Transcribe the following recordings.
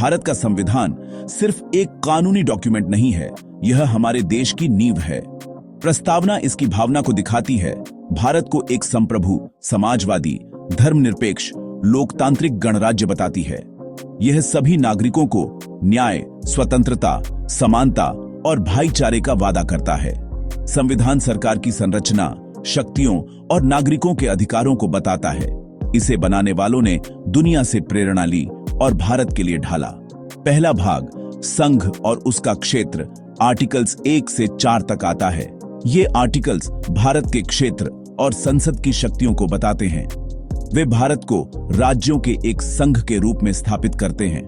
भारत का संविधान सिर्फ एक कानूनी डॉक्यूमेंट नहीं है, यह हमारे देश की नींव है। प्रस्तावना इसकी भावना को दिखाती है। भारत को एक संप्रभु, समाजवादी, धर्मनिरपेक्ष, लोकतांत्रिक गणराज्य बताती है। यह सभी नागरिकों को न्याय, स्वतंत्रता, समानता और भाईचारे का वादा करता है। संविधान सरकार की संरचना, शक्तियों और नागरिकों के अधिकारों को बताता है। इसे बनाने वालों ने दुनिया से प्रेरणा ली और भारत के लिए ढाला। पहला भाग संघ और उसका क्षेत्र आर्टिकल्स 1 से 4 तक आता है। ये आर्टिकल्स भारत के क्षेत्र और संसद की शक्तियों को बताते हैं। वे भारत को राज्यों के एक संघ के रूप में स्थापित करते हैं।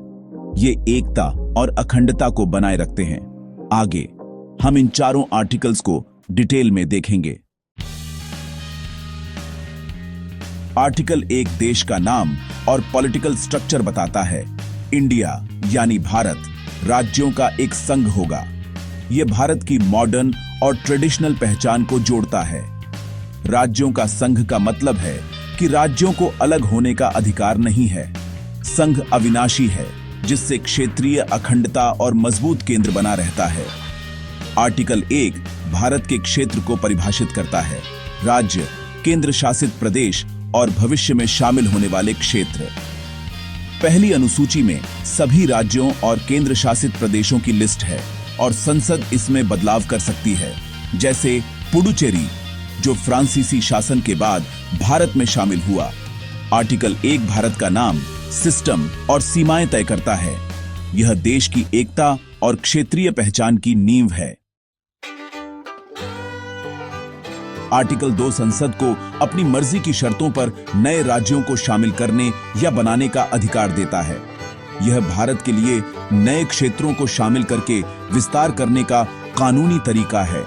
ये एकता और अखंडता को बनाए रखते हैं। आगे हम इन चारों आर्टिकल्स को डिटेल में देखेंगे। आर्टिकल 1 देश का नाम और पॉलिटिकल स्ट्रक्चर बताता है। इंडिया यानी भारत राज्यों का एक संघ होगा। यह भारत की मॉडर्न और ट्रेडिशनल पहचान को जोड़ता है। राज्यों का संघ का मतलब है कि राज्यों को अलग होने का अधिकार नहीं है। संघ अविनाशी है, जिससे क्षेत्रीय अखंडता और मजबूत केंद्र बना रहता है। आर्टिकल 1 भारत के क्षेत्र को परिभाषित करता है। राज्य, केंद्र शासित प्रदेश और भविष्य में शामिल होने वाले क्षेत्र। पहली अनुसूची में सभी राज्यों और केंद्र शासित प्रदेशों की लिस्ट है और संसद इसमें बदलाव कर सकती है, जैसे पुडुचेरी, जो फ्रांसीसी शासन के बाद भारत में शामिल हुआ। आर्टिकल 1 भारत का नाम, सिस्टम और सीमाएं तय करता है। यह देश की एकता और क्षेत्रीय पहचान की नींव है। आर्टिकल 2 संसद को अपनी मर्जी की शर्तों पर नए राज्यों को शामिल करने या बनाने का अधिकार देता है। यह भारत के लिए नए क्षेत्रों को शामिल करके विस्तार करने का कानूनी तरीका है।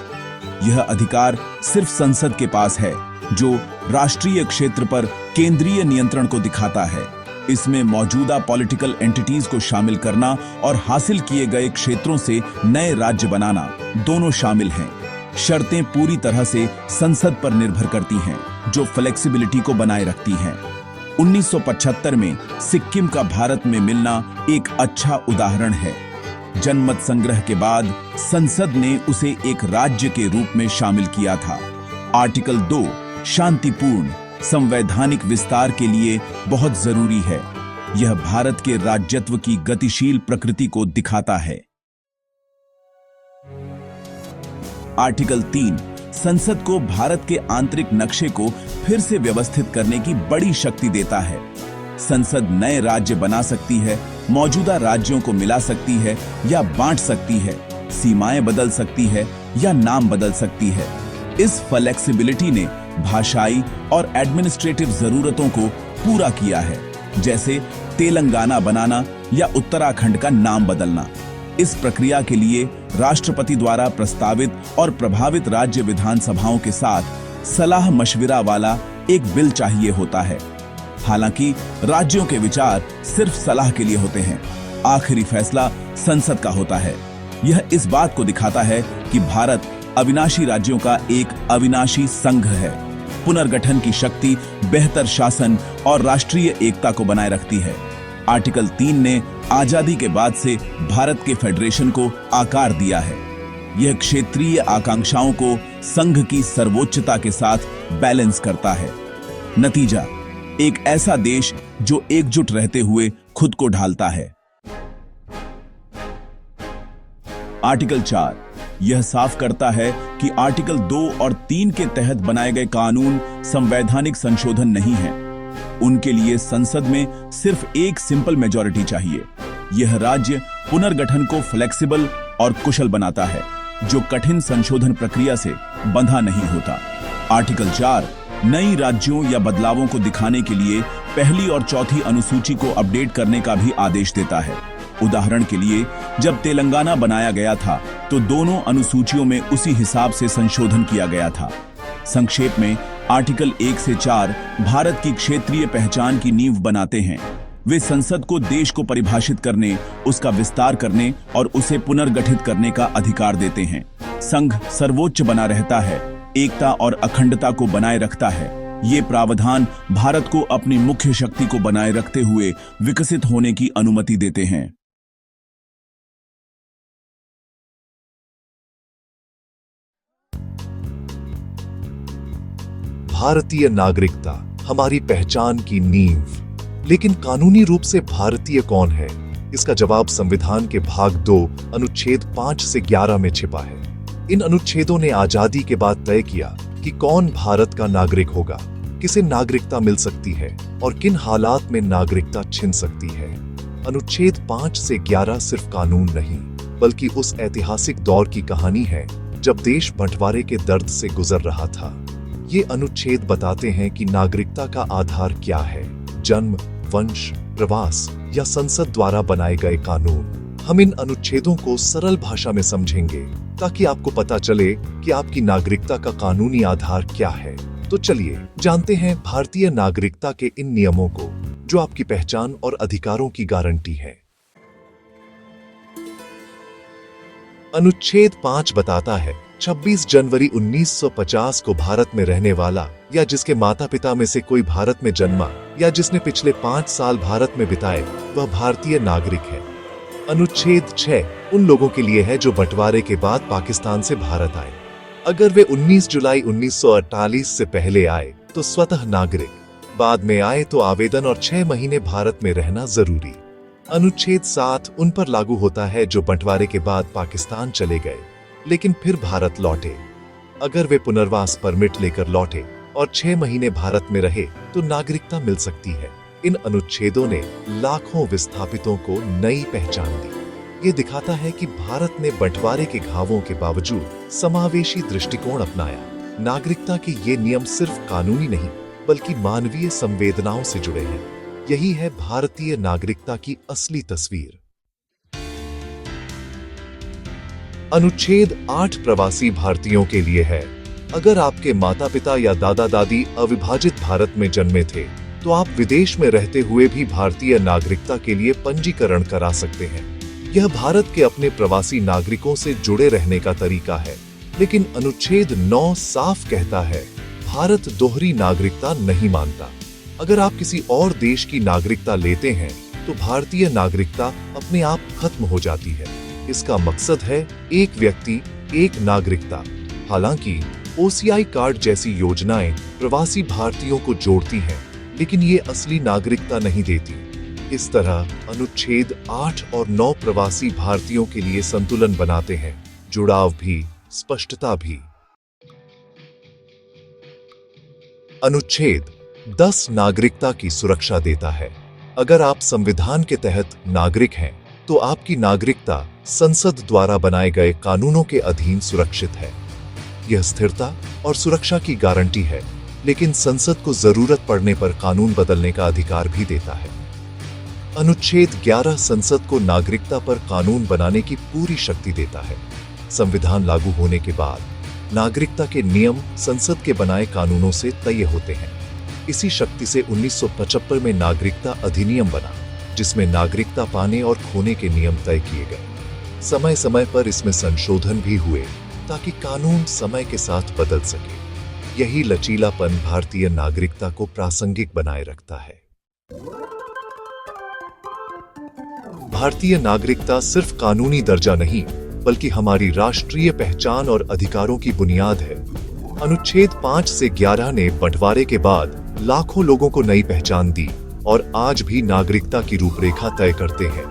यह अधिकार सिर्फ संसद के पास है, जो राष्ट्रीय क्षेत्र पर केंद्रीय नियंत्रण को दिखाता है। इसमें मौजूदा पॉलिटिकल एंटिटीज को शामिल करना और हासिल किए गए क्षेत्रों से नए राज्य बनाना दोनों शामिल हैं। शर्तें पूरी तरह से संसद पर निर्भर करती हैं, जो फ्लेक्सिबिलिटी को बनाए रखती हैं। 1975 में सिक्किम का भारत में मिलना एक अच्छा उदाहरण है। जनमत संग्रह के बाद संसद ने उसे एक राज्य के रूप में शामिल किया था। आर्टिकल 2 शांतिपूर्ण संवैधानिक विस्तार के लिए बहुत जरूरी है। यह भारत के राज्यत्व की गतिशील प्रकृति को दिखाता है। आर्टिकल 3 संसद को भारत के आंतरिक नक्शे को फिर से व्यवस्थित करने की बड़ी शक्ति देता है। संसद नए राज्य बना सकती है, मौजूदा राज्यों को मिला सकती है या बांट सकती है, सीमाएं बदल सकती है या नाम बदल सकती है। इस फ्लेक्सिबिलिटी ने भाषाई और एडमिनिस्ट्रेटिव जरूरतों को पूरा किया है, जैसे तेलंगाना बनाना या उत्तराखंड का नाम बदलना। इस प्रक्रिया के लिए राष्ट्रपति द्वारा प्रस्तावित और प्रभावित राज्य विधानसभाओं के साथ सलाह मशविरा वाला एक बिल चाहिए होता है। हालांकि राज्यों के विचार सिर्फ सलाह के लिए होते हैं, आखिरी फैसला संसद का होता है। यह इस बात को दिखाता है कि भारत अविनाशी राज्यों का एक अविनाशी संघ है। पुनर्गठन की शक्ति बेहतर शासन और राष्ट्रीय एकता को बनाए रखती है। आर्टिकल 3 ने आजादी के बाद से भारत के फेडरेशन को आकार दिया है। यह क्षेत्रीय आकांक्षाओं को संघ की सर्वोच्चता के साथ बैलेंस करता है। नतीजा, एक ऐसा देश जो एकजुट रहते हुए खुद को ढालता है। आर्टिकल 4 यह साफ करता है कि आर्टिकल 2 और 3 के तहत बनाए गए कानून संवैधानिक संशोधन नहीं है। उनके लिए संसद में सिर्फ एक सिंपल मेजॉरिटी चाहिए। यह राज्य पुनर्गठन को फ्लेक्सिबल और कुशल बनाता है, जो कठिन संशोधन प्रक्रिया से बंधा नहीं होता। आर्टिकल 4 नई राज्यों या बदलावों को दिखाने के लिए पहली और चौथी अनुसूची को अपडेट करने का भी आदेश देता है। उदाहरण के लिए, जब तेलंगाना बनाया गया था तो दोनों अनुसूचियों में उसी हिसाब से संशोधन किया गया था। संक्षेप में, आर्टिकल 1 से 4 भारत की क्षेत्रीय पहचान की नींव बनाते हैं। वे संसद को देश को परिभाषित करने, उसका विस्तार करने और उसे पुनर्गठित करने का अधिकार देते हैं। संघ सर्वोच्च बना रहता है, एकता और अखंडता को बनाए रखता है। ये प्रावधान भारत को अपनी मुख्य शक्ति को बनाए रखते हुए विकसित होने की अनुमति देते हैं। भारतीय नागरिकता हमारी पहचान की नींव। लेकिन कानूनी रूप से भारतीय कौन है? इसका जवाब संविधान के भाग 2 अनुच्छेद 5 से 11 में छिपा है। इन अनुच्छेदों ने आजादी के बाद तय किया कि कौन भारत का नागरिक होगा, किसे नागरिकता मिल सकती है और किन हालात में नागरिकता छिन सकती है। अनुच्छेद 5 से 11 सिर्फ कानून नहीं, बल्कि उस ऐतिहासिक दौर की कहानी है जब देश बंटवारे के दर्द से गुजर रहा था। ये अनुच्छेद बताते हैं कि नागरिकता का आधार क्या है, जन्म, वंश, प्रवास या संसद द्वारा बनाए गए कानून। हम इन अनुच्छेदों को सरल भाषा में समझेंगे ताकि आपको पता चले कि आपकी नागरिकता का कानूनी आधार क्या है। तो चलिए जानते हैं भारतीय नागरिकता के इन नियमों को, जो आपकी पहचान और अधिकारों की गारंटी है। अनुच्छेद 5 बताता है 26 जनवरी 1950 को भारत में रहने वाला या जिसके माता पिता में से कोई भारत में जन्मा या जिसने पिछले 5 साल भारत में बिताए, वह भारतीय नागरिक है। अनुच्छेद 6 उन लोगों के लिए है जो बंटवारे के बाद पाकिस्तान से भारत आए। अगर वे 19 जुलाई 1948 से पहले आए तो स्वतः नागरिक, बाद में आए तो आवेदन और 6 महीने भारत में रहना जरूरी। अनुच्छेद 7 उन पर लागू होता है जो बंटवारे के बाद पाकिस्तान चले गए लेकिन फिर भारत लौटे। अगर वे पुनर्वास परमिट लेकर लौटे और 6 महीने भारत में रहे तो नागरिकता मिल सकती है। इन अनुच्छेदों ने लाखों विस्थापितों को नई पहचान दी। ये दिखाता है कि भारत ने बंटवारे के घावों के बावजूद समावेशी दृष्टिकोण अपनाया। नागरिकता के ये नियम सिर्फ कानूनी नहीं, बल्कि मानवीय संवेदनाओं से जुड़े हैं। यही है भारतीय नागरिकता की असली तस्वीर। अनुच्छेद 8 प्रवासी भारतीयों के लिए है। अगर आपके माता पिता या दादा दादी अविभाजित भारत में जन्मे थे तो आप विदेश में रहते हुए भी भारतीय नागरिकता के लिए पंजीकरण करा सकते हैं। यह भारत के अपने प्रवासी नागरिकों से जुड़े रहने का तरीका है। लेकिन अनुच्छेद 9 साफ कहता है, भारत दोहरी नागरिकता नहीं मानता। अगर आप किसी और देश की नागरिकता लेते हैं तो भारतीय नागरिकता अपने आप खत्म हो जाती है। इसका मकसद है एक व्यक्ति एक नागरिकता। हालांकि ओसीआई कार्ड जैसी योजनाएं प्रवासी भारतीयों को जोड़ती हैं, लेकिन ये असली नागरिकता नहीं देती। इस तरह अनुच्छेद 8 और 9 प्रवासी भारतीयों के लिए संतुलन बनाते हैं, जुड़ाव भी, स्पष्टता भी। अनुच्छेद 10 नागरिकता की सुरक्षा देता है। अगर आप संविधान के तहत नागरिक हैं तो आपकी नागरिकता संसद द्वारा बनाए गए कानूनों के अधीन सुरक्षित है। यह स्थिरता और सुरक्षा की गारंटी है, लेकिन संसद को जरूरत पड़ने पर कानून बदलने का अधिकार भी देता है। अनुच्छेद 11 संसद को नागरिकता पर कानून बनाने की पूरी शक्ति देता है। संविधान लागू होने के बाद नागरिकता के नियम संसद के बनाए कानूनों से तय होते हैं। इसी शक्ति से 1975 में नागरिकता अधिनियम बना, जिसमें नागरिकता पाने और खोने के नियम तय किए गए। समय समय पर इसमें संशोधन भी हुए ताकि कानून समय के साथ बदल सके। यही लचीलापन भारतीय नागरिकता को प्रासंगिक बनाए रखता है। भारतीय नागरिकता सिर्फ कानूनी दर्जा नहीं, बल्कि हमारी राष्ट्रीय पहचान और अधिकारों की बुनियाद है। अनुच्छेद 5 से 11 ने बंटवारे के बाद लाखों लोगों को नई पहचान दी और आज भी नागरिकता की रूपरेखा तय करते हैं।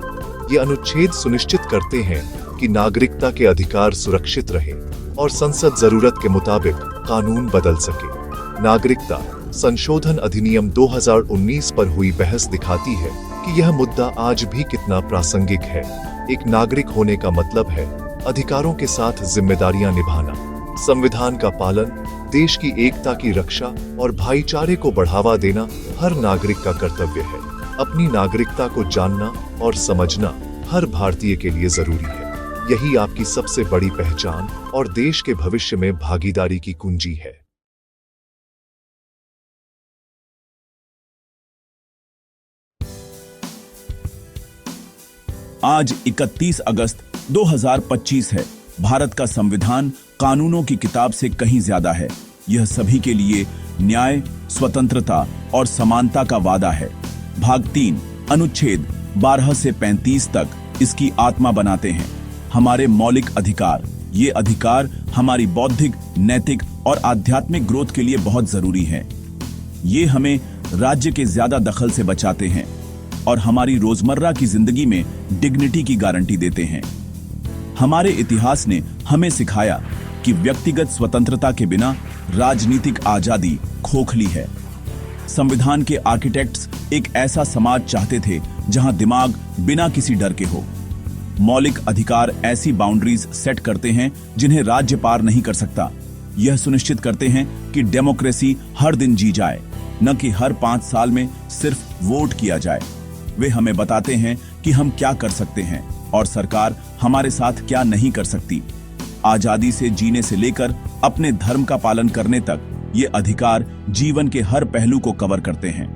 ये अनुच्छेद सुनिश्चित करते हैं कि नागरिकता के अधिकार सुरक्षित रहे और संसद जरूरत के मुताबिक कानून बदल सके। नागरिकता संशोधन अधिनियम 2019 पर हुई बहस दिखाती है कि यह मुद्दा आज भी कितना प्रासंगिक है। एक नागरिक होने का मतलब है अधिकारों के साथ जिम्मेदारियां निभाना, संविधान का पालन, देश की एकता की रक्षा और भाईचारे को बढ़ावा देना हर नागरिक का कर्तव्य है। अपनी नागरिकता को जानना और समझना हर भारतीय के लिए जरूरी है। यही आपकी सबसे बड़ी पहचान और देश के भविष्य में भागीदारी की कुंजी है। आज 31 अगस्त 2025 है। भारत का संविधान कानूनों की किताब से कहीं ज्यादा है। यह सभी के लिए न्याय, स्वतंत्रता और समानता का वादा है। भाग 3 अनुच्छेद 12 से 35 तक इसकी आत्मा बनाते हैं। हमारे मौलिक अधिकार ये अधिकार हमारी बौद्धिक, नैतिक और आध्यात्मिक ग्रोथ के लिए बहुत जरूरी है। ये हमें राज्य के ज्यादा दखल से बचाते हैं और हमारी रोजमर्रा की जिंदगी में डिग्निटी की गारंटी देते हैं। हमारे इतिहास ने हमें सिखाया कि व्यक्तिगत स्वतंत्रता के बिना राजनीतिक आजादी खोखली है। संविधान के आर्किटेक्ट्स एक ऐसा समाज चाहते थे जहां दिमाग बिना किसी डर के हो। मौलिक अधिकार ऐसी बाउंड्रीज सेट करते हैं जिन्हें राज्य पार नहीं कर सकता। यह सुनिश्चित करते हैं कि डेमोक्रेसी हर दिन जी जाए, न कि हर 5 साल में सिर्फ वोट किया जाए। वे हमें बताते हैं कि हम क्या कर सकते हैं और सरकार हमारे साथ क्या नहीं कर सकती। आजादी से जीने से लेकर अपने धर्म का पालन करने तक ये अधिकार जीवन के हर पहलू को कवर करते हैं।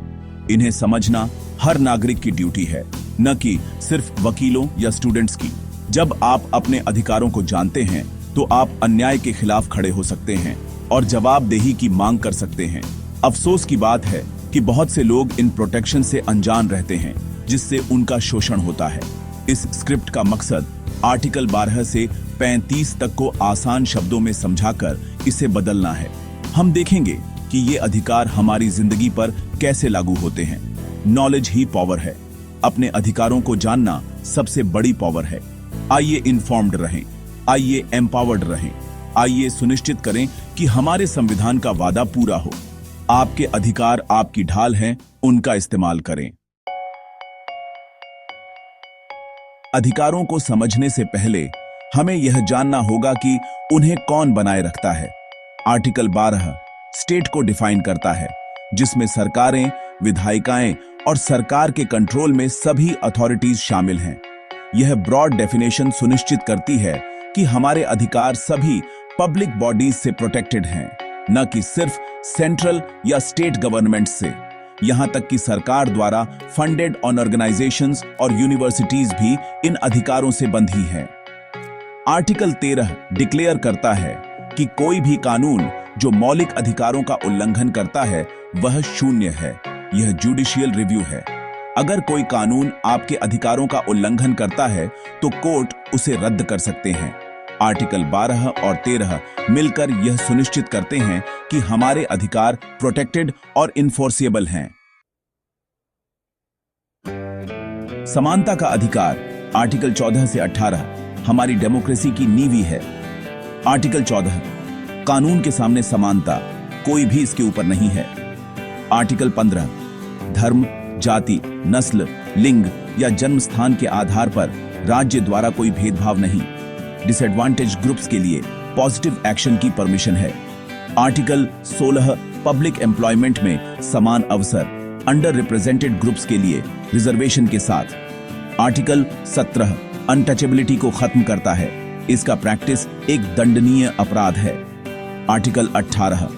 इन्हें समझना हर नागरिक की ड्यूटी है, न कि सिर्फ वकीलों या स्टूडेंट्स की। जब आप अपने अधिकारों को जानते हैं तो आप अन्याय के खिलाफ खड़े हो सकते हैं और जवाबदेही की मांग कर सकते हैं। अफसोस की बात है कि बहुत से लोग इन प्रोटेक्शन से अनजान रहते हैं, जिससे उनका शोषण होता है। इस स्क्रिप्ट का मकसद आर्टिकल 12 से 35 तक को आसान शब्दों में समझाकर इसे बदलना है। हम देखेंगे कि ये अधिकार हमारी जिंदगी पर कैसे लागू होते हैं। नॉलेज ही पावर है। अपने अधिकारों को जानना सबसे बड़ी पावर है। आइए इन्फॉर्म्ड रहें, आइए एम्पावर्ड रहें, आइए सुनिश्चित करें कि हमारे संविधान का वादा पूरा हो। आपके अधिकार आपकी ढाल हैं, उनका इस्तेमाल करें। अधिकारों को समझने से पहले हमें यह जानना होगा कि उन्हें कौन बनाए रखता है। आर्टिकल 12 स्टेट को डिफाइन करता है, जिसमें सरकारें, विधायिकाएं और सरकार के कंट्रोल में सभी अथॉरिटीज शामिल हैं। यह ब्रॉड डेफिनेशन सुनिश्चित करती है कि हमारे अधिकार सभी पब्लिक बॉडीज से प्रोटेक्टेड हैं, न कि सिर्फ सेंट्रल या स्टेट गवर्नमेंट से। यहां तक कि सरकार द्वारा फंडेड ऑर्गेनाइजेशंस और यूनिवर्सिटीज भी इन अधिकारों से बंधी हैं। आर्टिकल 13 डिक्लेयर करता है कि कोई भी कानून जो मौलिक अधिकारों का उल्लंघन करता है वह शून्य है। यह जुडिशियल रिव्यू है। अगर कोई कानून आपके अधिकारों का उल्लंघन करता है तो कोर्ट उसे रद्द कर सकते हैं। आर्टिकल 12 और 13 मिलकर यह सुनिश्चित करते हैं कि हमारे अधिकार प्रोटेक्टेड और इन्फोर्सेबल हैं। समानता का अधिकार आर्टिकल 14 से 18 हमारी डेमोक्रेसी की नींव है। आर्टिकल 14 कानून के सामने समानता, कोई भी इसके ऊपर नहीं है। आर्टिकल 15 धर्म, जाति, नस्ल, लिंग या जन्म स्थान के आधार पर राज्य द्वारा कोई भेदभाव नहीं। डिसएडवांटेज ग्रुप्स के लिए पॉजिटिव एक्शन की परमिशन है। आर्टिकल 16 पब्लिक एम्प्लॉयमेंट में समान अवसर, अंडर रिप्रेजेंटेड ग्रुप्स के लिए रिजर्वेशन के साथ। आर्टिकल 17 अनटचेबिलिटी को खत्म करता है। इसका प्रैक्टिस एक दंडनीय अपराध है। आर्टिकल 18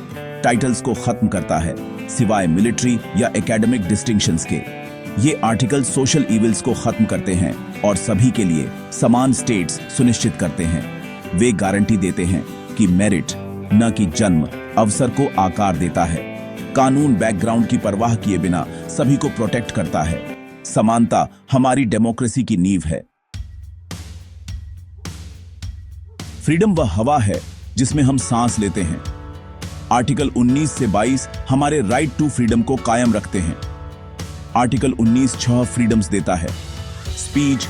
टाइटल्स को खत्म करता है, सिवाय मिलिट्री या एकेडमिक डिस्टिंक्शंस के। ये आर्टिकल सोशल इविल्स को खत्म करते हैं और सभी के लिए समान स्टेट्स सुनिश्चित करते हैं। वे गारंटी देते हैं कि मेरिट, न कि जन्म, अवसर को आकार देता है। कानून बैकग्राउंड की परवाह किए बिना सभी को प्रोटेक्ट करता है। समानता हमारी डेमोक्रेसी की नींव है। फ्रीडम वह हवा है जिसमें हम सांस लेते हैं। आर्टिकल 19 से 22 हमारे राइट टू फ्रीडम को कायम रखते हैं। आर्टिकल 19 6 फ्रीडम्स देता है: speech,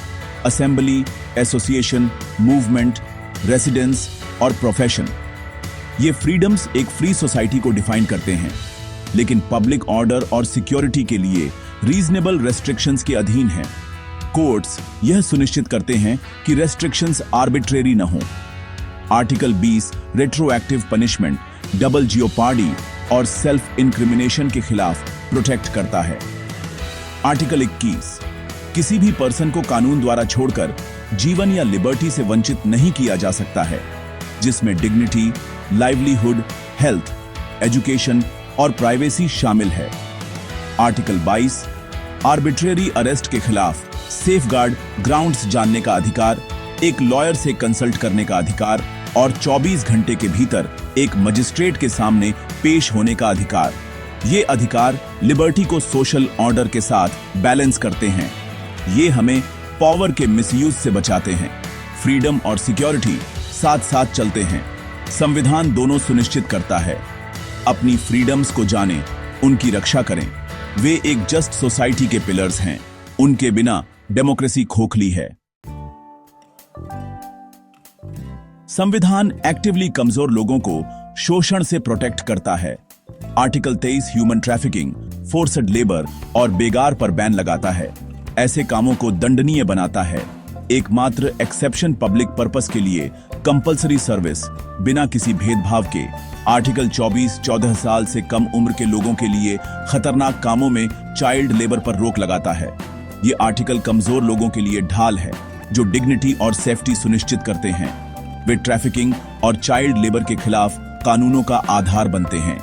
assembly, association, movement, residence और प्रोफेशन। ये फ्रीडम्स एक फ्री सोसाइटी को डिफाइन करते हैं, लेकिन पब्लिक ऑर्डर और सिक्योरिटी के लिए रीजनेबल रेस्ट्रिक्शंस के अधीन हैं। कोर्ट्स यह सुनिश्चित करते हैं कि रेस्ट्रिक्शंस आर्बिट्रेरी न हों। Article 20 retroactive punishment, double jeopardy और सेल्फ इंक्रिमिनेशन के खिलाफ प्रोटेक्ट करता है। आर्टिकल 21 किसी भी पर्सन को कानून द्वारा छोड़कर जीवन या लिबर्टी से वंचित नहीं किया जा सकता है, जिसमें डिग्निटी, लाइवलीहुड, हेल्थ, एजुकेशन और प्राइवेसी शामिल है। आर्टिकल 22 आर्बिट्रेरी अरेस्ट के खिलाफ सेफगार्ड ग्राउंड्स जानने का अधिकार, एक लॉयर से कंसल्ट करने का अधिकार और 24 घंटे के भीतर एक मजिस्ट्रेट के सामने पेश होने का अधिकार। ये अधिकार लिबर्टी को सोशल ऑर्डर के साथ बैलेंस करते हैं। ये हमें पावर के मिसयूज से बचाते हैं। फ्रीडम और सिक्योरिटी साथ साथ चलते हैं। संविधान दोनों सुनिश्चित करता है। अपनी फ्रीडम्स को जानें, उनकी रक्षा करें। वे एक जस्ट सोसाइटी के पिलर्स हैं। उनके बिना डेमोक्रेसी खोखली है। संविधान एक्टिवली कमजोर लोगों को शोषण से प्रोटेक्ट करता है। Article 23 human trafficking, forced labour और बेगार पर बैन लगाता है। ऐसे कामों को दंडनीय बनाता है। एकमात्र एक्सेप्शन पब्लिक पर्पस के लिए कंपलसरी सर्विस, बिना किसी भेदभाव के। आर्टिकल 24 14 साल से कम उम्र के लोगों के लिए खतरनाक कामों में चाइल्ड लेबर पर रोक लगाता है। ये आर्टिकल कमजोर लोगों के लिए ढाल है जो डिग्निटी और सेफ्टी सुनिश्चित करते हैं। वे ट्रैफिकिंग और चाइल्ड लेबर के खिलाफ कानूनों का आधार बनते हैं।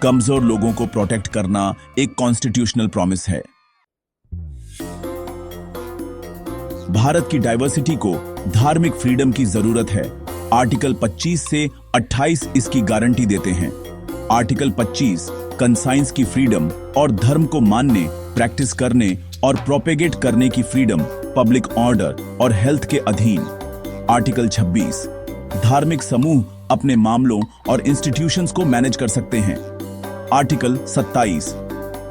कमजोर लोगों को प्रोटेक्ट करना एक कॉन्स्टिट्यूशनल प्रॉमिस है। भारत की डाइवर्सिटी को धार्मिक फ्रीडम की जरूरत है। आर्टिकल 25 से 28 इसकी गारंटी देते हैं। आर्टिकल 25 कंसाइंस की फ्रीडम और धर्म को मानने, प्रैक्टिस करने और प्रोपेगेट करने की फ्रीडम पब्लिक ऑर्डर और हेल्थ के अधीन। आर्टिकल 26 धार्मिक समूह अपने मामलों और इंस्टीट्यूशंस को मैनेज कर सकते हैं। आर्टिकल 27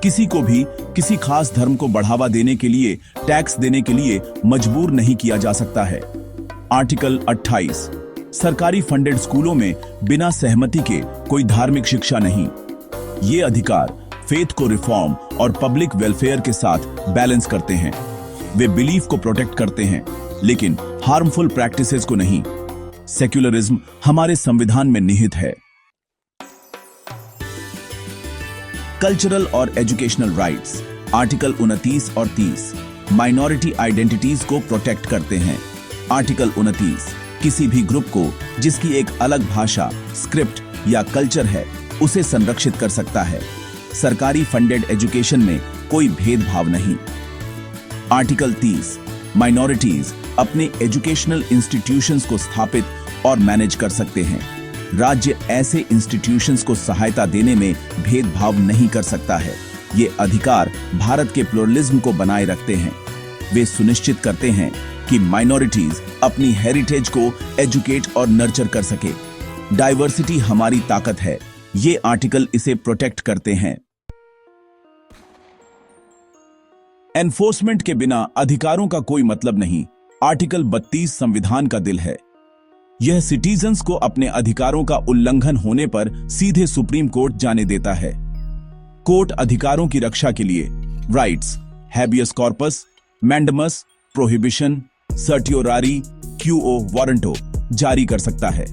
किसी को भी किसी खास धर्म को बढ़ावा देने के लिए टैक्स देने के लिए मजबूर नहीं किया जा सकता है। आर्टिकल 28 सरकारी फंडेड स्कूलों में बिना सहमति के कोई धार्मिक शिक्षा नहीं। ये अधिकार फेथ को रिफॉर्म और पब्लिक वेलफेयर के साथ बैलेंस करते हैं। वे बिलीफ को प्रोटेक्ट करते हैं लेकिन हार्मफुल प्रैक्टिसेस को नहीं। सेक्युलरिज्म हमारे संविधान में निहित है। कल्चरल और एजुकेशनल राइट्स, आर्टिकल 29 और 30 माइनॉरिटी आइडेंटिटीज को प्रोटेक्ट करते हैं। आर्टिकल 29 किसी भी ग्रुप को जिसकी एक अलग भाषा, स्क्रिप्ट या कल्चर है उसे संरक्षित कर सकता है। सरकारी फंडेड एजुकेशन में कोई भेदभाव नहीं। आर्टिकल 30 माइनॉरिटीज अपने एजुकेशनल इंस्टीट्यूशंस को स्थापित और मैनेज कर सकते हैं। राज्य ऐसे इंस्टीट्यूशंस को सहायता देने में भेदभाव नहीं कर सकता है। ये अधिकार भारत के प्लुरलिज्म को बनाए रखते हैं। वे सुनिश्चित करते हैं कि माइनॉरिटीज अपनी हेरिटेज को एजुकेट और नर्चर कर सके। डाइवर्सिटी हमारी ताकत है। ये आर्टिकल इसे प्रोटेक्ट करते हैं। एनफोर्समेंट के बिना अधिकारों का कोई मतलब नहीं। आर्टिकल 32 संविधान का दिल है। यह सिटीजन्स को अपने अधिकारों का उल्लंघन होने पर सीधे सुप्रीम कोर्ट जाने देता है। कोर्ट अधिकारों की रक्षा के लिए rights, habeas corpus, mandamus, prohibition, certiorari, क्यूओ warranto जारी कर सकता है।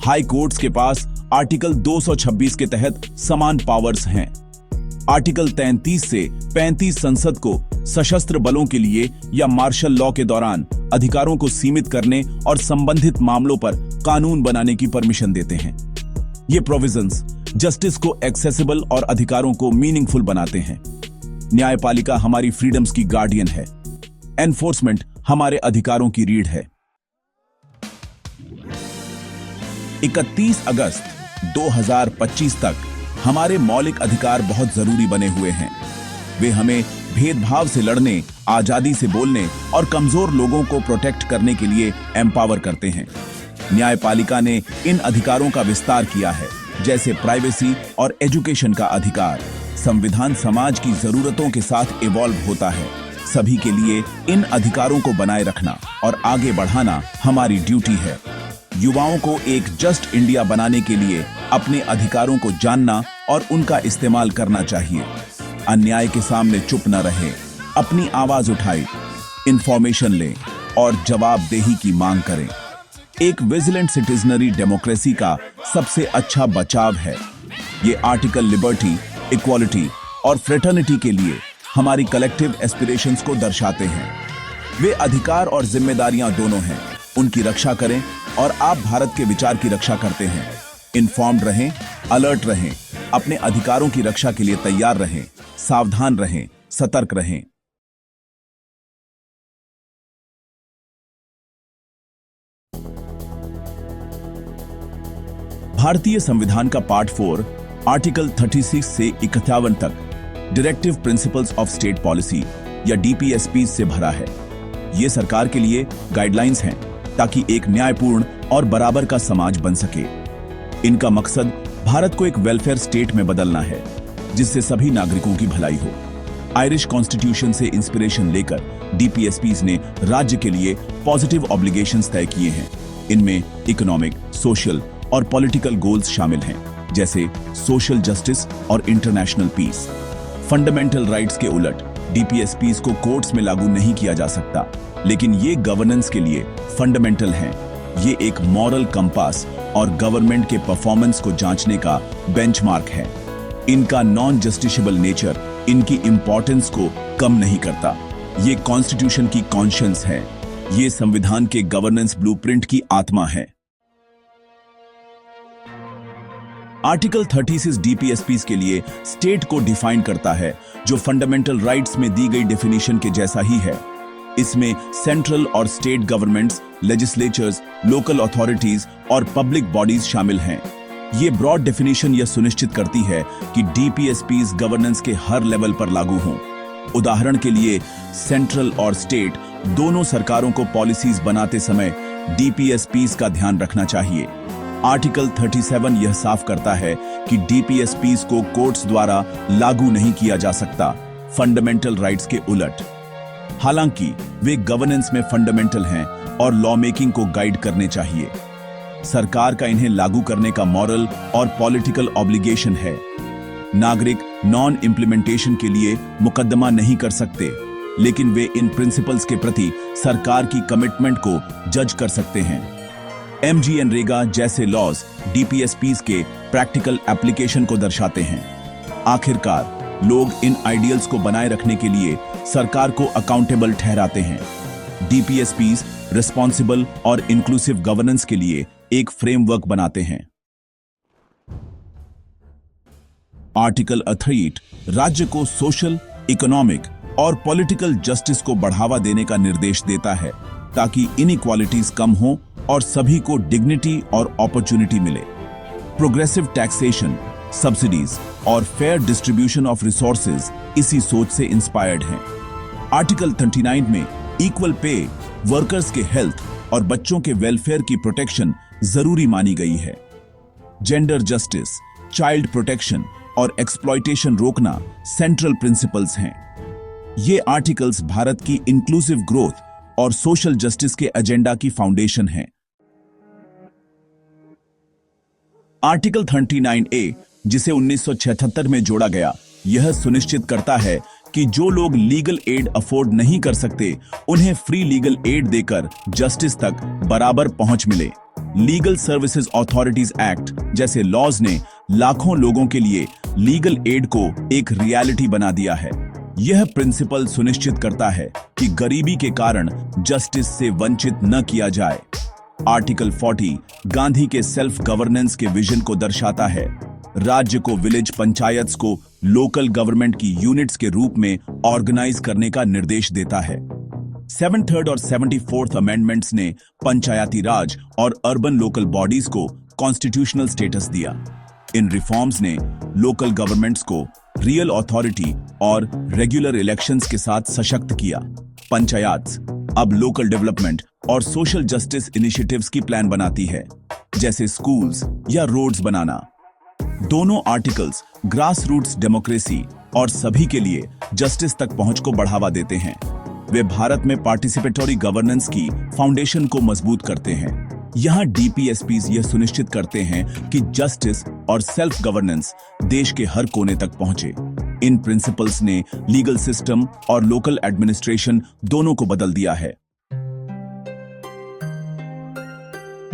हाई कोर्ट्स के पास आर्टिकल 226 के तहत समान पावर्स हैं। आर्टिकल 33 से 35 संसद को सशस्त्र बलों के लिए या मार्शल लॉ के दौरान अधिकारों को सीमित करने और संबंधित मामलों पर कानून बनाने की परमिशन देते हैं। ये प्रोविजंस जस्टिस को एक्सेसिबल और अधिकारों को मीनिंगफुल बनाते हैं। न्यायपालिका हमारी फ्रीडम्स की गार्डियन है। एनफोर्समेंट हमारे अधिकारों की रीढ़ है। 31 अगस्त 2025 तक हमारे मौलिक अधिकार बहुत जरूरी बने हुए हैं। वे हमें भेदभाव से लड़ने, आजादी से बोलने और कमजोर लोगों को प्रोटेक्ट करने के लिए एम्पावर करते हैं। न्यायपालिका ने इन अधिकारों का विस्तार किया है, जैसे प्राइवेसी और एजुकेशन का अधिकार। संविधान समाज की जरूरतों के साथ इवॉल्व होता है। सभी के लिए इन अधिकारों को बनाए रखना और आगे बढ़ाना हमारी ड्यूटी है। युवाओं को एक जस्ट इंडिया बनाने के लिए अपने अधिकारों को जानना और उनका इस्तेमाल करना चाहिए। अन्याय के सामने चुप न रहे, अपनी आवाज उठाए, इंफॉर्मेशन लें और जवाबदेही की मांग करें। एक विजिलेंट सिटीजनरी डेमोक्रेसी का सबसे अच्छा बचाव है। ये आर्टिकल लिबर्टी, इक्वालिटी और फ्रेटर्निटी के लिए हमारी कलेक्टिव एस्पिरेशंस को दर्शाते हैं। वे अधिकार और जिम्मेदारियां दोनों हैं। उनकी रक्षा करें और आप भारत के विचार की रक्षा करते हैं। इन्फॉर्म्ड रहें, अलर्ट रहें, अपने अधिकारों की रक्षा के लिए तैयार रहें, सावधान रहें, सतर्क रहें। भारतीय संविधान का पार्ट 4 आर्टिकल 36 से 51 तक directive principles of state policy या डीपीएसपी से भरा है। ये सरकार के लिए गाइडलाइंस हैं ताकि एक न्यायपूर्ण और बराबर का समाज बन सके। इनका मकसद भारत को एक वेलफेयर स्टेट में बदलना है, जिससे सभी नागरिकों की भलाई हो। आयरिश कॉन्स्टिट्यूशन से इंस्पिरेशन लेकर डीपीएसपीज ने राज्य के लिए पॉजिटिव ऑब्लिगेशंस तय किए हैं। इनमें इकोनॉमिक, सोशल और पॉलिटिकल गोल्स शामिल हैं, जैसे सोशल जस्टिस और इंटरनेशनल पीस। फंडामेंटल राइट्स के उलट डीपीएसपीज को कोर्ट्स में लागू नहीं किया जा सकता, लेकिन ये गवर्नेंस के लिए फंडामेंटल हैं। ये एक मॉरल कंपास और गवर्नमेंट के परफॉर्मेंस को जांचने का बेंचमार्क है। इनका नॉन जस्टिसेबल नेचर इनकी इंपॉर्टेंस को कम नहीं करता। ये कॉन्स्टिट्यूशन की कॉन्शियंस है। ये संविधान के गवर्नेंस ब्लूप्रिंट की आत्मा है। आर्टिकल 36 डीपीएसपीज के लिए स्टेट को डिफाइन करता है, जो फंडामेंटल राइट्स में दी गई डेफिनेशन के जैसा ही है। इसमें सेंट्रल और state governments, legislatures, local authorities और पब्लिक बॉडीज शामिल हैं। ये ब्रॉड डेफिनेशन यह सुनिश्चित करती है कि डीपीएसपीज गवर्नेंस के हर लेवल पर लागू हों। उदाहरण के लिए, सेंट्रल और स्टेट दोनों सरकारों को पॉलिसीज बनाते समय डीपीएसपीज का ध्यान रखना चाहिए। आर्टिकल 37 यह साफ करता है कि डीपीएसपीज को कोर्ट्स द्वारा लागू नहीं किया जा सकता, फंडामेंटल राइट्स के उलट। हालांकि वे गवर्नेंस में फंडामेंटल हैं और लॉ मेकिंग को गाइड करने चाहिए। सरकार का इन्हें लागू करने का मॉरल और पॉलिटिकल ऑब्लिगेशन है। नागरिक नॉन इम्प्लीमेंटेशन के लिए मुकदमा नहीं कर सकते, लेकिन वे इन प्रिंसिपल्स के प्रति सरकार की कमिटमेंट को जज कर सकते हैं। एमजीएनरेगा जैसे लॉज डीपीएसपीज के प्रैक्टिकल एप्लीकेशन को दर्शाते हैं। आखिरकार लोग इन आइडियल्स को बनाए रखने के लिए सरकार को अकाउंटेबल ठहराते हैं। डीपीएसपीज रिस्पॉन्सिबल और इंक्लूसिव गवर्नेंस के लिए एक फ्रेमवर्क बनाते हैं। आर्टिकल 38 राज्य को सोशल, इकोनॉमिक और पॉलिटिकल जस्टिस को बढ़ावा देने का निर्देश देता है, ताकि इनइक्वालिटीज कम हो और सभी को डिग्निटी और अपॉर्चुनिटी मिले। प्रोग्रेसिव टैक्सेशन, सब्सिडीज और फेयर डिस्ट्रीब्यूशन ऑफ रिसोर्सेज इसी सोच से इंस्पायर्ड हैं। आर्टिकल 39 में इक्वल पे, वर्कर्स के हेल्थ और बच्चों के वेलफेयर की प्रोटेक्शन जरूरी मानी गई है। जेंडर जस्टिस, चाइल्ड प्रोटेक्शन और एक्सप्लॉयटेशन रोकना सेंट्रल प्रिंसिपल्स हैं। ये आर्टिकल्स भारत की इंक्लूसिव ग्रोथ और सोशल जस्टिस के एजेंडा की फाउंडेशन है। आर्टिकल 39A, जिसे 1976 में जोड़ा गया, यह सुनिश्चित करता है कि जो लोग लीगल एड अफोर्ड नहीं कर सकते, उन्हें फ्री लीगल एड देकर जस्टिस तक बराबर पहुंच मिले। लीगल सर्विसेज अथॉरिटीज एक्ट जैसे लॉज ने लाखों लोगों के लिए लीगल एड को एक रियलिटी बना दिया है। यह प्रिंसिपल सुनिश्चित करता है कि गरीबी के कारण जस्टिस से वंचित न किया जाए। आर्टिकल 40 गांधी के सेल्फ गवर्नेंस के विजन को दर्शाता है। राज्य को विलेज पंचायत्स को लोकल गवर्नमेंट की यूनिट्स के रूप में ऑर्गेनाइज करने का निर्देश देता है। 73rd और 74th अमेंडमेंट्स ने पंचायती राज और अर्बन लोकल बॉडीज को कॉन्स्टिट्यूशनल स्टेटस दिया। इन रिफॉर्म्स ने लोकल गवर्नमेंट्स को रियल अथॉरिटी और रेगुलर इलेक्शंस के साथ सशक्त किया। पंचायत अब लोकल डेवलपमेंट और सोशल जस्टिस इनिशिएटिव्स की प्लान बनाती है, जैसे स्कूल्स या रोड्स बनाना। दोनों आर्टिकल्स ग्रास रूट्स डेमोक्रेसी और सभी के लिए जस्टिस तक पहुंच को बढ़ावा देते हैं। वे भारत में पार्टिसिपेटरी गवर्नेंस की फाउंडेशन को मजबूत करते हैं। यहां डीपीएसपीज यह सुनिश्चित करते हैं कि जस्टिस और सेल्फ गवर्नेंस देश के हर कोने तक पहुंचे। इन प्रिंसिपल्स ने लीगल सिस्टम और लोकल एडमिनिस्ट्रेशन दोनों को बदल दिया है।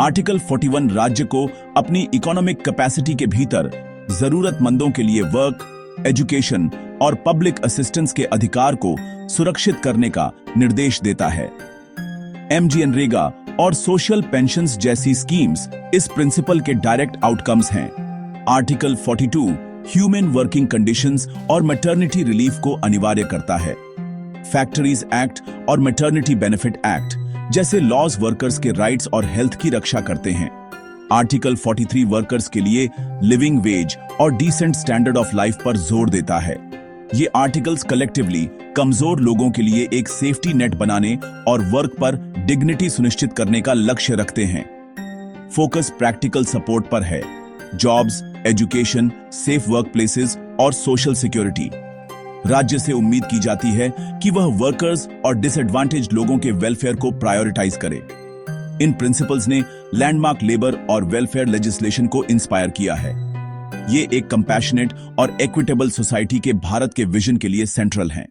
आर्टिकल 41 राज्य को अपनी इकोनॉमिक कैपेसिटी के भीतर जरूरतमंदों के लिए वर्क, एजुकेशन और पब्लिक असिस्टेंस के अधिकार को सुरक्षित करने का निर्देश देता है। एमजीएनरेगा और सोशल पेंशन्स जैसी स्कीम्स इस प्रिंसिपल के डायरेक्ट आउटकम्स हैं। आर्टिकल 42 ह्यूमन वर्किंग कंडीशंस और मैटरनिटी रिलीफ को अनिवार्य करता है। फैक्ट्रीज एक्ट और मैटरनिटी बेनिफिट एक्ट जैसे लॉज वर्कर्स के राइट्स और हेल्थ की रक्षा करते हैं। आर्टिकल 43 वर्कर्स के लिए लिविंग वेज और डिसेंट स्टैंडर्ड ऑफ लाइफ पर जोर देता है। ये आर्टिकल्स कलेक्टिवली कमजोर लोगों के लिए एक सेफ्टी नेट बनाने और वर्क पर डिग्निटी सुनिश्चित करने का लक्ष्य रखते हैं। फोकस प्रैक्टिकल सपोर्ट पर है, jobs, education, safe work places और सोशल सिक्योरिटी। राज्य से उम्मीद की जाती है कि वह वर्कर्स और डिसएडवांटेज लोगों के वेलफेयर को प्रायोरिटाइज करे। इन प्रिंसिपल्स ने लैंडमार्क लेबर और वेलफेयर लेजिस्लेशन को इंस्पायर किया है। ये एक कंपैशनेट और इक्विटेबल सोसाइटी के भारत के विजन के लिए सेंट्रल हैं।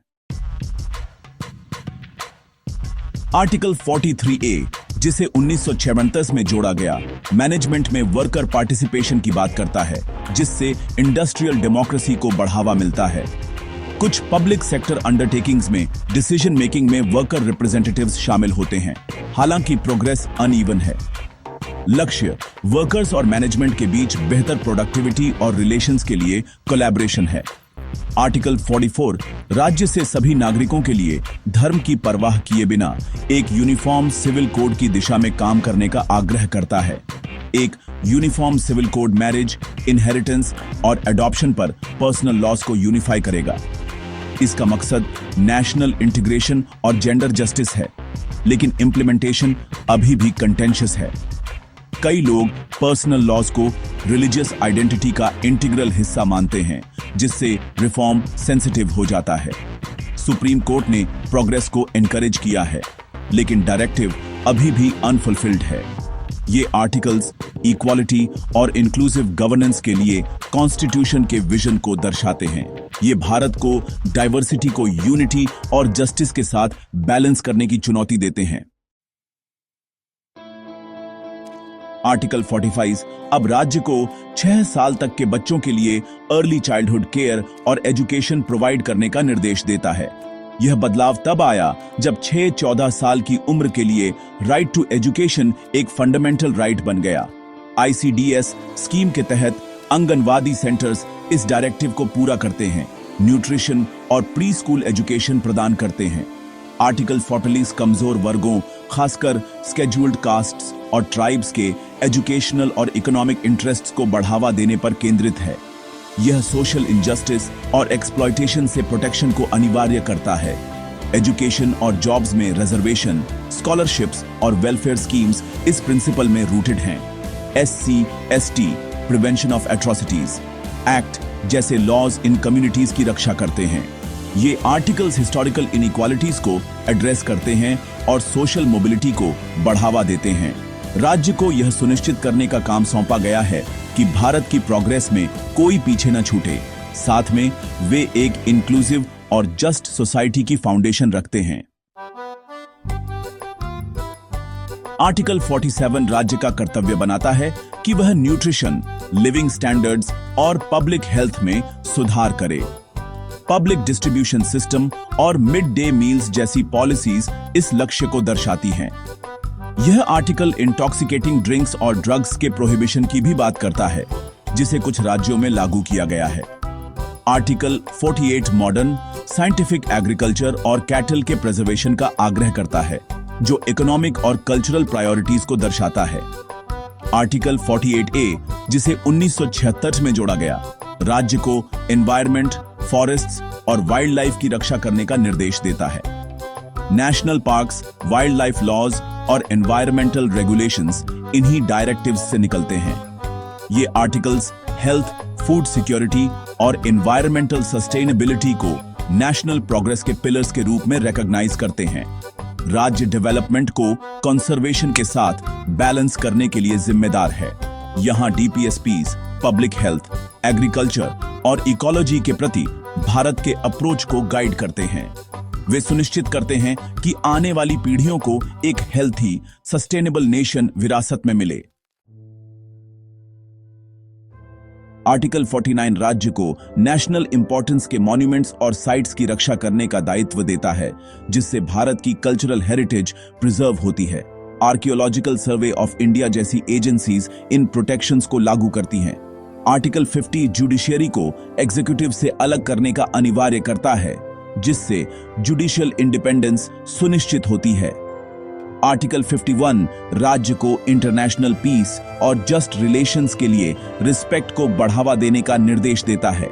आर्टिकल 43A, जिसे 1956 में जोड़ा गया, मैनेजमेंट में वर्कर पार्टिसिपेशन की बात करता है, जिससे इंडस्ट्रियल डेमोक्रेसी को बढ़ावा मिलता है। कुछ पब्लिक सेक्टर अंडरटेकिंग्स में डिसीजन मेकिंग में वर्कर रिप्रेजेंटेटिव्स शामिल होते हैं, हालांकि प्रोग्रेस अनइवन है। लक्ष्य वर्कर्स और मैनेजमेंट के बीच बेहतर प्रोडक्टिविटी और रिलेशंस के लिए कोलैबोरेशन है। आर्टिकल 44 राज्य से सभी नागरिकों के लिए धर्म की परवाह किए बिना एक यूनिफॉर्म सिविल कोड की दिशा में काम करने का आग्रह करता है। एक uniform civil code marriage, inheritance और एडॉप्शन पर पर्सनल लॉज को यूनिफाई करेगा। इसका मकसद नेशनल इंटीग्रेशन और जेंडर जस्टिस है, लेकिन इंप्लीमेंटेशन अभी भी कंटेंशियस है। कई लोग पर्सनल लॉज को रिलीजियस आइडेंटिटी का इंटीग्रल हिस्सा मानते हैं, जिससे रिफॉर्म सेंसिटिव हो जाता है। सुप्रीम कोर्ट ने प्रोग्रेस को एनकरेज किया है, लेकिन डायरेक्टिव अभी भी अनफुलफिल्ड है। ये आर्टिकल्स इक्वालिटी और इंक्लूसिव गवर्नेंस के लिए कॉन्स्टिट्यूशन के विजन को दर्शाते हैं। ये भारत को डाइवर्सिटी को यूनिटी और जस्टिस के साथ बैलेंस करने की चुनौती देते हैं। आर्टिकल 45 अब राज्य को 6 साल तक के बच्चों के लिए अर्ली चाइल्डहुड केयर और एजुकेशन प्रोवाइड करने का निर्देश देता है। यह बदलाव तब आया जब 6-14 साल की उम्र के लिए राइट टू एजुकेशन एक फंडामेंटल राइट बन गया। ICDS स्कीम के तहत आंगनवाड़ी सेंटर्स इस डायरेक्टिव को पूरा करते हैं, न्यूट्रिशन और प्री स्कूल एजुकेशन प्रदान करते हैं। आर्टिकल 40 कमजोर वर्गों, खासकर स्केड्यूल्ड कास्ट्स और ट्राइब्स के एजुकेशनल और इकोनॉमिक इंटरेस्ट्स को बढ़ावा देने पर केंद्रित है। यह सोशल इनजस्टिस और एक्सप्लॉयटेशन से प्रोटेक्शन को अनिवार्य करता है। एजुकेशन और जॉब्स में रिजर्वेशन, स्कॉलरशिप्स और वेलफेयर स्कीम्स इस प्रिंसिपल में रूटेड हैं। SC/ST prevention of atrocities act जैसे लॉज इन कम्युनिटीज की रक्षा करते हैं। ये आर्टिकल्स हिस्टोरिकल इनइक्वालिटीज को एड्रेस करते हैं और सोशल मोबिलिटी को बढ़ावा देते हैं। राज्य को यह सुनिश्चित करने का काम सौंपा गया है कि भारत की प्रोग्रेस में कोई पीछे न छूटे। साथ में वे एक इंक्लूसिव और जस्ट सोसाइटी की फाउंडेशन रखते हैं। आर्टिकल 47 राज्य का कर्तव्य बनाता है कि वह न्यूट्रिशन, लिविंग स्टैंडर्ड्स और पब्लिक हेल्थ में सुधार करे। पब्लिक डिस्ट्रीब्यूशन सिस्टम और मिड डे मील्स जैसी पॉलिसीज इस लक्ष्य को दर्शाती हैं। यह आर्टिकल इंटॉक्सिकेटिंग ड्रिंक्स और ड्रग्स के प्रोहिबिशन की भी बात करता है, जिसे कुछ राज्यों में लागू किया गया है। आर्टिकल 48 मॉडर्न, साइंटिफिक एग्रीकल्चर और कैटल के प्रिजर्वेशन का आग्रह करता है, जो इकोनॉमिक और कल्चरल प्रायोरिटीज को दर्शाता है। आर्टिकल 48A, जिसे 1976 में जोड़ा गया, राज्य को एनवायरनमेंट, फॉरेस्ट्स और वाइल्ड लाइफ की रक्षा करने का निर्देश देता है। National parks, wild life laws और एनवायरमेंटल रेगुलेशंस इन्हीं डायरेक्टिव्स से निकलते हैं। ये आर्टिकल्स हेल्थ, फूड सिक्योरिटी और एनवायरमेंटल सस्टेनेबिलिटी को नेशनल प्रोग्रेस के पिलर्स के रूप में रिकॉग्नाइज करते हैं। राज्य डेवलपमेंट को कंजर्वेशन के साथ बैलेंस करने के लिए जिम्मेदार है। यहाँ DPSPs, पब्लिक हेल्थ, एग्रीकल्चर और इकोलॉजी के प्रति भारत के अप्रोच को गाइड करते हैं। वे सुनिश्चित करते हैं कि आने वाली पीढ़ियों को एक हेल्थी, सस्टेनेबल नेशन विरासत में मिले। आर्टिकल 49 राज्य को नेशनल इंपॉर्टेंस के मॉन्यूमेंट्स और साइट्स की रक्षा करने का दायित्व देता है, जिससे भारत की कल्चरल हेरिटेज प्रिजर्व होती है। आर्कियोलॉजिकल सर्वे ऑफ इंडिया जैसी एजेंसीज इन प्रोटेक्शंस को लागू करती हैं। आर्टिकल 50 जुडिशियरी को एग्जीक्यूटिव से अलग करने का अनिवार्य करता है, जिससे जुडिशियल इंडिपेंडेंस सुनिश्चित होती है। आर्टिकल 51 राज्य को इंटरनेशनल पीस और जस्ट रिलेशंस के लिए रिस्पेक्ट को बढ़ावा देने का निर्देश देता है।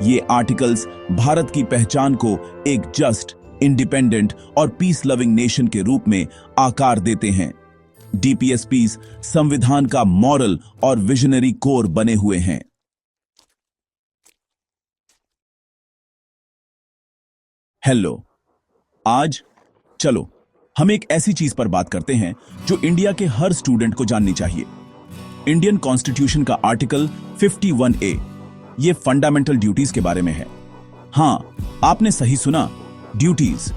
ये आर्टिकल्स भारत की पहचान को एक जस्ट, इंडिपेंडेंट और पीस लविंग नेशन के रूप में आकार देते हैं। डीपीएसपीज संविधान का मॉरल और विजनरी कोर बने हुए हैं। हेलो, आज चलो हम एक ऐसी चीज पर बात करते हैं जो इंडिया के हर स्टूडेंट को जाननी चाहिए। इंडियन कॉन्स्टिट्यूशन का आर्टिकल 51A, ये फंडामेंटल ड्यूटीज के बारे में है। हां, आपने सही सुना, ड्यूटीज।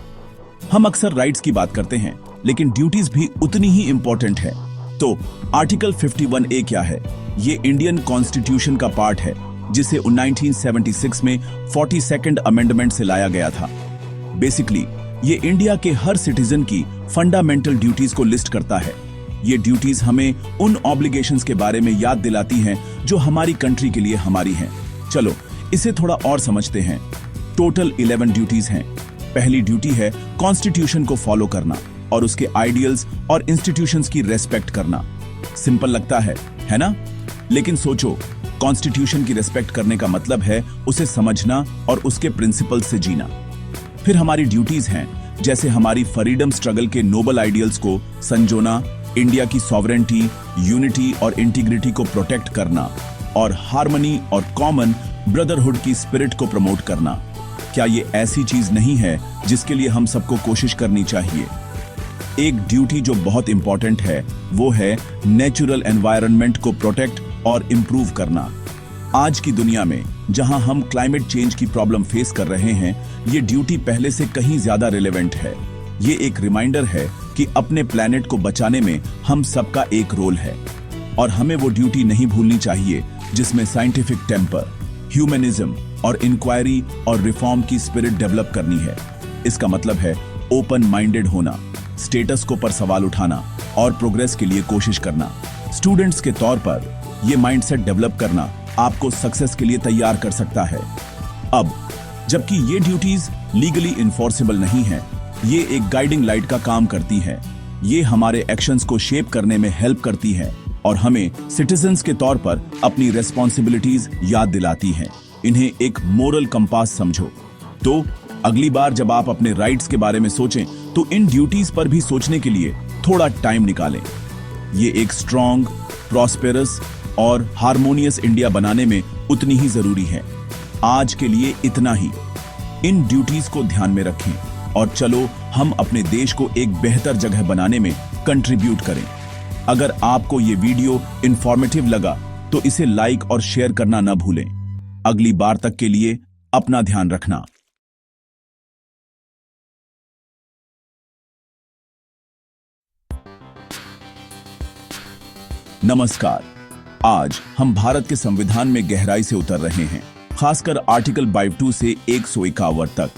हम अक्सर राइट्स की बात करते हैं, लेकिन ड्यूटीज भी उतनी ही इंपॉर्टेंट है। तो आर्टिकल 51A क्या है? ये इंडियन कॉन्स्टिट्यूशन का पार्ट है, जिसे 1976 में 42nd अमेंडमेंट से लाया गया था। बेसिकली ये इंडिया के हर सिटीजन की फंडामेंटल ड्यूटीज को लिस्ट करता है। ये ड्यूटीज हमें उन ऑब्लिगेशंस के बारे में याद दिलाती हैं जो हमारी कंट्री के लिए हमारी हैं। चलो इसे थोड़ा और समझते हैं। टोटल 11 ड्यूटीज हैं। पहली ड्यूटी है कॉन्स्टिट्यूशन को फॉलो करना और उसके आइडियल्स और इंस्टीट्यूशंस की रेस्पेक्ट करना। सिंपल लगता है ना? लेकिन सोचो, कॉन्स्टिट्यूशन की रेस्पेक्ट करने का मतलब है उसे समझना और उसके प्रिंसिपल से जीना। फिर हमारी ड्यूटीज हैं, जैसे हमारी फ्रीडम स्ट्रगल के नोबल आइडियल्स को संजोना, इंडिया की सॉवरेंटी, यूनिटी और इंटीग्रिटी को प्रोटेक्ट करना और हार्मनी और कॉमन ब्रदरहुड की स्पिरिट को प्रमोट करना। क्या ये ऐसी चीज नहीं है जिसके लिए हम सबको कोशिश करनी चाहिए? एक ड्यूटी जो बहुत इंपॉर्टेंट है वो है नेचुरल एनवायरनमेंट को प्रोटेक्ट और इंप्रूव करना। आज की दुनिया में जहां हम क्लाइमेट चेंज की प्रॉब्लम फेस कर रहे हैं, ये ड्यूटी पहले से कहीं ज्यादा रिलेवेंट है। ये एक रिमाइंडर है कि अपने प्लैनेट को बचाने में हम सबका एक रोल है और हमें वो ड्यूटी नहीं भूलनी चाहिए जिसमें साइंटिफिक टेम्पर, ह्यूमनिज्म और इंक्वायरी और रिफॉर्म की स्पिरिट डेवलप करनी है। इसका मतलब है ओपन माइंडेड होना, स्टेटस को पर सवाल उठाना और प्रोग्रेस के लिए कोशिश करना। स्टूडेंट्स के तौर पर यह माइंडसेट डेवलप करना आपको सक्सेस के लिए तैयार कर सकता है। अब जबकि ये ड्यूटीज लीगली इन्फोर्सेबल नहीं है, ये एक गाइडिंग लाइट का काम करती है। ये हमारे एक्शंस को शेप करने में हेल्प करती है और हमें सिटीजन्स के तौर पर अपनी रेस्पॉन्सिबिलिटीज याद दिलाती हैं। इन्हें एक मोरल कंपास समझो। तो अगली बार जब आप अपने राइट्स के बारे में सोचें तो इन ड्यूटीज पर भी सोचने के लिए थोड़ा टाइम निकालें। ये एक स्ट्रॉन्ग, प्रॉस्पेरस और हार्मोनियस इंडिया बनाने में उतनी ही जरूरी है। आज के लिए इतना ही। इन ड्यूटीज को ध्यान में रखें और चलो हम अपने देश को एक बेहतर जगह बनाने में कंट्रीब्यूट करें। अगर आपको ये वीडियो इंफॉर्मेटिव लगा तो इसे लाइक और शेयर करना न भूलें। अगली बार तक के लिए अपना ध्यान रखना। नमस्कार। आज हम भारत के संविधान में गहराई से उतर रहे हैं, खासकर आर्टिकल 52 से 151 तक।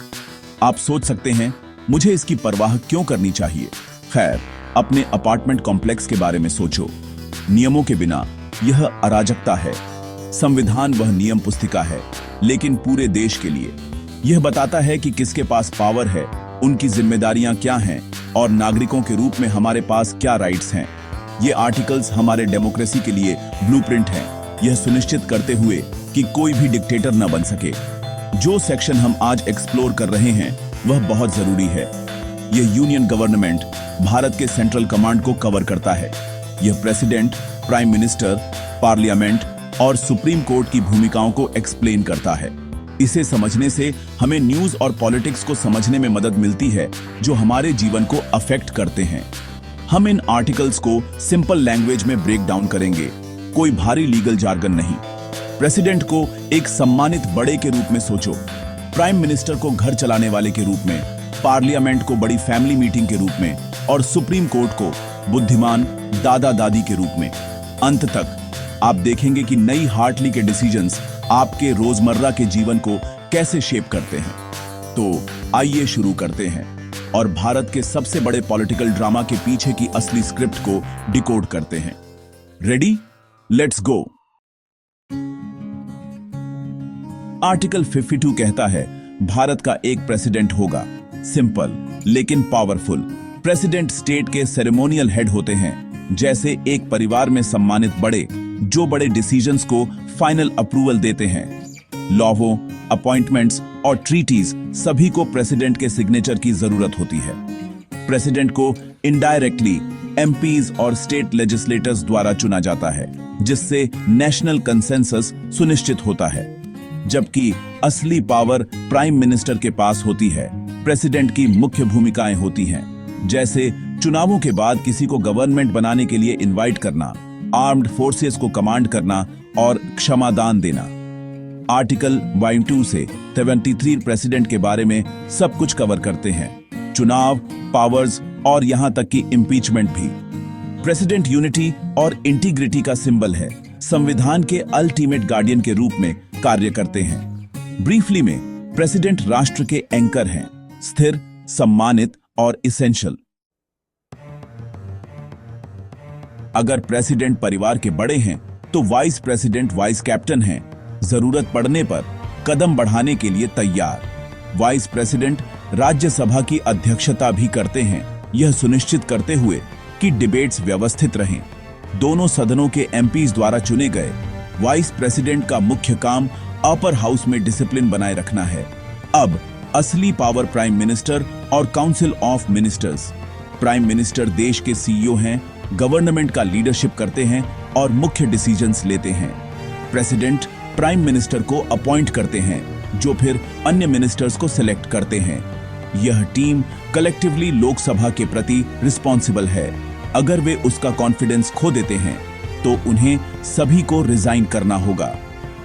आप सोच सकते हैं मुझे इसकी परवाह क्यों करनी चाहिए? खैर, अपने अपार्टमेंट कॉम्प्लेक्स के बारे में सोचो। नियमों के बिना यह अराजकता है। संविधान वह नियम पुस्तिका है, लेकिन पूरे देश के लिए। यह बताता है कि किसके पास पावर है, उनकी जिम्मेदारियां क्या हैं और नागरिकों के रूप में हमारे पास क्या राइट्स हैं। ये आर्टिकल्स हमारे डेमोक्रेसी के लिए ब्लूप्रिंट हैं, यह सुनिश्चित करते हुए कि कोई भी डिक्टेटर न बन सके। जो सेक्शन हम आज एक्सप्लोर कर रहे हैं वह बहुत जरूरी है। यह यूनियन गवर्नमेंट, भारत के सेंट्रल कमांड को कवर करता है। यह प्रेसिडेंट, प्राइम मिनिस्टर, पार्लियामेंट और सुप्रीम कोर्ट की भूमिकाओं को एक्सप्लेन करता है। इसे समझने से हमें न्यूज और पॉलिटिक्स को समझने में मदद मिलती है जो हमारे जीवन को अफेक्ट करते हैं। हम इन आर्टिकल्स को सिंपल लैंग्वेज में ब्रेक डाउन करेंगे, कोई भारी लीगल जार्गन नहीं। प्रेसिडेंट को एक सम्मानित बड़े के रूप में सोचो, प्राइम मिनिस्टर को घर चलाने वाले के रूप में, पार्लियामेंट को बड़ी फैमिली मीटिंग के रूप में और सुप्रीम कोर्ट को बुद्धिमान दादा दादी के रूप में। अंत तक आप देखेंगे कि नई हार्टली के डिसीजंस आपके रोजमर्रा के जीवन को कैसे शेप करते हैं। तो आइए शुरू करते हैं और भारत के सबसे बड़े पॉलिटिकल ड्रामा के पीछे की असली स्क्रिप्ट को डिकोड करते हैं। रेडी? Let's go. आर्टिकल 52 कहता है भारत का एक प्रेसिडेंट होगा, सिंपल लेकिन पावरफुल। प्रेसिडेंट स्टेट के सेरेमोनियल हेड होते हैं, जैसे एक परिवार में सम्मानित बड़े जो बड़े डिसीजंस को फाइनल अप्रूवल देते हैं। लॉवों, अपॉइंटमेंट्स और ट्रीटीज सभी को प्रेसिडेंट के सिग्नेचर की जरूरत होती है। प्रेसिडेंट को इनडायरेक्टली एमपीज और स्टेट लेजिस्लेटर्स द्वारा चुना जाता है, जिससे नेशनल कंसेंसस सुनिश्चित होता है। जबकि असली पावर प्राइम मिनिस्टर के पास होती है। प्रेसिडेंट की मुख्य भूमिकाएं होती हैं, जैसे चुनावों के बाद किसी को गवर्नमेंट बनाने के लिए इनवाइट करना, आर्म्ड फोर्सेस को कमांड करना और क्षमादान देना। आर्टिकल 1 से 73 प्रेसिडेंट के बारे में सब कुछ कवर करते हैं, चुनाव, पावर्स और यहां तक कि इम्पीचमेंट भी। प्रेसिडेंट यूनिटी और इंटीग्रिटी का सिंबल है, संविधान के अल्टीमेट गार्डियन के रूप में कार्य करते हैं। ब्रीफली में प्रेसिडेंट राष्ट्र के एंकर हैं, स्थिर, सम्मानित और इसेंशियल। अगर प्रेसिडेंट परिवार के बड़े हैं तो वाइस प्रेसिडेंट वाइस कैप्टन हैं, जरूरत पड़ने पर कदम बढ़ाने के लिए तैयार। वाइस प्रेसिडेंट राज्यसभा की अध्यक्षता भी करते हैं, यह सुनिश्चित करते हुए कि डिबेट्स व्यवस्थित रहें। दोनों सदनों के एमपीज द्वारा चुने गए वाइस प्रेसिडेंट का मुख्य काम अपर हाउस में डिसिप्लिन बनाए रखना है। अब असली पावर प्राइम मिनिस्टर और council of ministers. Prime minister देश के सीईओ हैं, गवर्नमेंट का लीडरशिप करते हैं और मुख्य डिसीजंस लेते हैं। प्रेसिडेंट प्राइम मिनिस्टर को अपॉइंट करते हैं, जो फिर अन्य मिनिस्टर्स को सिलेक्ट करते हैं। यह टीम कलेक्टिवली लोकसभा के प्रति रिस्पॉन्सिबल है। अगर वे उसका कॉन्फिडेंस खो देते हैं तो उन्हें सभी को रिजाइन करना होगा।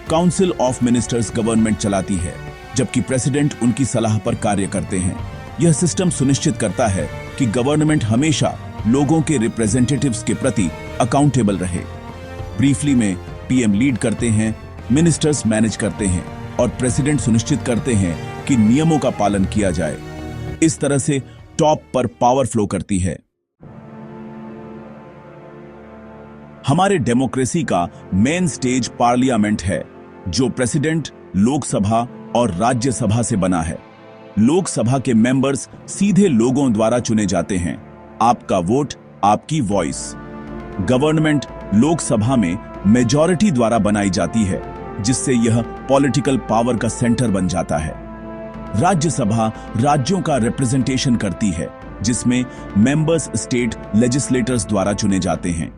काउंसिल ऑफ मिनिस्टर्स गवर्नमेंट चलाती है, जबकि प्रेसिडेंट उनकी सलाह पर कार्य करते हैं। यह सिस्टम सुनिश्चित करता है कि गवर्नमेंट हमेशा लोगों के रिप्रेजेंटेटिव्स के प्रति अकाउंटेबल रहे। ब्रीफली में पीएम लीड करते हैं, मिनिस्टर्स मैनेज करते हैं और प्रेसिडेंट सुनिश्चित करते हैं कि नियमों का पालन किया जाए। इस तरह से टॉप पर पावर फ्लो करती है। हमारे डेमोक्रेसी का मेन स्टेज पार्लियामेंट है, जो प्रेसिडेंट, लोकसभा और राज्यसभा से बना है। लोकसभा के मेंबर्स सीधे लोगों द्वारा चुने जाते हैं। आपका वोट, आपकी वॉइस। गवर्नमेंट लोकसभा में मेजॉरिटी द्वारा बनाई जाती है, जिससे यह पॉलिटिकल पावर का सेंटर बन जाता है। राज्यसभा राज्यों का रिप्रेजेंटेशन करती है, जिसमें मेंबर्स स्टेट लेजिस्लेटर्स द्वारा चुने जाते हैं।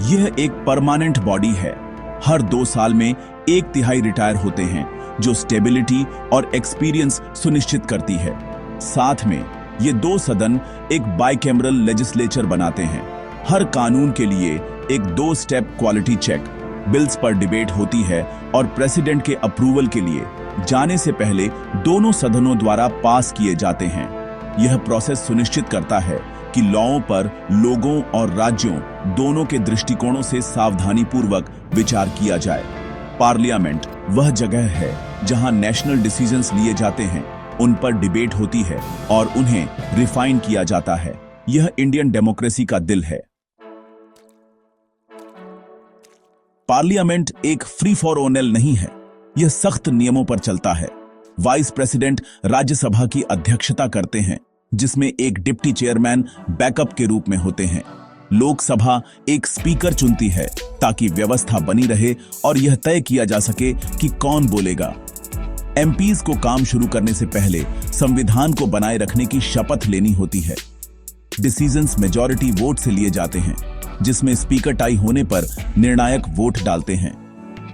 यह एक परमानेंट बॉडी है। हर 2 साल में 1/3 रिटायर होते हैं, जो स्टेबिलिटी और एक्सपीरियंस सुनिश्चित करती है। साथ में ये 2 सदन एक बाइकैमरल लेजिस्लेचर बनाते हैं। हर कानून के लिए एक 2 स्टेप क्वालिटी चेक, बिल्स पर डिबेट होती है और प्रेसिडेंट के अप्रूवल के लिए जाने से पहले दोनों सदनों द्वारा पास किए जाते हैं। यह प्रोसेस सुनिश्चित करता है कि लॉओं पर लोगों और राज्यों दोनों के दृष्टिकोणों से सावधानीपूर्वक विचार किया जाए। पार्लियामेंट वह जगह है जहां नेशनल डिसीजंस लिए जाते हैं, उन पर डिबेट होती है और उन्हें रिफाइन किया जाता है। यह इंडियन डेमोक्रेसी का दिल है। पार्लियामेंट एक फ्री फॉर ऑल नहीं है, यह सख्त नियमों पर चलता है। वाइस प्रेसिडेंट राज्यसभा की अध्यक्षता करते हैं, जिसमें एक डिप्टी चेयरमैन बैकअप के रूप में होते हैं। लोकसभा एक स्पीकर चुनती है ताकि व्यवस्था बनी रहे और यह तय किया जा सके कि कौन बोलेगा। एमपीज को काम शुरू करने से पहले संविधान को बनाए रखने की शपथ लेनी होती है। डिसीजंस मेजॉरिटी वोट से लिए जाते हैं, जिसमें स्पीकर टाई होने पर निर्णायक वोट डालते हैं।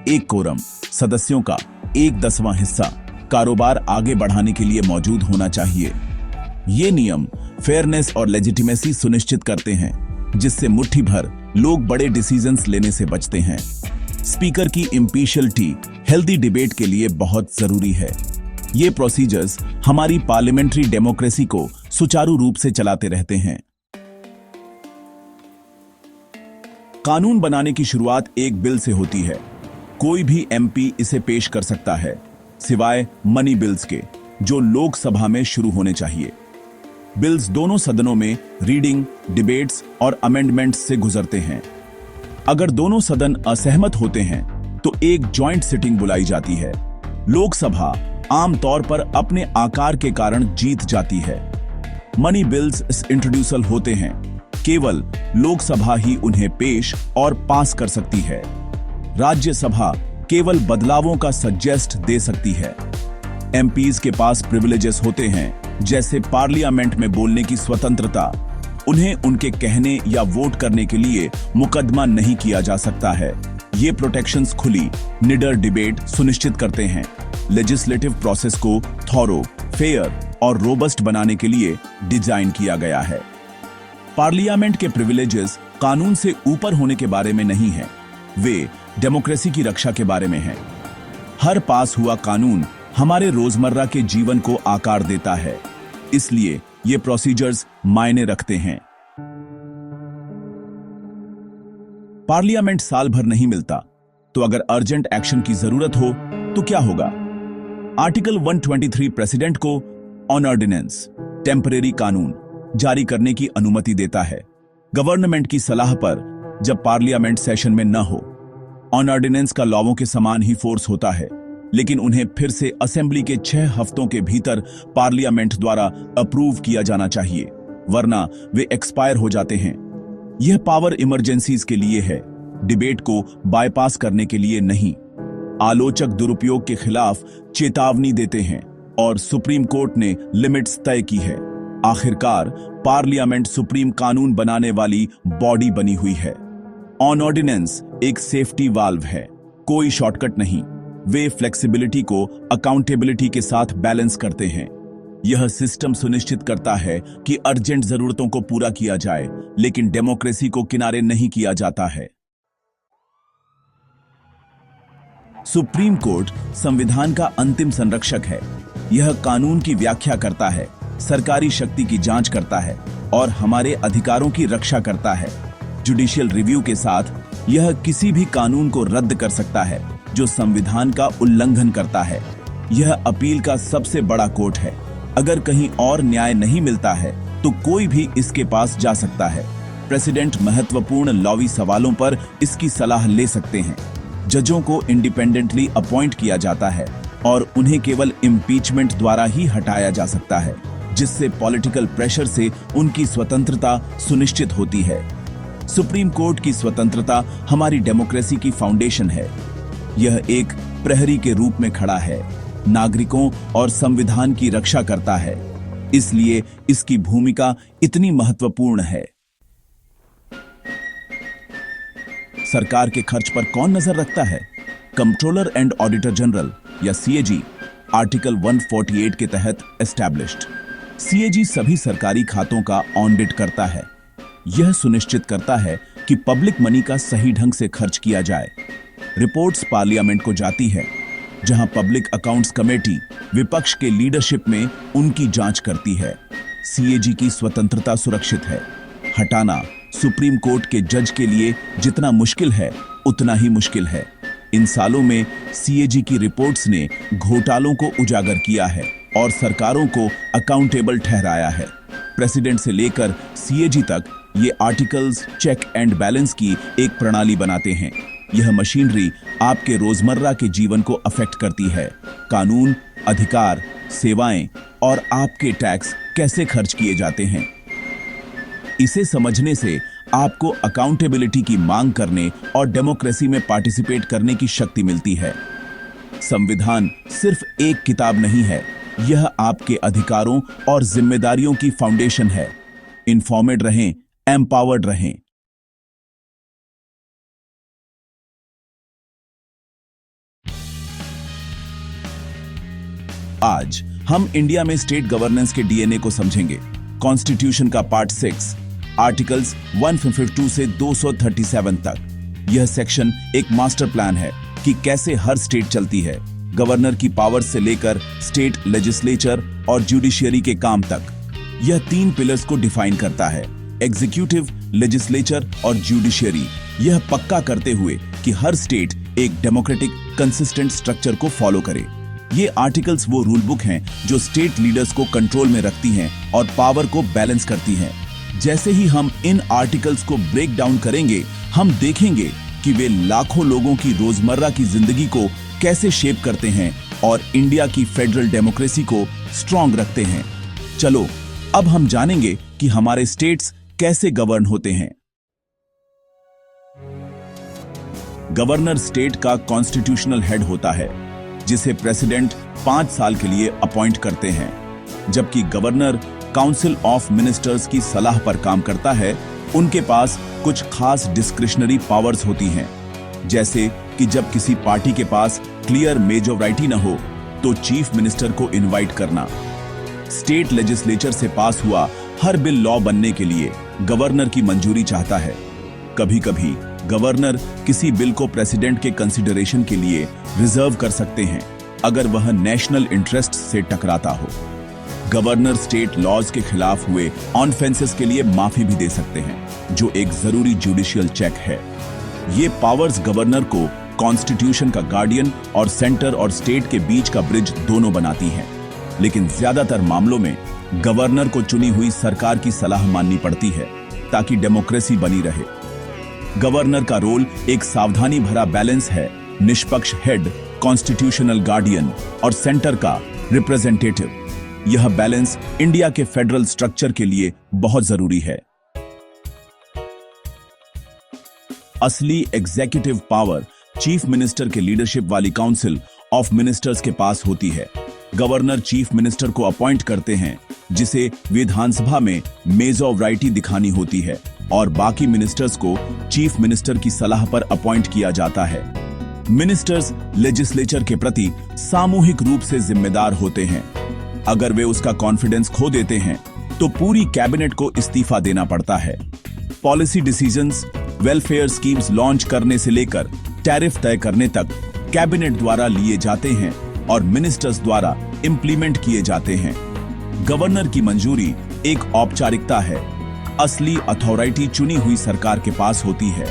एक कोरम, सदस्यों का 1/10वां हिस्सा कारोबार आगे बढ़ाने के लिए मौजूद होना चाहिए। ये नियम फेयरनेस और लेजिटिमेसी सुनिश्चित करते हैं, जिससे मुट्ठी भर लोग बड़े डिसीजंस लेने से बचते हैं। स्पीकर की इम्पीशियलिटी हेल्दी डिबेट के लिए बहुत जरूरी है। ये प्रोसीजर्स हमारी पार्लियामेंट्री डेमोक्रेसी को सुचारू रूप से चलाते रहते हैं। कानून बनाने की शुरुआत एक बिल से होती है। कोई भी एमपी इसे पेश कर सकता है, सिवाय मनी बिल्स के, जो लोकसभा में शुरू होने चाहिए। बिल्स दोनों सदनों में रीडिंग, डिबेट्स और अमेंडमेंट्स से गुजरते हैं। अगर दोनों सदन असहमत होते हैं तो एक जॉइंट सिटिंग बुलाई जाती है। लोकसभा आमतौर पर अपने आकार के कारण जीत जाती है। मनी बिल्स इंट्रोड्यूसल होते हैं, केवल लोकसभा ही उन्हें पेश और पास कर सकती है। राज्यसभा केवल बदलावों का सजेस्ट दे सकती है। एमपीज के पास प्रिविलेजेस होते हैं, जैसे पार्लियामेंट में बोलने की स्वतंत्रता। उन्हें उनके कहने या वोट करने के लिए मुकदमा नहीं किया जा सकता है। ये प्रोटेक्शंस खुली, निडर डिबेट सुनिश्चित करते हैं। लेजिस्लेटिव प्रोसेस को थॉरो, फेयर और रोबस्ट बनाने के लिए डिजाइन किया गया है। पार्लियामेंट के प्रिविलेजेस कानून से ऊपर होने के बारे में नहीं है, वे डेमोक्रेसी की रक्षा के बारे में हैं। हर पास हुआ कानून हमारे रोजमर्रा के जीवन को आकार देता है, इसलिए ये प्रोसीजर्स मायने रखते हैं। पार्लियामेंट साल भर नहीं मिलता, तो अगर अर्जेंट एक्शन की जरूरत हो तो क्या होगा? आर्टिकल 123 प्रेसिडेंट को ऑन ऑर्डिनेंस, टेम्परेरी कानून जारी करने की अनुमति देता है, गवर्नमेंट की सलाह पर, जब पार्लियामेंट सेशन में न हो। ऑन ऑर्डिनेंस का लॉवों के समान ही फोर्स होता है, लेकिन उन्हें फिर से असेंबली के 6 हफ्तों के भीतर पार्लियामेंट द्वारा अप्रूव किया जाना चाहिए, वरना वे एक्सपायर हो जाते हैं। यह पावर इमरजेंसीज के लिए है, डिबेट को बाईपास करने के लिए नहीं। आलोचक दुरुपयोग के खिलाफ चेतावनी देते हैं और सुप्रीम कोर्ट ने लिमिट्स तय की है। आखिरकार पार्लियामेंट सुप्रीम कानून बनाने वाली बॉडी बनी हुई है। ऑन ऑर्डिनेंस एक सेफ्टी वाल्व है, कोई शॉर्टकट नहीं। वे फ्लेक्सिबिलिटी को अकाउंटेबिलिटी के साथ बैलेंस करते हैं। यह सिस्टम सुनिश्चित करता है कि अर्जेंट जरूरतों को पूरा किया जाए, लेकिन डेमोक्रेसी को किनारे नहीं किया जाता है। सुप्रीम कोर्ट संविधान का अंतिम संरक्षक है। यह कानून की व्याख्या करता है, सरकारी शक्ति की जांच करता है और हमारे अधिकारों की रक्षा करता है। जुडिशियल रिव्यू के साथ यह किसी भी कानून को रद्द कर सकता है जो संविधान का उल्लंघन करता है। यह अपील का सबसे बड़ा कोर्ट है। अगर कहीं और न्याय नहीं मिलता है तो कोई भी इसके पास जा सकता है। प्रेसिडेंट महत्वपूर्ण लॉवी सवालों पर इसकी सलाह ले सकते हैं। जजों को इंडिपेंडेंटली अपॉइंट किया जाता है और उन्हें केवल इम्पीचमेंट द्वारा ही हटाया जा सकता है, जिससे पॉलिटिकल प्रेशर से उनकी स्वतंत्रता सुनिश्चित होती है। सुप्रीम कोर्ट की स्वतंत्रता हमारी डेमोक्रेसी की फाउंडेशन है। यह एक प्रहरी के रूप में खड़ा है, नागरिकों और संविधान की रक्षा करता है, इसलिए इसकी भूमिका इतनी महत्वपूर्ण है। सरकार के खर्च पर कौन नजर रखता है? कंट्रोलर एंड ऑडिटर जनरल या सीएजी, आर्टिकल 148 के तहत एस्टैब्लिश्ड। सीएजी सभी सरकारी खातों का ऑडिट करता है। यह सुनिश्चित करता है कि पब्लिक मनी का सही ढंग से खर्च किया जाए। रिपोर्ट्स पार्लियामेंट को जाती है, जहां पब्लिक अकाउंट्स कमेटी विपक्ष के लीडरशिप में उनकी जांच करती है। सीएजी की स्वतंत्रता सुरक्षित है। हटाना सुप्रीम कोर्ट के जज के लिए जितना मुश्किल है, उतना ही मुश्किल है। इन सालों में सीएजी की रिपोर्ट्स ने घोटालों को उजागर किया है और सरकारों को अकाउंटेबल ठहराया है। प्रेसिडेंट से लेकर सीएजी तक ये आर्टिकल्स चेक एंड बैलेंस की एक प्रणाली बनाते हैं। यह मशीनरी आपके रोजमर्रा के जीवन को अफेक्ट करती है। कानून, अधिकार, सेवाएं और आपके टैक्स कैसे खर्च किए जाते हैं। इसे समझने से आपको अकाउंटेबिलिटी की मांग करने और डेमोक्रेसी में पार्टिसिपेट करने की शक्ति मिलती है। संविधान सिर्फ एक किताब नहीं है, यह आपके अधिकारों और जिम्मेदारियों की फाउंडेशन है। इन्फॉर्मेड रहें, एम्पावर्ड रहें। आज हम इंडिया में स्टेट गवर्नेंस के डीएनए को समझेंगे। कॉन्स्टिट्यूशन का पार्ट 6, आर्टिकल्स 152 से 237 तक। यह सेक्शन एक मास्टर प्लान है कि कैसे हर स्टेट चलती है, गवर्नर की पावर से लेकर स्टेट लेजिस्लेचर और जुडिशियरी के काम तक। यह 3 पिलर्स को डिफाइन करता है, एग्जीक्यूटिव, लेजिस्लेचर और जुडिशियरी। यह पक्का करते हुए कि हर स्टेट एक डेमोक्रेटिक कंसिस्टेंट स्ट्रक्चर को फॉलो करे। ये आर्टिकल्स वो रूल बुक हैं जो स्टेट लीडर्स को कंट्रोल में रखती हैं और पावर को बैलेंस करती हैं। जैसे ही हम इन आर्टिकल्स को ब्रेक डाउन करेंगे, हम देखेंगे कि वे लाखों लोगों की रोजमर्रा की जिंदगी को कैसे शेप करते हैं और इंडिया की फेडरल डेमोक्रेसी को स्ट्रांग रखते हैं। चलो अब हम जानेंगे कि हमारे स्टेट्स कैसे गवर्न होते हैं। गवर्नर स्टेट का कॉन्स्टिट्यूशनल हेड होता है, जिसे प्रेसिडेंट 5 साल के लिए अपॉइंट करते हैं। जबकि गवर्नर काउंसिल ऑफ मिनिस्टर्स की सलाह पर काम करता है। उनके पास कुछ खास डिस्क्रिशनरी पावर्स होती हैं, जैसे कि जब किसी पार्टी के पास क्लियर मेजॉरिटी न हो तो चीफ मिनिस्टर को इनवाइट करना। स्टेट लेजिस्लेचर से पास हुआ हर बिल लॉ बनने के लिए गवर्नर की मंजूरी चाहता है। कभी कभी गवर्नर किसी बिल को प्रेसिडेंट के कंसिडरेशन के लिए रिजर्व कर सकते हैं अगर वह नेशनल इंटरेस्ट से टकराता हो। गवर्नर स्टेट लॉज के खिलाफ हुए ऑफेंसेस के लिए माफी भी दे सकते हैं, जो एक जरूरी जुडिशियल चेक है। ये पावर्स गवर्नर को कॉन्स्टिट्यूशन का गार्डियन और सेंटर और स्टेट के बीच का ब्रिज दोनों बनाती हैं। लेकिन ज्यादातर मामलों में गवर्नर को चुनी हुई सरकार की सलाह माननी पड़ती है ताकि डेमोक्रेसी बनी रहे। गवर्नर का रोल एक सावधानी भरा बैलेंस है, निष्पक्ष हेड, कॉन्स्टिट्यूशनल गार्डियन और सेंटर का रिप्रेजेंटेटिव। यह बैलेंस इंडिया के फेडरल स्ट्रक्चर के लिए बहुत जरूरी है। असली एग्जीक्यूटिव पावर चीफ मिनिस्टर के लीडरशिप वाली काउंसिल ऑफ मिनिस्टर्स के पास होती है। गवर्नर चीफ मिनिस्टर को अपॉइंट करते हैं, जिसे विधानसभा में मेजॉरिटी दिखानी होती है, और बाकी मिनिस्टर्स को चीफ मिनिस्टर की सलाह पर अपॉइंट किया जाता है। मिनिस्टर्स लेजिस्लेचर के प्रति सामूहिक रूप से जिम्मेदार होते हैं। अगर वे उसका कॉन्फिडेंस खो देते हैं तो पूरी कैबिनेट को इस्तीफा देना पड़ता है। Policy decisions, welfare schemes launch करने से लेकर टैरिफ तय करने तक कैबिनेट द्वारा लिए जाते हैं और मिनिस्टर्स द्वारा इंप्लीमेंट किए जाते हैं। गवर्नर की मंजूरी एक औपचारिकता है। असली अथॉरिटी चुनी हुई सरकार के पास होती है।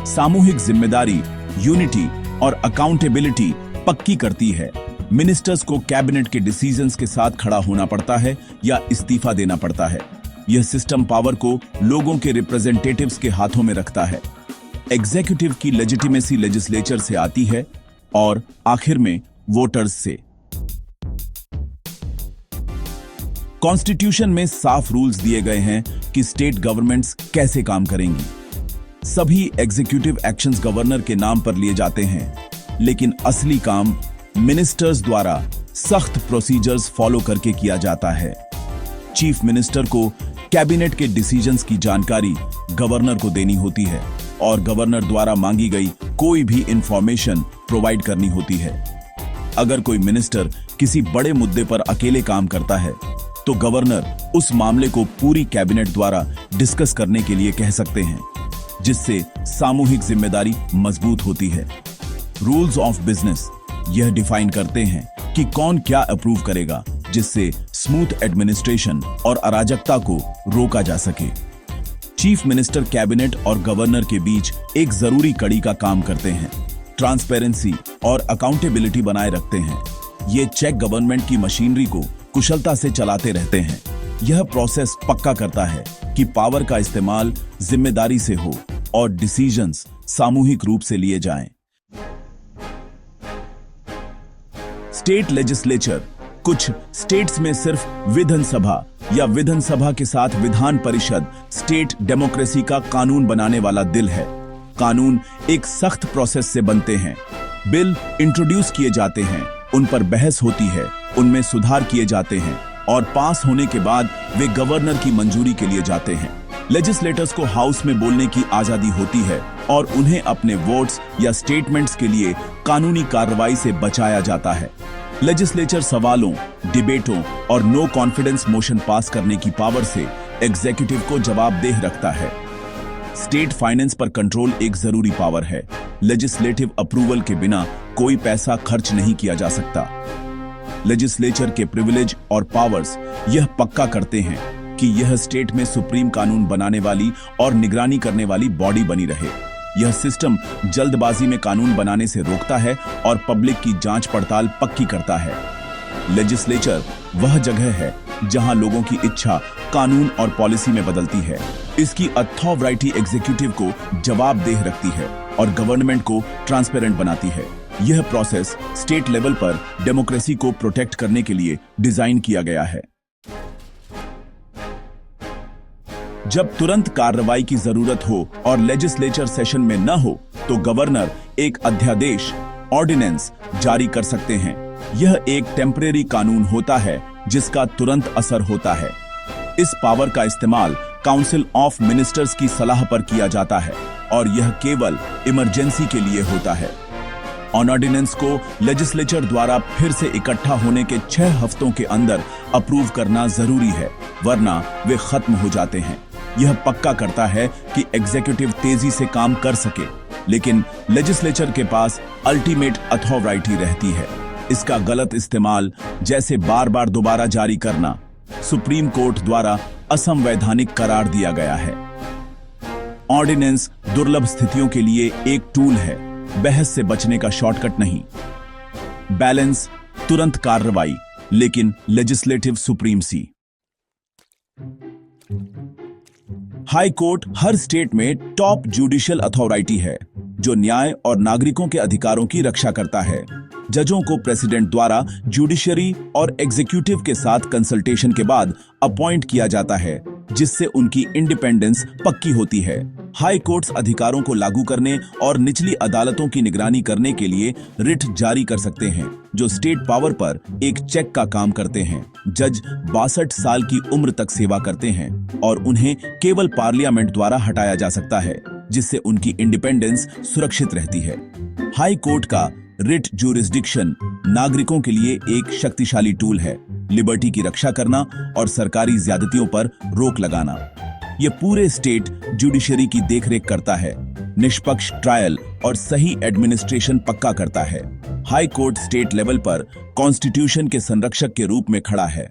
सामूहिक जिम्मेदारी, यूनिटी और अकाउंटेबिलिटी पक्की करती है। मिनिस्टर्स को कैबिनेट के डिसीजंस के साथ खड़ा होना पड़ता है या इस्तीफा देना पड़ता है। यह सिस्टम पावर को लोगों के रिप्रेजेंटेटिव्स के हाथों में रखता है। एग्जीक्यूटिव की लेजिटिमेसी लेजिस्लेचर से आती है और आखिर में वोटर्स से। कॉन्स्टिट्यूशन में साफ रूल्स दिए गए हैं कि स्टेट गवर्नमेंट्स कैसे काम करेंगी। सभी एग्जीक्यूटिव एक्शंस गवर्नर के नाम पर लिए जाते हैं, लेकिन असली काम मिनिस्टर्स द्वारा सख्त प्रोसीजर्स फॉलो करके किया जाता है। चीफ मिनिस्टर को कैबिनेट के डिसीजंस की जानकारी गवर्नर को देनी होती है और गवर्नर द्वारा मांगी गई कोई भी इंफॉर्मेशन प्रोवाइड करनी होती है। अगर कोई मिनिस्टर किसी बड़े मुद्दे पर अकेले काम करता है तो गवर्नर उस मामले को पूरी कैबिनेट द्वारा डिस्कस करने के लिए कह सकते हैं, जिससे सामूहिक जिम्मेदारी मजबूत होती है। रूल्स ऑफ बिजनेस यह डिफाइन करते हैं कि कौन क्या अप्रूव करेगा, जिससे स्मूथ एडमिनिस्ट्रेशन और अराजकता को रोका जा सके। चीफ मिनिस्टर कैबिनेट और गवर्नर के बीच एक जरूरी कड़ी का काम करते हैं। ट्रांसपेरेंसी और अकाउंटेबिलिटी बनाए रखते हैं। ये चेक गवर्नमेंट की मशीनरी को कुशलता से चलाते रहते हैं। यह प्रोसेस पक्का करता है कि पावर का इस्तेमाल जिम्मेदारी से हो और डिसीजंस सामूहिक रूप से लिए जाएं। स्टेट लेजिस्लेचर कुछ स्टेट्स में सिर्फ विधानसभा या विधानसभा के साथ विधान परिषद स्टेट डेमोक्रेसी का कानून बनाने वाला दिल है। कानून एक सख्त प्रोसेस से बनते हैं। बिल इंट्रोड्यूस किए जाते हैं, उन पर बहस होती है, उनमें सुधार किए जाते हैं और पास होने के बाद वे गवर्नर की मंजूरी के लिए जाते हैं। लेजिस्लेटर्स को हाउस में बोलने की आजादी होती है और उन्हें अपने वोट्स या स्टेटमेंट्स के लिए कानूनी कार्रवाई से बचाया जाता है। लेजिस्लेचर सवालों, डिबेटों और नो कॉन्फिडेंस मोशन पास करने की पावर से एग्जीक्यूटिव को जवाबदेह रखता है। स्टेट फाइनेंस पर कंट्रोल एक जरूरी पावर है। लेजिस्लेटिव अप्रूवल के बिना कोई पैसा खर्च नहीं किया जा सकता। लेजिस्लेचर के प्रिविलेज और पावर्स यह पक्का करते हैं कि यह स्टेट में सुप्रीम कानून बनाने वाली और निगरानी करने वाली बॉडी बनी रहे। यह सिस्टम जल्दबाजी में कानून बनाने से रोकता है और पब्लिक की जांच पड़ताल पक्की करता है। लेजिस्लेचर वह जगह है जहां लोगों की इच्छा कानून और पॉलिसी में बदलती है। इसकी अथॉरिटी एग्जीक्यूटिव को जवाबदेह रखती है और गवर्नमेंट को ट्रांसपेरेंट बनाती है। यह प्रोसेस स्टेट लेवल पर डेमोक्रेसी को प्रोटेक्ट करने के लिए डिजाइन किया गया है। जब तुरंत कार्रवाई की जरूरत हो और लेजिस्लेचर सेशन में न हो तो गवर्नर एक अध्यादेश ऑर्डिनेंस जारी कर सकते हैं। यह एक टेम्परेरी कानून होता है जिसका तुरंत असर होता है। इस पावर का इस्तेमाल काउंसिल ऑफ मिनिस्टर्स की सलाह पर किया जाता है और यह केवल इमरजेंसी के लिए होता है। ऑन ऑर्डिनेंस को लेजिस्लेचर द्वारा फिर से इकट्ठा होने के 6 हफ्तों के अंदर अप्रूव करना जरूरी है, वरना वे खत्म हो जाते हैं। यह पक्का करता है कि एग्जीक्यूटिव तेजी से काम कर सके, लेकिन लेजिस्लेचर के पास अल्टीमेट अथॉरिटी रहती है। इसका गलत इस्तेमाल, जैसे बार बार दोबारा जारी करना, सुप्रीम कोर्ट द्वारा असंवैधानिक करार दिया गया है। ऑर्डिनेंस दुर्लभ स्थितियों के लिए एक टूल है, बहस से बचने का शॉर्टकट नहीं। बैलेंस, तुरंत कार्रवाई, लेकिन लेजिस्लेटिव सुप्रीमसी। हाई कोर्ट हर स्टेट में टॉप जुडिशियल अथॉरिटी है, जो न्याय और नागरिकों के अधिकारों की रक्षा करता है। जजों को प्रेसिडेंट द्वारा जुडिशरी और एग्जीक्यूटिव के साथ कंसल्टेशन के बाद अपॉइंट किया जाता है, जिससे उनकी इंडिपेंडेंस पक्की होती है। हाई कोर्ट्स अधिकारों को लागू करने और निचली अदालतों की निगरानी करने के लिए रिट जारी कर सकते हैं, जो स्टेट पावर पर एक चेक का काम करते हैं। जज 62 साल की उम्र तक सेवा करते हैं और उन्हें केवल पार्लियामेंट द्वारा हटाया जा सकता है, जिससे उनकी इंडिपेंडेंस सुरक्षित रहती है। हाई कोर्ट का रिट ज्यूरिसडिक्शन नागरिकों के लिए एक शक्तिशाली टूल है, लिबर्टी की रक्षा करना और सरकारी ज्यादतियों पर रोक लगाना। यह पूरे स्टेट जुडिशरी की देखरेख करता है, निष्पक्ष ट्रायल और सही एडमिनिस्ट्रेशन पक्का करता है। हाई कोर्ट स्टेट लेवल पर कॉन्स्टिट्यूशन के संरक्षक के रूप में खड़ा है।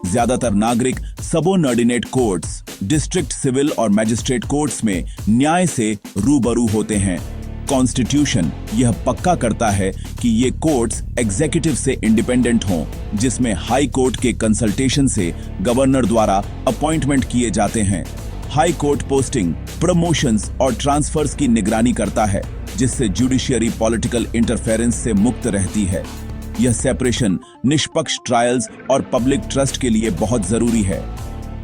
ज्यादातर नागरिक सबोर्डिनेट कोर्ट्स, डिस्ट्रिक्ट सिविल और मैजिस्ट्रेट कोर्ट्स में न्याय से रूबरू होते हैं। कॉन्स्टिट्यूशन यह पक्का करता है कि ये कोर्ट्स एग्जीक्यूटिव से इंडिपेंडेंट हों, जिसमें हाई कोर्ट के कंसल्टेशन से गवर्नर द्वारा अपॉइंटमेंट किए जाते हैं। हाई कोर्ट पोस्टिंग, प्रमोशंस और ट्रांसफर्स की निगरानी करता है, जिससे जुडिशियरी पॉलिटिकल इंटरफेरेंस से मुक्त रहती है। यह सेपरेशन निष्पक्ष ट्रायल्स और पब्लिक ट्रस्ट के लिए बहुत जरूरी है।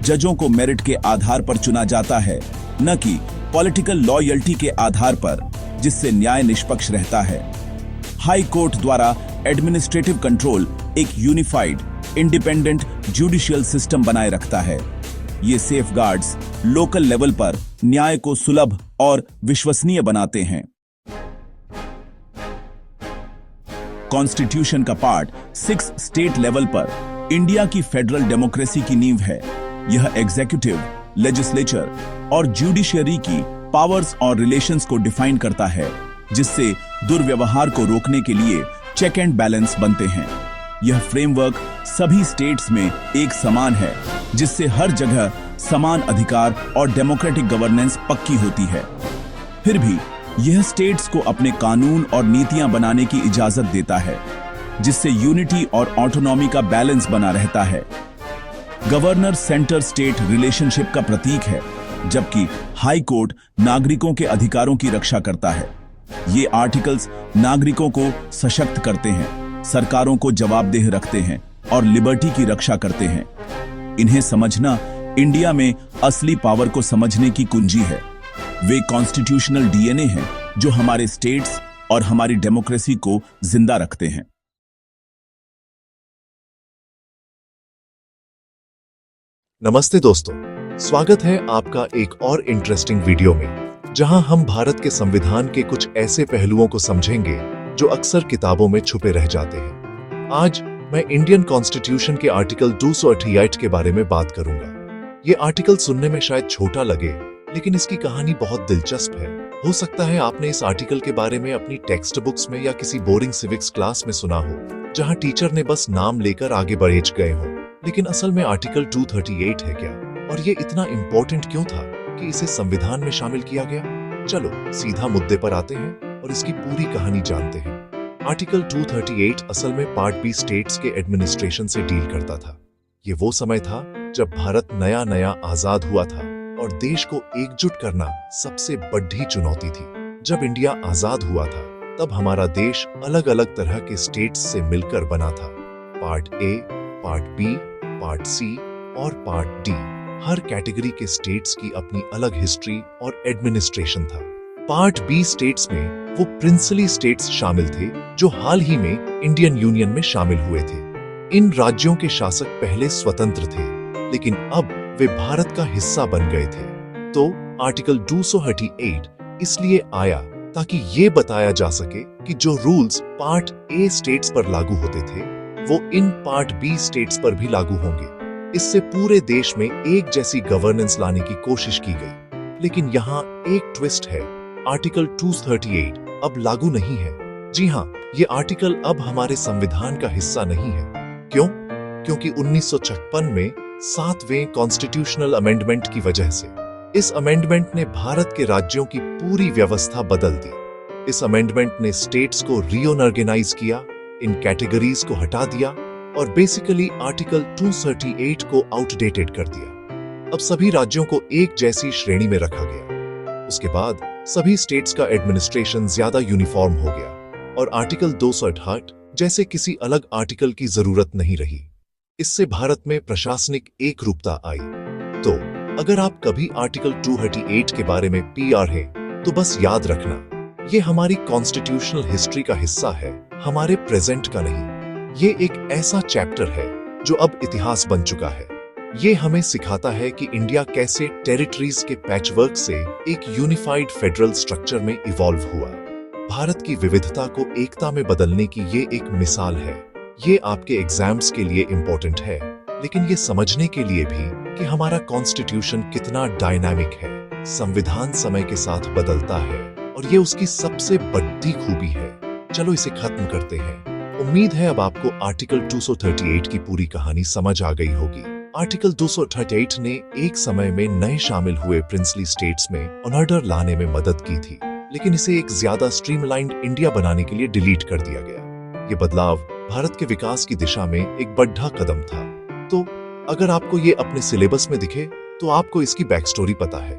जजों को मेरिट के आधार पर चुना जाता है, न कि पॉलिटिकल लॉयल्टी के आधार पर, जिससे न्याय निष्पक्ष रहता है। हाई कोर्ट द्वारा एडमिनिस्ट्रेटिव कंट्रोल एक यूनिफाइड, इंडिपेंडेंट जुडिशियल सिस्टम बनाए रखता है। ये सेफगार्ड्स लोकल लेवल पर न्याय को सुलभ और विश्वसनीय बनाते हैं। कॉन्स्टिट्यूशन का पार्ट 6 स्टेट लेवल पर इंडिया की फेडरल डेमोक्रेसी की नींव है। यह एग्जीक्यूटिव, लेजिस्लेचर और जुडिशरी की पावर्स और रिलेशंस को डिफाइन करता है, जिससे दुर्व्यवहार को रोकने के लिए चेक एंड बैलेंस बनते हैं। यह फ्रेमवर्क सभी स्टेट्स में एक समान है, जिससे हर जगह समान अधिकार और डेमोक्रेटिक गवर्नेंस पक्की होती है। फिर भी यह स्टेट्स को अपने कानून और नीतियां बनाने की इजाजत देता है, जिससे यूनिटी और ऑटोनॉमी का बैलेंस बना रहता है। गवर्नर सेंटर स्टेट रिलेशनशिप का प्रतीक है, जबकि हाई कोर्ट नागरिकों के अधिकारों की रक्षा करता है। ये आर्टिकल्स नागरिकों को सशक्त करते हैं, सरकारों को जवाबदेह रखते हैं और लिबर्टी की रक्षा करते हैं। इन्हें समझना इंडिया में असली पावर को समझने की कुंजी है। वे कॉन्स्टिट्यूशनल डीएनए हैं, जो हमारे स्टेट्स और हमारी डेमोक्रेसी को जिंदा रखते हैं। नमस्ते दोस्तों, स्वागत है आपका एक और इंटरेस्टिंग वीडियो में, जहां हम भारत के संविधान के कुछ ऐसे पहलुओं को समझेंगे जो अक्सर किताबों में छुपे रह जाते हैं। आज मैं इंडियन कॉन्स्टिट्यूशन के आर्टिकल 238 के बारे में बात करूंगा। ये आर्टिकल सुनने में शायद छोटा लगे, लेकिन इसकी कहानी बहुत दिलचस्प है। हो सकता है आपने इस आर्टिकल के बारे में अपनी टेक्स्ट बुक्स में या किसी बोरिंग सिविक्स क्लास में सुना हो, जहां टीचर ने बस नाम लेकर आगे बढ़े गए हो। लेकिन असल में आर्टिकल 238 है क्या, और ये इतना इम्पोर्टेंट क्यों था कि इसे संविधान में शामिल किया गया? चलो सीधा मुद्दे पर आते हैं और इसकी पूरी कहानी जानते हैं। आर्टिकल 238 असल में पार्ट बी स्टेट्स के एडमिनिस्ट्रेशन से डील करता था। ये वो समय था जब भारत नया नया आजाद हुआ था और देश को एकजुट करना सबसे बड़ी चुनौती थी। जब इंडिया आजाद हुआ था, तब हमारा देश अलग अलग तरह के स्टेट्स से मिलकर बना था। Part A, part B, part C और पार्ट डी। हर कैटेगरी के स्टेट्स की अपनी अलग हिस्ट्री और एडमिनिस्ट्रेशन था। पार्ट बी स्टेट्स में वो प्रिंसली स्टेट्स शामिल थे जो हाल ही में इंडियन यूनियन में शामिल हुए थे। इन राज्यों के शासक पहले स्वतंत्र थे, लेकिन अब वे भारत का हिस्सा बन गए थे। तो आर्टिकल 238 इसलिए आया ताकि ये बताया जा सके कि जो रूल्स पार्ट ए स्टेट्स पर लागू होते थे वो इन पार्ट बी स्टेट्स पर भी लागू होंगे। इससे पूरे देश में एक जैसी गवर्नेंस लाने की कोशिश की गई। लेकिन यहाँ एक ट्विस्ट है, आर्टिकल 238 अब लागू नहीं है। जी हाँ, ये आर्टिकल अब हमारे संविधान का हिस्सा नहीं है। क्यों? क्योंकि 1956 में 7वें कॉन्स्टिट्यूशनल अमेंडमेंट की वजह से इस अमेंडमेंट ने भारत के राज्यों की पूरी व्यवस्था बदल दी। इस अमेंडमेंट ने स्टेट्स को रीऑर्गेनाइज किया, इन कैटेगरीज को हटा दिया और बेसिकली आर्टिकल 238 को आउटडेटेड कर दिया। अब सभी राज्यों को एक जैसी श्रेणी में रखा गया। उसके बाद सभी स्टेट्स का एडमिनिस्ट्रेशन ज्यादा यूनिफॉर्म हो गया और आर्टिकल 268 जैसे किसी अलग आर्टिकल की जरूरत नहीं रही। इससे भारत में प्रशासनिक एकरूपता आई। तो अगर आप कभी आर्टिकल 238 के बारे में पीआर हैं, तो बस याद रखना, ये हमारी कॉन्स्टिट्यूशनल हिस्ट्री का हिस्सा है, हमारे प्रेजेंट का नहीं। ये एक ऐसा चैप्टर है जो अब इतिहास बन चुका है। ये हमें सिखाता है कि इंडिया कैसे टेरिटरीज के पैचवर्क से एक यूनिफाइड फेडरल स्ट्रक्चर में इवॉल्व हुआ। भारत की विविधता को एकता में बदलने की ये एक मिसाल है। ये आपके एग्जाम्स के लिए इम्पोर्टेंट है, लेकिन ये समझने के लिए भी कि हमारा कॉन्स्टिट्यूशन कितना डायनामिक है। संविधान समय के साथ बदलता है और ये उसकी सबसे बड़ी खूबी है। चलो इसे खत्म करते हैं। उम्मीद है अब आपको आर्टिकल 238 की पूरी कहानी समझ आ गई होगी। आर्टिकल 238 ने एक समय में नए शामिल हुए प्रिंसली स्टेट्स में ऑर्डर लाने में मदद की थी, लेकिन इसे एक ज्यादा स्ट्रीमलाइंड इंडिया बनाने के लिए डिलीट कर दिया गया। ये बदलाव भारत के विकास की दिशा में एक बड़ा कदम था। तो अगर आपको ये अपने सिलेबस में दिखे तो आपको इसकी बैक स्टोरी पता है।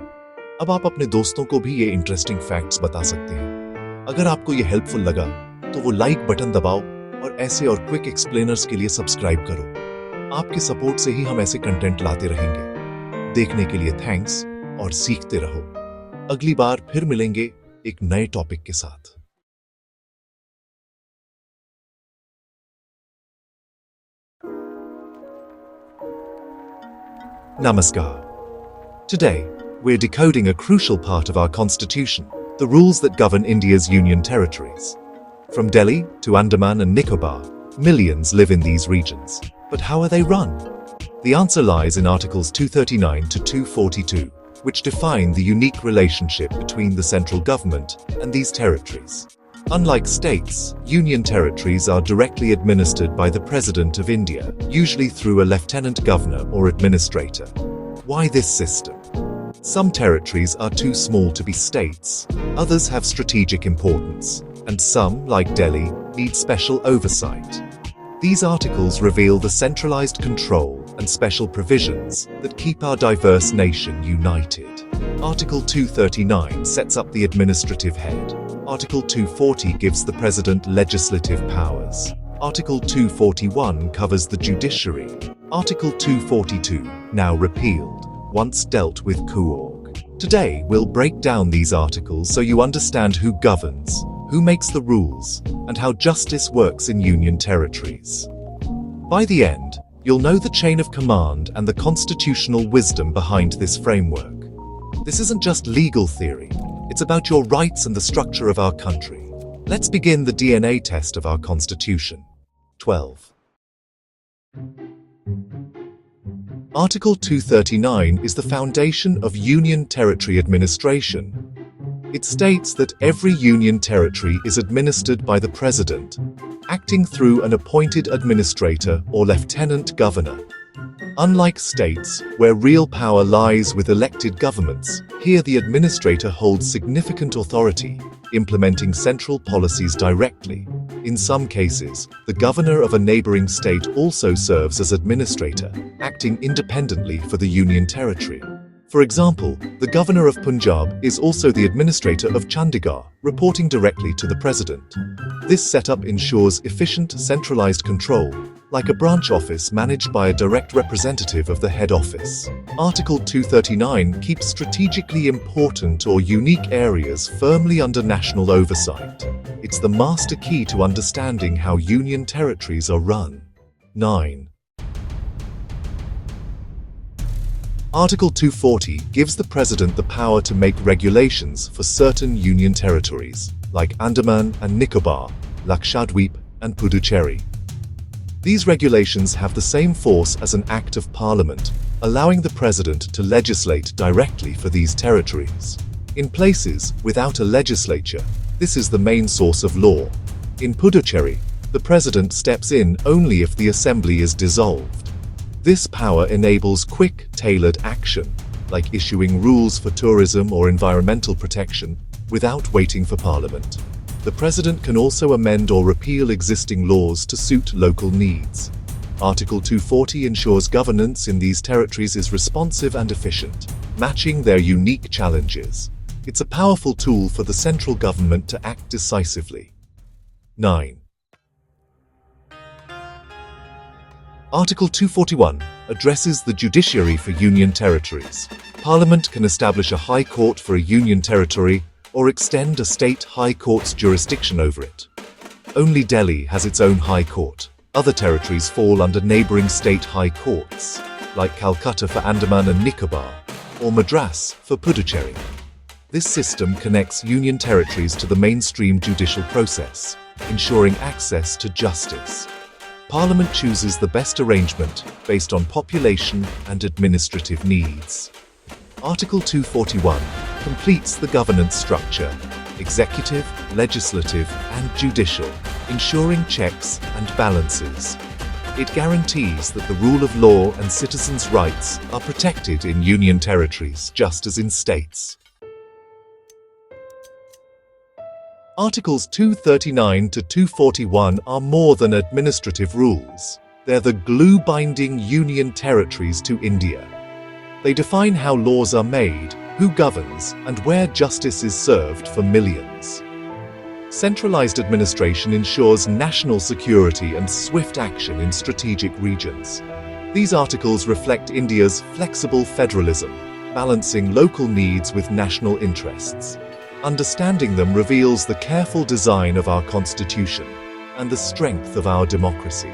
अब आप अपने दोस्तों को भी ये इंटरेस्टिंग फैक्ट्स बता सकते हैं। अगर आपको ये हेल्पफुल लगा तो वो लाइक बटन दबाओ और ऐसे और क्विक एक्सप्लेनर्स के लिए सब्सक्राइब करो। आपके सपोर्ट से ही हम ऐसे कंटेंट लाते रहेंगे। देखने के लिए थैंक्स और सीखते रहो। अगली बार फिर मिलेंगे एक नए टॉपिक के साथ। Namaskar. Today, we're decoding a crucial part of our constitution, the rules that govern India's union territories. From Delhi to Andaman and Nicobar, millions live in these regions. But how are they run? The answer lies in Articles 239 to 242, which define the unique relationship between the central government and these territories. Unlike states, union territories are directly administered by the President of India, usually through a Lieutenant Governor or Administrator. Why this system? Some territories are too small to be states, others have strategic importance, and some, like Delhi, need special oversight. These articles reveal the centralized control and special provisions that keep our diverse nation united. Article 239 sets up the administrative head. Article 240 gives the President legislative powers. Article 241 covers the judiciary. Article 242, now repealed, once dealt with Coorg. Today, we'll break down these articles so you understand who governs, who makes the rules, and how justice works in union territories. By the end, you'll know the chain of command and the constitutional wisdom behind this framework. This isn't just legal theory. It's about your rights and the structure of our country. Let's begin the DNA test of our Constitution. 12. Article 239 is the foundation of Union Territory Administration. It states that every Union Territory is administered by the President, acting through an appointed administrator or Lieutenant Governor. Unlike states, where real power lies with elected governments, here the administrator holds significant authority, implementing central policies directly. In some cases, the governor of a neighboring state also serves as administrator, acting independently for the Union Territory. For example, the governor of Punjab is also the administrator of Chandigarh, reporting directly to the president. This setup ensures efficient, centralized control, like a branch office managed by a direct representative of the head office. Article 239 keeps strategically important or unique areas firmly under national oversight. It's the master key to understanding how union territories are run. 9. Article 240 gives the President the power to make regulations for certain union territories, like Andaman and Nicobar, Lakshadweep, and Puducherry. These regulations have the same force as an Act of Parliament, allowing the President to legislate directly for these territories. In places without a legislature, this is the main source of law. In Puducherry, the President steps in only if the Assembly is dissolved. This power enables quick, tailored action, like issuing rules for tourism or environmental protection, without waiting for Parliament. The President can also amend or repeal existing laws to suit local needs. Article 240 ensures governance in these territories is responsive and efficient, matching their unique challenges. It's a powerful tool for the central government to act decisively. 9. Article 241 addresses the judiciary for union territories. Parliament can establish a high court for a union territory or extend a state high court's jurisdiction over it. Only Delhi has its own high court. Other territories fall under neighboring state high courts, like Calcutta for Andaman and Nicobar, or Madras for Puducherry. This system connects union territories to the mainstream judicial process, ensuring access to justice. Parliament chooses the best arrangement based on population and administrative needs. Article 241 completes the governance structure, executive, legislative, and judicial, ensuring checks and balances. It guarantees that the rule of law and citizens' rights are protected in union territories just as in states. Articles 239 to 241 are more than administrative rules. They're the glue binding union territories to India. They define how laws are made, who governs, and where justice is served for millions. Centralized administration ensures national security and swift action in strategic regions. These articles reflect India's flexible federalism, balancing local needs with national interests. Understanding them reveals the careful design of our constitution and the strength of our democracy.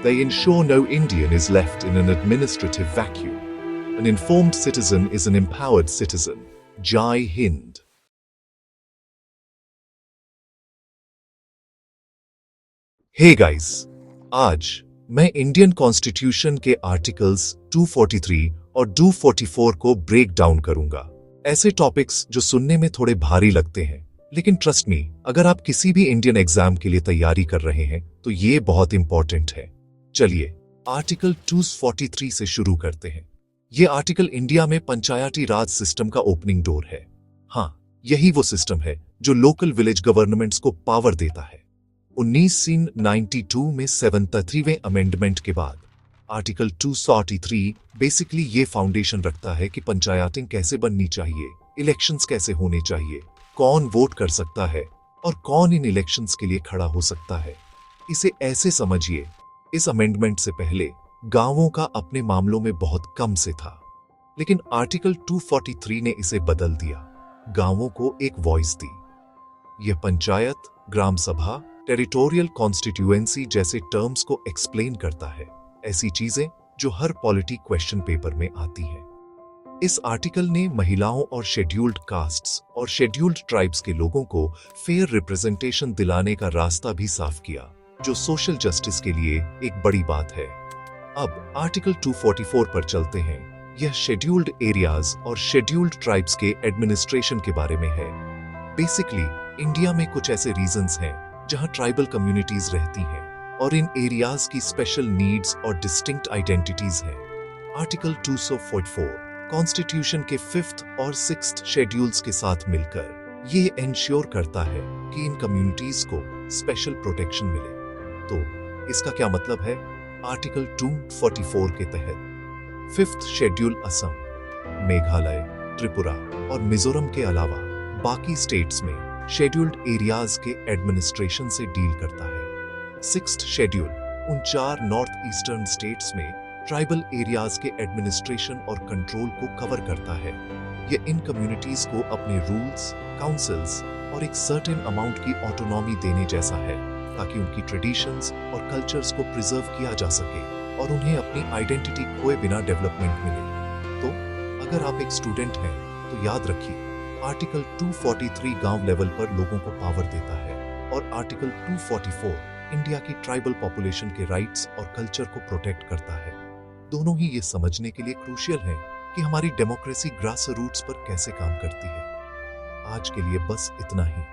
They ensure no Indian is left in an administrative vacuum. An informed citizen is an empowered citizen. Jai Hind. Hey guys, आज मैं Indian constitution के articles 243 और 244 को break down करूंगा। ऐसे topics जो सुनने में थोड़े भारी लगते हैं, लेकिन ट्रस्ट मी, अगर आप किसी भी इंडियन एग्जाम के लिए तैयारी कर रहे हैं तो ये बहुत इंपॉर्टेंट है। चलिए आर्टिकल 243 से शुरू करते हैं। ये आर्टिकल इंडिया में पंचायती राज सिस्टम का ओपनिंग डोर है। हाँ, यही वो सिस्टम है जो लोकल विलेज गवर्नमेंट्स को पावर देता है। 1992 में 73वें अमेंडमेंट के बाद आर्टिकल 243 बेसिकली ये फाउंडेशन रखता है कि पंचायतें कैसे बननी चाहिए, इलेक्शंस कैसे होने चाहिए, कौन वोट कर सकता है और कौन इन इलेक्शंस के लिए खड़ा हो सकता है। इसे ऐसे समझिए, इस अमेंडमेंट से पहले गांवों का अपने मामलों में बहुत कम से था, लेकिन आर्टिकल 243 ने इसे बदल दिया, गांवों को एक वॉइस दी। यह पंचायत, ग्राम सभा, टेरिटोरियल कॉन्स्टिट्यूएंसी जैसे टर्म्स को एक्सप्लेन करता है, ऐसी चीजें जो हर पॉलिटी क्वेश्चन पेपर में आती हैं। इस आर्टिकल ने महिलाओं और शेड्यूल्ड कास्ट्स और शेड्यूल्ड ट्राइब्स के लोगों को फेयर रिप्रेजेंटेशन दिलाने का रास्ता भी साफ किया, जो सोशल जस्टिस के लिए एक बड़ी बात है। अब आर्टिकल 244 पर चलते हैं। यह शेड्यूल्ड एरियाज और शेड्यूल्ड ट्राइब्स के एडमिनिस्ट्रेशन के बारे में है। बेसिकली इंडिया में कुछ ऐसे रीजन्स हैं जहां ट्राइबल कम्युनिटीज रहती हैं और इन एरियाज की स्पेशल नीड्स और डिस्टिंक्ट आइडेंटिटीज हैं। आर्टिकल 244 कॉन्स्टिट्यूशन के 5th और 6th शेड्यूल्स के साथ मिलकर ये एंश्योर करता है कि इन कम्युनिटीज को स्पेशल प्रोटेक्शन मिले। तो इसका क्या मतलब है? आर्टिकल 244 के तहत 5th शेड्यूल असम, मेघालय, त्रिपुरा और मिजोरम के अलावा बाकी स्टेट्स में शेड्यूल्ड एरियाज के एडमिनिस्ट्रेशन से डील करता है। 6th शेड्यूल उन 4 नॉर्थ ईस्टर्न स्टेट्स में ट्राइबल एरियाज के एडमिनिस्ट्रेशन और कंट्रोल को कवर करता है। यह इन कम्युनिटीज को अपने रूल्स, काउंसिल्स और एक सर्टेन अमाउंट की ऑटोनॉमी देने जैसा है, ताकि उनकी ट्रेडिशंस और कल्चर्स को प्रिजर्व किया जा सके और उन्हें अपनी आइडेंटिटी खोए बिना डेवलपमेंट मिले। तो अगर आप एक स्टूडेंट हैं तो याद रखिए, आर्टिकल 243 गांव लेवल पर लोगों को पावर देता है और आर्टिकल 244 इंडिया की ट्राइबल पॉपुलेशन के राइट्स और कल्चर को प्रोटेक्ट करता है। दोनों ही ये समझने के लिए क्रूशियल है कि हमारी डेमोक्रेसी ग्रास रूट्स पर कैसे काम करती है। आज के लिए बस इतना ही।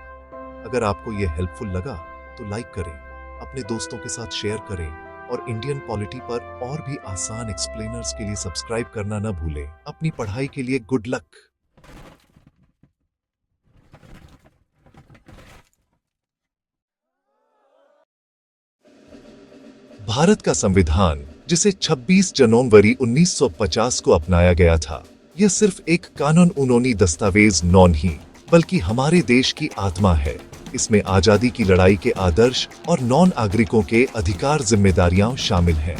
अगर आपको यह हेल्पफुल लगा तो लाइक करें, अपने दोस्तों के साथ शेयर करें और इंडियन पॉलिटी पर और भी आसान एक्सप्लेनर्स के लिए सब्सक्राइब करना न भूलें। अपनी पढ़ाई के लिए गुड लक। भारत का संविधान, जिसे 26 जनवरी 1950 को अपनाया गया था, यह सिर्फ एक कानून उन्होंने दस्तावेज नहीं, बल्कि हमारे देश की आत्मा है। इसमें आजादी की लड़ाई के आदर्श और नॉन नागरिकों के अधिकार जिम्मेदारियां शामिल हैं।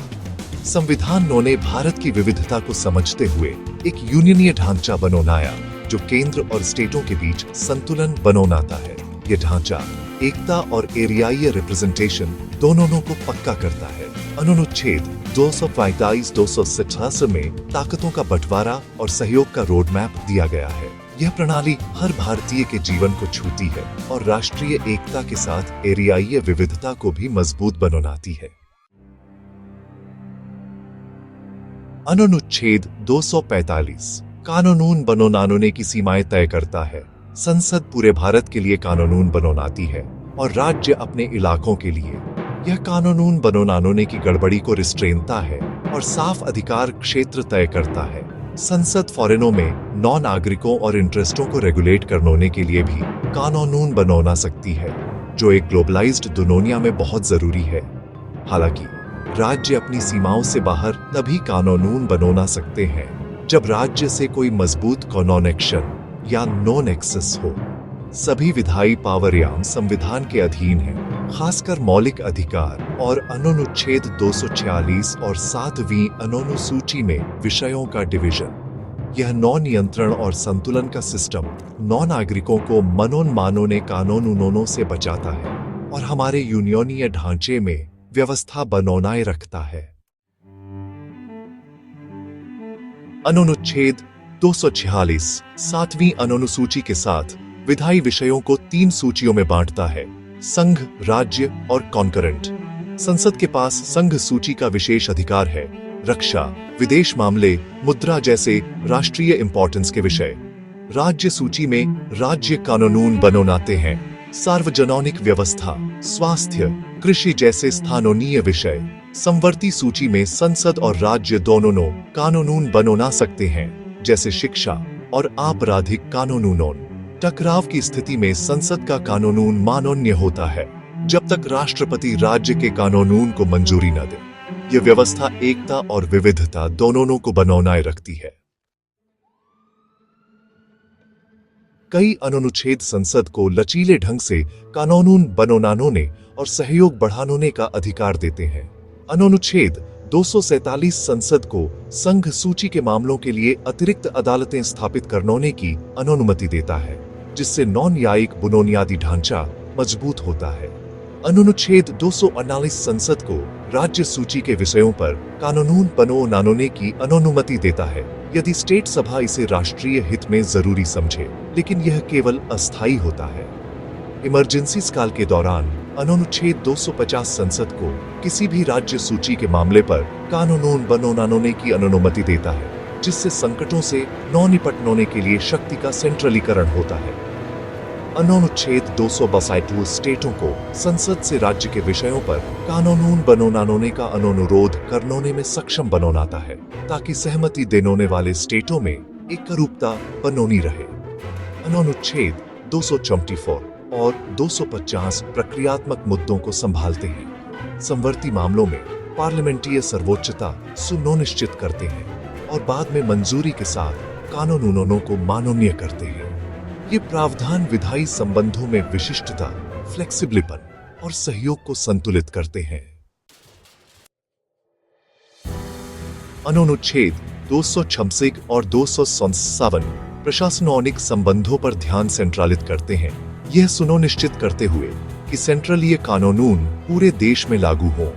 संविधान ने भारत की विविधता को समझते हुए एक यूनियनीय ढांचा बनाया, जो केंद्र और स्टेटों के बीच संतुलन बनाता है। यह ढांचा एकता और एरियाई रिप्रेजेंटेशन दोनों को पक्का करता है। अनुच्छेद 245-286 में ताकतों का बंटवारा और सहयोग का रोड मैप दिया गया है। यह प्रणाली हर भारतीय के जीवन को छूती है और राष्ट्रीय एकता के साथ एरियाई विविधता को भी मजबूत बनाती है। अनुच्छेद 245 कानून बनाने की सीमाएं तय करता है। संसद पूरे भारत के लिए कानून बनाती है और राज्य अपने इलाकों के लिए। यह कानून बनाने की गड़बड़ी को रिस्ट्रेनता है और साफ अधिकार क्षेत्र तय करता है। संसद फॉरेनों में नॉन नागरिकों और इंटरेस्टों को रेगुलेट करने के लिए भी कानून बना सकती है, जो एक ग्लोबलाइज्ड दुनिया में बहुत जरूरी है। हालांकि राज्य अपनी सीमाओं से बाहर तभी कानून बना सकते हैं जब राज्य से कोई मजबूत कॉन्नेक्शन या नॉन एक्सेस हो। सभी विधायी पावरियां संविधान के अधीन हैं, खासकर मौलिक अधिकार और अनुच्छेद 246 और 7वीं अनुसूची में विषयों का डिवीजन। यह नौ नियंत्रण और संतुलन का सिस्टम नौ नागरिकों को मनोमानों कानूनों से बचाता है और हमारे यूनियनीय ढांचे में व्यवस्था बनाए रखता है। अनुच्छेद 246 7वीं अनुसूची के साथ विधायी विषयों को 3 सूचियों में बांटता है: संघ, राज्य और कॉन्करेंट। संसद के पास संघ सूची का विशेष अधिकार है। रक्षा, विदेश मामले, मुद्रा जैसे राष्ट्रीय इंपॉर्टेंस के विषय। राज्य सूची में राज्य कानून बनाते हैं। सार्वजनिक व्यवस्था, स्वास्थ्य, कृषि जैसे स्थानीय विषय। संवर्ती सूची में संसद और राज्य दोनों कानून बना सकते हैं, जैसे शिक्षा और आपराधिक कानून। टकराव की स्थिति में संसद का कानून मान्य होता है जब तक राष्ट्रपति राज्य के कानून को मंजूरी न दे। यह व्यवस्था एकता और विविधता दोनों को बनाए रखती है। कई अनुच्छेद संसद को लचीले ढंग से कानून बनाने और सहयोग बढ़ाने का अधिकार देते हैं। अनुच्छेद 247 संसद को संघ सूची के मामलों के लिए अतिरिक्त अदालतें स्थापित करने की अनुमति देता है, जिससे नॉन न्यायिक बुनियादी ढांचा मजबूत होता है। अनुच्छेद 249 संसद को राज्य सूची के विषयों पर कानून बनाने की अनुमति देता है, यदि स्टेट सभा इसे राष्ट्रीय हित में जरूरी समझे, लेकिन यह केवल अस्थायी होता है। इमरजेंसी काल के दौरान अनुच्छेद 250 संसद को किसी भी राज्य सूची के मामले पर कानून बनाने की अनुमति देता है, जिससे संकटों से निपटने के लिए शक्ति का सेंट्रलीकरण होता है। अनुच्छेद 262 स्टेटों को संसद से राज्य के विषयों पर कानून बनाने का अनुरोध करने में सक्षम बनाता है, ताकि सहमति देने वाले स्टेटों में एकरूपता बनी रहे। अनुच्छेद 254 और 250 प्रक्रियात्मक मुद्दों को संभालते हैं। संवर्ती मामलों में पार्लियामेंटीय सर्वोच्चता सुनिश्चित करते हैं और बाद में मंजूरी के साथ कानूनों को माननीय करते हैं। ये प्रावधान विधायी संबंधों में विशिष्टता, फ्लेक्सिबिलिटी और सहयोग को संतुलित करते हैं। अनुच्छेद 266 और 257 प्रशासनिक संबंधों पर ध्यान केंद्रित करते हैं, यह सुनिश्चित करते हुए कि सेंट्रलीय कानून पूरे देश में लागू हो।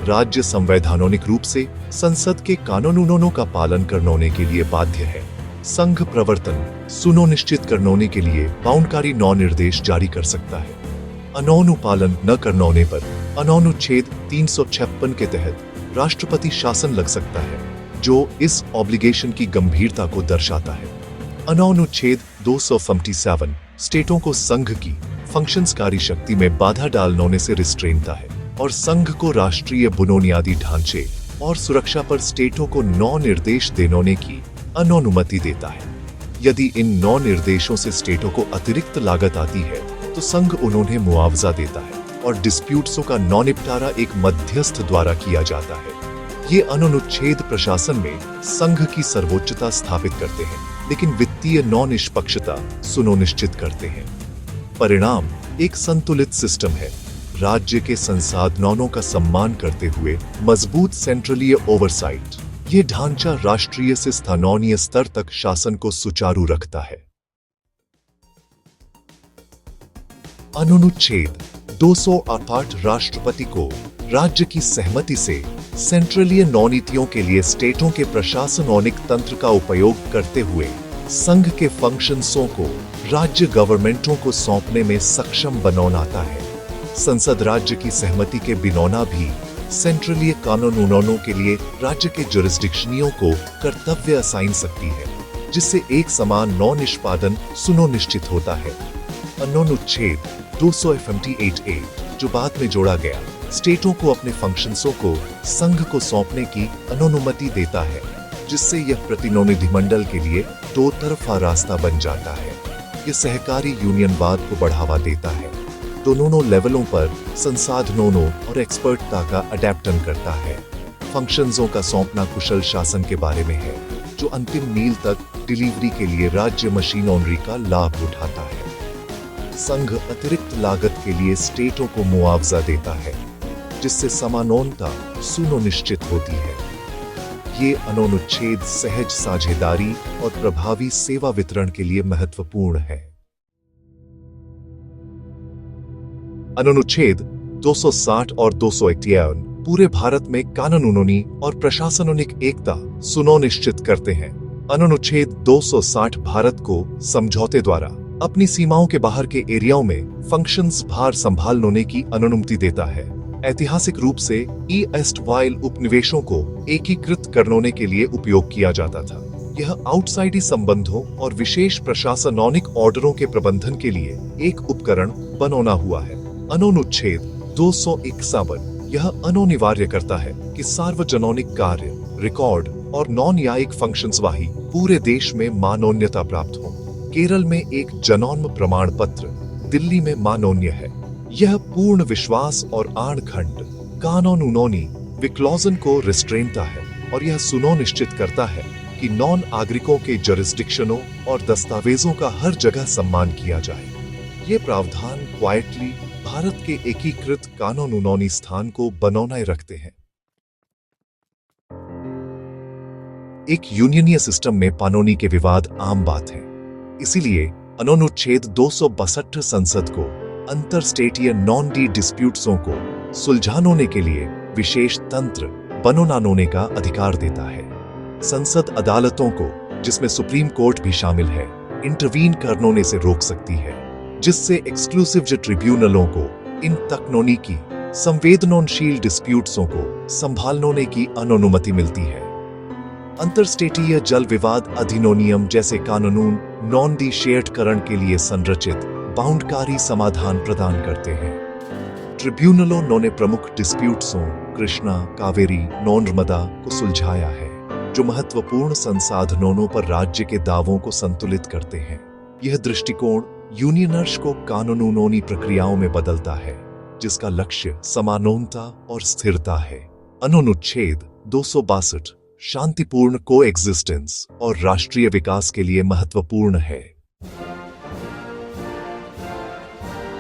राज्य संवैधानिक रूप से संसद के कानूनों का पालन करने के लिए बाध्य है। संघ प्रवर्तन सुनिश्चित करने के लिए बाउंडकारी नौ निर्देश जारी कर सकता है। अनुपालन न करने पर अनुच्छेद 356 के तहत राष्ट्रपति शासन लग सकता है, जो इस ऑब्लिगेशन की गंभीरता को दर्शाता है। अनुच्छेद 257 स्टेटों को संघ की फंक्शनकारी शक्ति में बाधा डालने से रिस्ट्रेनता है और संघ को राष्ट्रीय बुनियादी ढांचे और सुरक्षा पर स्टेटों को 9 निर्देश देने की अनुमति देता है। यदि इन 9 निर्देशों से स्टेटों को अतिरिक्त लागत आती है तो संघ उन्हें मुआवजा देता है और डिस्प्यूट्सों का निपटारा एक मध्यस्थ द्वारा किया जाता है। ये अनुच्छेद प्रशासन में संघ की सर्वोच्चता स्थापित करते हैं, लेकिन वित्तीय निष्पक्षता सुनिश्चित करते हैं। परिणाम एक संतुलित सिस्टम है, राज्य के संसाधनों का सम्मान करते हुए मजबूत सेंट्रलीय ओवरसाइट। ये ढांचा राष्ट्रीय से स्थानीय स्तर तक शासन को सुचारू रखता है। अनुच्छेद 208 राष्ट्रपति को राज्य की सहमति से सेंट्रलीय नीतियों के लिए स्टेटों के प्रशासनिक तंत्र का उपयोग करते हुए संघ के फंक्शंसों को राज्य गवर्नमेंटों को सौंपने में सक्षम बनाता है। संसद राज्य की सहमति के बिना भी सेंट्रलीय कानूनों के लिए राज्य के जुरिस्डिक्शनियों को कर्तव्य असाइन सकती है, जिससे एक समान निष्पादन सुनिश्चित होता है। अनुच्छेद 258A जो बाद में जोड़ा गया, स्टेटों को अपने फंक्शंसों को संघ को सौंपने की अनुमति देता है, जिससे यह प्रतिनिधिमंडल के लिए दो तरफा रास्ता बन जाता है। यह सहकारी यूनियनवाद को बढ़ावा देता है, दोनों लेवलों पर संसाधनों और एक्सपर्टता का अडेप्टन करता है। फंक्शंसों का सौंपना कुशल शासन के बारे में है, जो अंतिम मील तक डिलीवरी के लिए राज्य मशीनरी का लाभ उठाता है। संघ अतिरिक्त लागत के लिए स्टेटों को मुआवजा देता है, जिससे समानता सुनिश्चित होती है। ये अनुच्छेद सहज साझेदारी और प्रभावी सेवा वितरण के लिए महत्वपूर्ण है। अनुच्छेद 260 और 251 पूरे भारत में कानूनी और प्रशासनिक एकता सुनिश्चित करते हैं। अनुच्छेद 260 भारत को समझौते द्वारा अपनी सीमाओं के बाहर के एरियाओं में फंक्शंस भार संभालने की अनुमति देता है। ऐतिहासिक रूप से ईस्ट वाइल उपनिवेशों को एकीकृत करने के लिए उपयोग किया जाता था। यह आउटसाइडी संबंधों और विशेष प्रशासनिक ऑर्डरों के प्रबंधन के लिए एक उपकरण बनना हुआ है। अनुच्छेद 251 यह अनिवार्य करता है कि सार्वजनिक कार्य, रिकॉर्ड और न्यायिक फंक्शंस वाही पूरे देश में मान्यता प्राप्त हो। केरल में एक जन्म प्रमाण पत्र, दिल्ली में मान्य है। यह पूर्ण विश्वास और आड़खंड कानूनी विक्लोजन को रिस्ट्रेनता है और यह सुनिश्चित करता है कि नॉन नागरिकों के जुरिस्डिक्शनों और दस्तावेजों का हर जगह सम्मान किया जाए। ये प्रावधान क्वाइटली भारत के एकीकृत कानूनी स्थान को बनाए रखते हैं। एक यूनियनीय सिस्टम में कानूनी के विवाद आम बात है, इसीलिए अनुच्छेद 262 संसद को अंतर स्टेटीय नॉन डी डिस्प्यूट्सों को सुलझाने के लिए विशेष तंत्र बनाने का अधिकार देता है। संसद अदालतों को, जिसमें सुप्रीम कोर्ट भी शामिल है, इंटरवीन करने से रोक सकती है, जिससे एक्सक्लूसिव ट्रिब्यूनलों को इन तकनीकी संवेदनशील डिस्प्यूट्सों को संभालने की अनुमति मिलती है। अंतरस्टेटीय जल विवाद अधिनियम जैसे कानून नॉन डी शेयरकरण के लिए संरचित बाउंडकारी समाधान प्रदान करते हैं। ट्रिब्यूनलों ने प्रमुख डिस्प्यूट्सों कृष्णा, कावेरी, नर्मदा को सुलझाया है, जो महत्वपूर्ण संसाधनों पर राज्य के दावों को संतुलित करते हैं। यह दृष्टिकोण यूनियनर्स को कानूनी प्रक्रियाओं में बदलता है, जिसका लक्ष्य समानता और स्थिरता है। अनुच्छेद 262 शांतिपूर्ण कोएग्जिस्टेंस और राष्ट्रीय विकास के लिए महत्वपूर्ण है।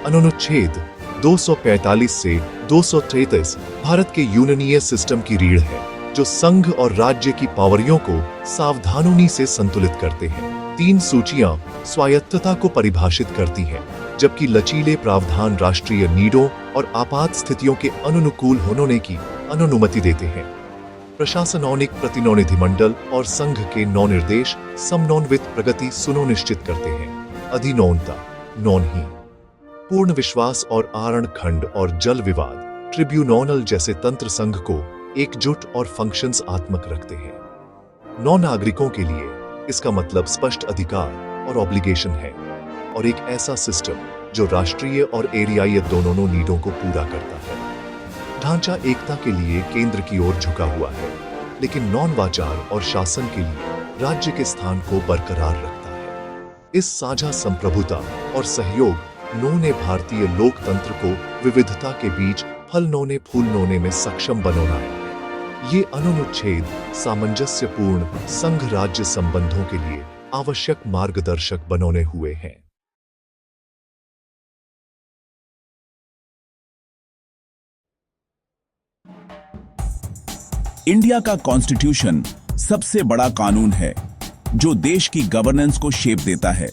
अनुच्छेद 245 से 233 भारत के यूनियनीय सिस्टम की रीढ़ है। जो संघ और राज्य की पावरियों को सावधानी से संतुलित करते हैं। 3 सूचियां स्वायत्तता को परिभाषित करती हैं, जबकि लचीले प्रावधान राष्ट्रीय नीडों और आपात स्थितियों के अनुकूल होने की अनुमति देते हैं। प्रशासनिक प्रतिनिधिमंडल और संघ के नौ निर्देश समन्वित प्रगति सुनिश्चित करते हैं। अधिनौनता, नौनही, पूर्ण विश्वास और आरण खंड और जल विवाद ट्रिब्यूनल जैसे तंत्र संघ को एकजुट और फंक्शंस आत्मक रखते हैं। नौ नागरिकों के लिए इसका मतलब स्पष्ट अधिकार और ऑब्लिगेशन है, और एक ऐसा सिस्टम जो राष्ट्रीय और एरियाई दोनों नीडों को पूरा करता है। ढांचा एकता के लिए केंद्र की ओर झुका हुआ है, लेकिन नॉन वाचार और शासन के लिए राज्य के स्थान को बरकरार रखता है। इस साझा संप्रभुता और सहयोग ने भारतीय लोकतंत्र को विविधता के बीच फल फूल में सक्षम बनाना है। ये अनुच्छेद सामंजस्यपूर्ण संघ राज्य संबंधों के लिए आवश्यक मार्गदर्शक बने हुए हैं। इंडिया का कॉन्स्टिट्यूशन सबसे बड़ा कानून है जो देश की गवर्नेंस को शेप देता है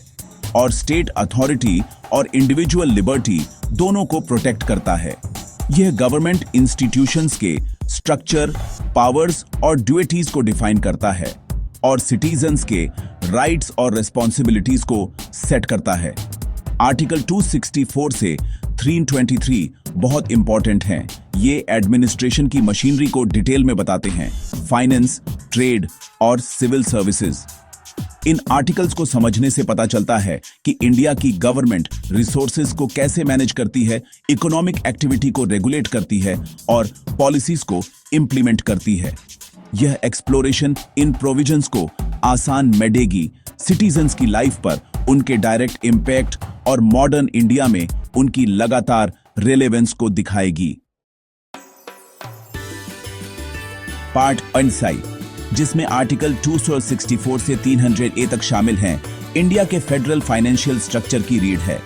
और स्टेट अथॉरिटी और इंडिविजुअल लिबर्टी दोनों को प्रोटेक्ट करता है। यह गवर्नमेंट इंस्टीट्यूशंस के स्ट्रक्चर, पावर्स और ड्यूटीज को डिफाइन करता है और सिटीजन्स के राइट्स और रिस्पॉन्सिबिलिटीज को सेट करता है। आर्टिकल 264 से 323 बहुत इंपॉर्टेंट हैं। ये एडमिनिस्ट्रेशन की मशीनरी को डिटेल में बताते हैं, फाइनेंस, ट्रेड और सिविल सर्विसेज। इन आर्टिकल्स को समझने से पता चलता है कि इंडिया की गवर्नमेंट रिसोर्सेज को कैसे मैनेज करती है, इकोनॉमिक एक्टिविटी को रेगुलेट करती है और पॉलिसीज को इंप्लीमेंट करती है। यह एक्सप्लोरेशन इन प्रोविजंस को आसान मेडेगी, सिटीजन्स की लाइफ पर उनके डायरेक्ट इम्पैक्ट और मॉडर्न इंडिया में उनकी लगातार रेलेवेंस को दिखाएगी। पार्ट इनसाइट, जिसमें आर्टिकल 264 से 300A तक शामिल हैं, इंडिया के फेडरल फाइनेंशियल स्ट्रक्चर की रीड है।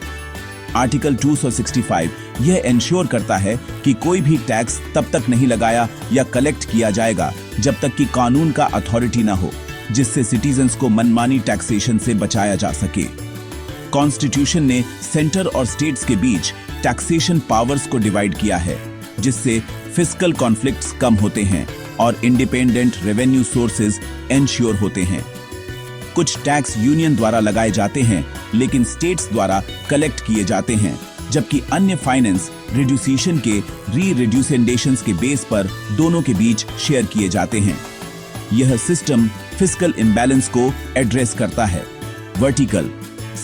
आर्टिकल 265 यह इंश्योर करता है कि कोई भी टैक्स तब तक नहीं लगाया या कलेक्ट किया जाएगा जब तक कि कानून का अथॉरिटी ना हो, जिससे सिटीजन्स को मनमानी टैक्सेशन से बचाया जा सके। कॉन्स्टिट्यूशन ने सेंटर और स्टेट्स के बीच टैक्सेशन पावर्स को डिवाइड किया है, जिससे फिस्कल कॉन्फ्लिक्ट्स कम होते हैं और इंडिपेंडेंट रेवेन्यू सोर्सेज एंश्योर होते हैं। कुछ टैक्स यूनियन द्वारा लगाए जाते हैं, लेकिन स्टेट्स द्वारा कलेक्ट किए जाते हैं, जबकि अन्य फाइनेंस रिड्यूसेशन के री-रिड्यूसेंडेशंस के बेस पर दोनों के बीच शेयर किए जाते हैं। यह सिस्टम फिस्कल इम्बैलेंस को एड्रेस करता है, वर्टिकल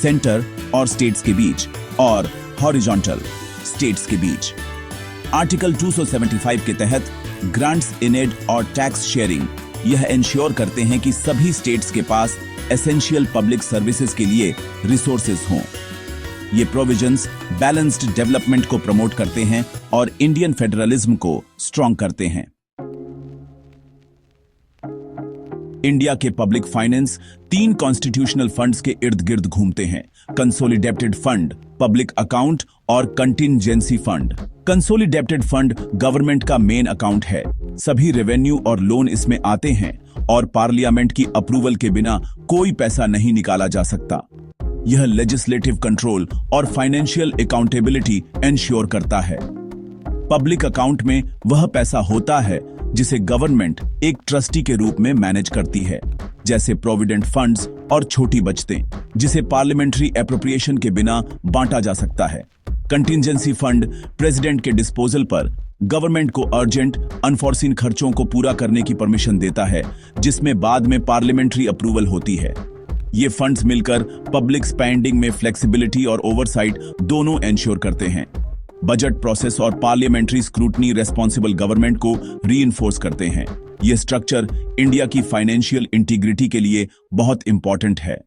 सेंटर और स्टेट्स के बीच और हॉरिजॉन्टल स्टेट्स के बीच। आर्टिकल 275 के तहत ग्रांट्स इन एड और टैक्स शेयरिंग यह इंश्योर करते हैं कि सभी स्टेट्स के पास एसेंशियल पब्लिक सर्विसेज के लिए रिसोर्सेज हों। ये प्रोविजंस बैलेंस्ड डेवलपमेंट को प्रमोट करते हैं और इंडियन फेडरलिज्म को स्ट्रॉन्ग करते हैं। इंडिया के पब्लिक फाइनेंस 3 कॉन्स्टिट्यूशनल फंड्स के इर्द गिर्द घूमते हैं: कंसोलिडेटेड फंड, पब्लिक अकाउंट और contingency fund. Consolidated fund government का मेन अकाउंट है। सभी रेवेन्यू और लोन इसमें आते हैं और पार्लियामेंट की अप्रूवल के बिना कोई पैसा नहीं निकाला जा सकता। यह लेजिस्लेटिव कंट्रोल और फाइनेंशियल अकाउंटेबिलिटी एंश्योर करता है। पब्लिक अकाउंट में वह पैसा होता है जिसे गवर्नमेंट एक ट्रस्टी के रूप में मैनेज करती है, जैसे प्रोविडेंट फंड्स और छोटी बचतें, जिसे पार्लियामेंट्री एप्रोप्रिएशन के बिना बांटा जा सकता है। कंटिंजेंसी फंड प्रेसिडेंट के डिस्पोजल पर गवर्नमेंट को अर्जेंट अनफोर्सीन खर्चों को पूरा करने की परमिशन देता है, जिसमें बाद में पार्लियामेंट्री अप्रूवल होती है। ये फंड्स मिलकर पब्लिक स्पेंडिंग में फ्लेक्सिबिलिटी और ओवरसाइट दोनों एंश्योर करते हैं। बजट प्रोसेस और पार्लियामेंट्री स्क्रूटनी रेस्पॉन्सिबल गवर्नमेंट को रीइंफोर्स करते हैं। यह स्ट्रक्चर इंडिया की फाइनेंशियल इंटीग्रिटी के लिए बहुत इंपॉर्टेंट है।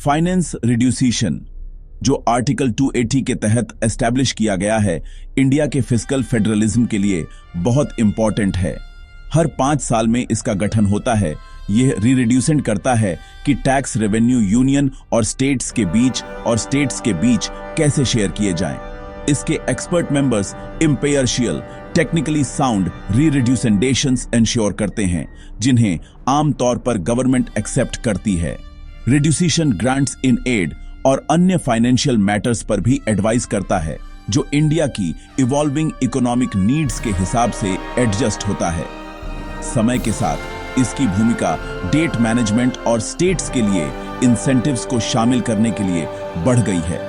फाइनेंस रिड्यूसेशन, जो आर्टिकल 280 के तहत एस्टैब्लिश किया गया है, इंडिया के फिस्कल फेडरलिज्म के लिए बहुत इंपॉर्टेंट है। हर 5 साल में इसका गठन होता है। यह रिड्यूसेंट करता है कि टैक्स रेवेन्यू यूनियन और स्टेट्स के बीच कैसे शेयर किए जाएं। इसके expert members impartial, technically sound री-रिड्यूसेंडेशंस एंश्योर करते हैं, जिन्हें आमतौर पर गवर्नमेंट एक्सेप्ट करती है। रिड्यूसेशन ग्रांट्स इन एड और अन्य फाइनेंशियल मैटर्स पर भी एडवाइस करता है, जो इंडिया की इवॉल्विंग इकोनॉमिक नीड्स के हिसाब से एडजस्ट होता है। समय के साथ इसकी भूमिका डेट मैनेजमेंट और स्टेट्स के लिए इंसेंटिव्स को शामिल करने के लिए बढ़ गई है।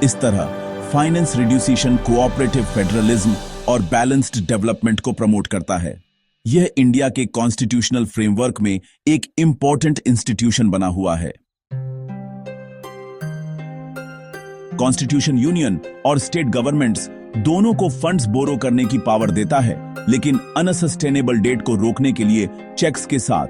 इस तरह फाइनेंस रिड्यूसेशन कोऑपरेटिव फेडरलिज्म और बैलेंस्ड डेवलपमेंट को प्रमोट करता है। यह इंडिया के कॉन्स्टिट्यूशनल फ्रेमवर्क में एक इंपॉर्टेंट इंस्टीट्यूशन बना हुआ है। कॉन्स्टिट्यूशन यूनियन और स्टेट गवर्नमेंट्स दोनों को फंड्स बोरो करने की पावर देता है, लेकिन अनसस्टेनेबल डेट को रोकने के लिए चेक्स के साथ।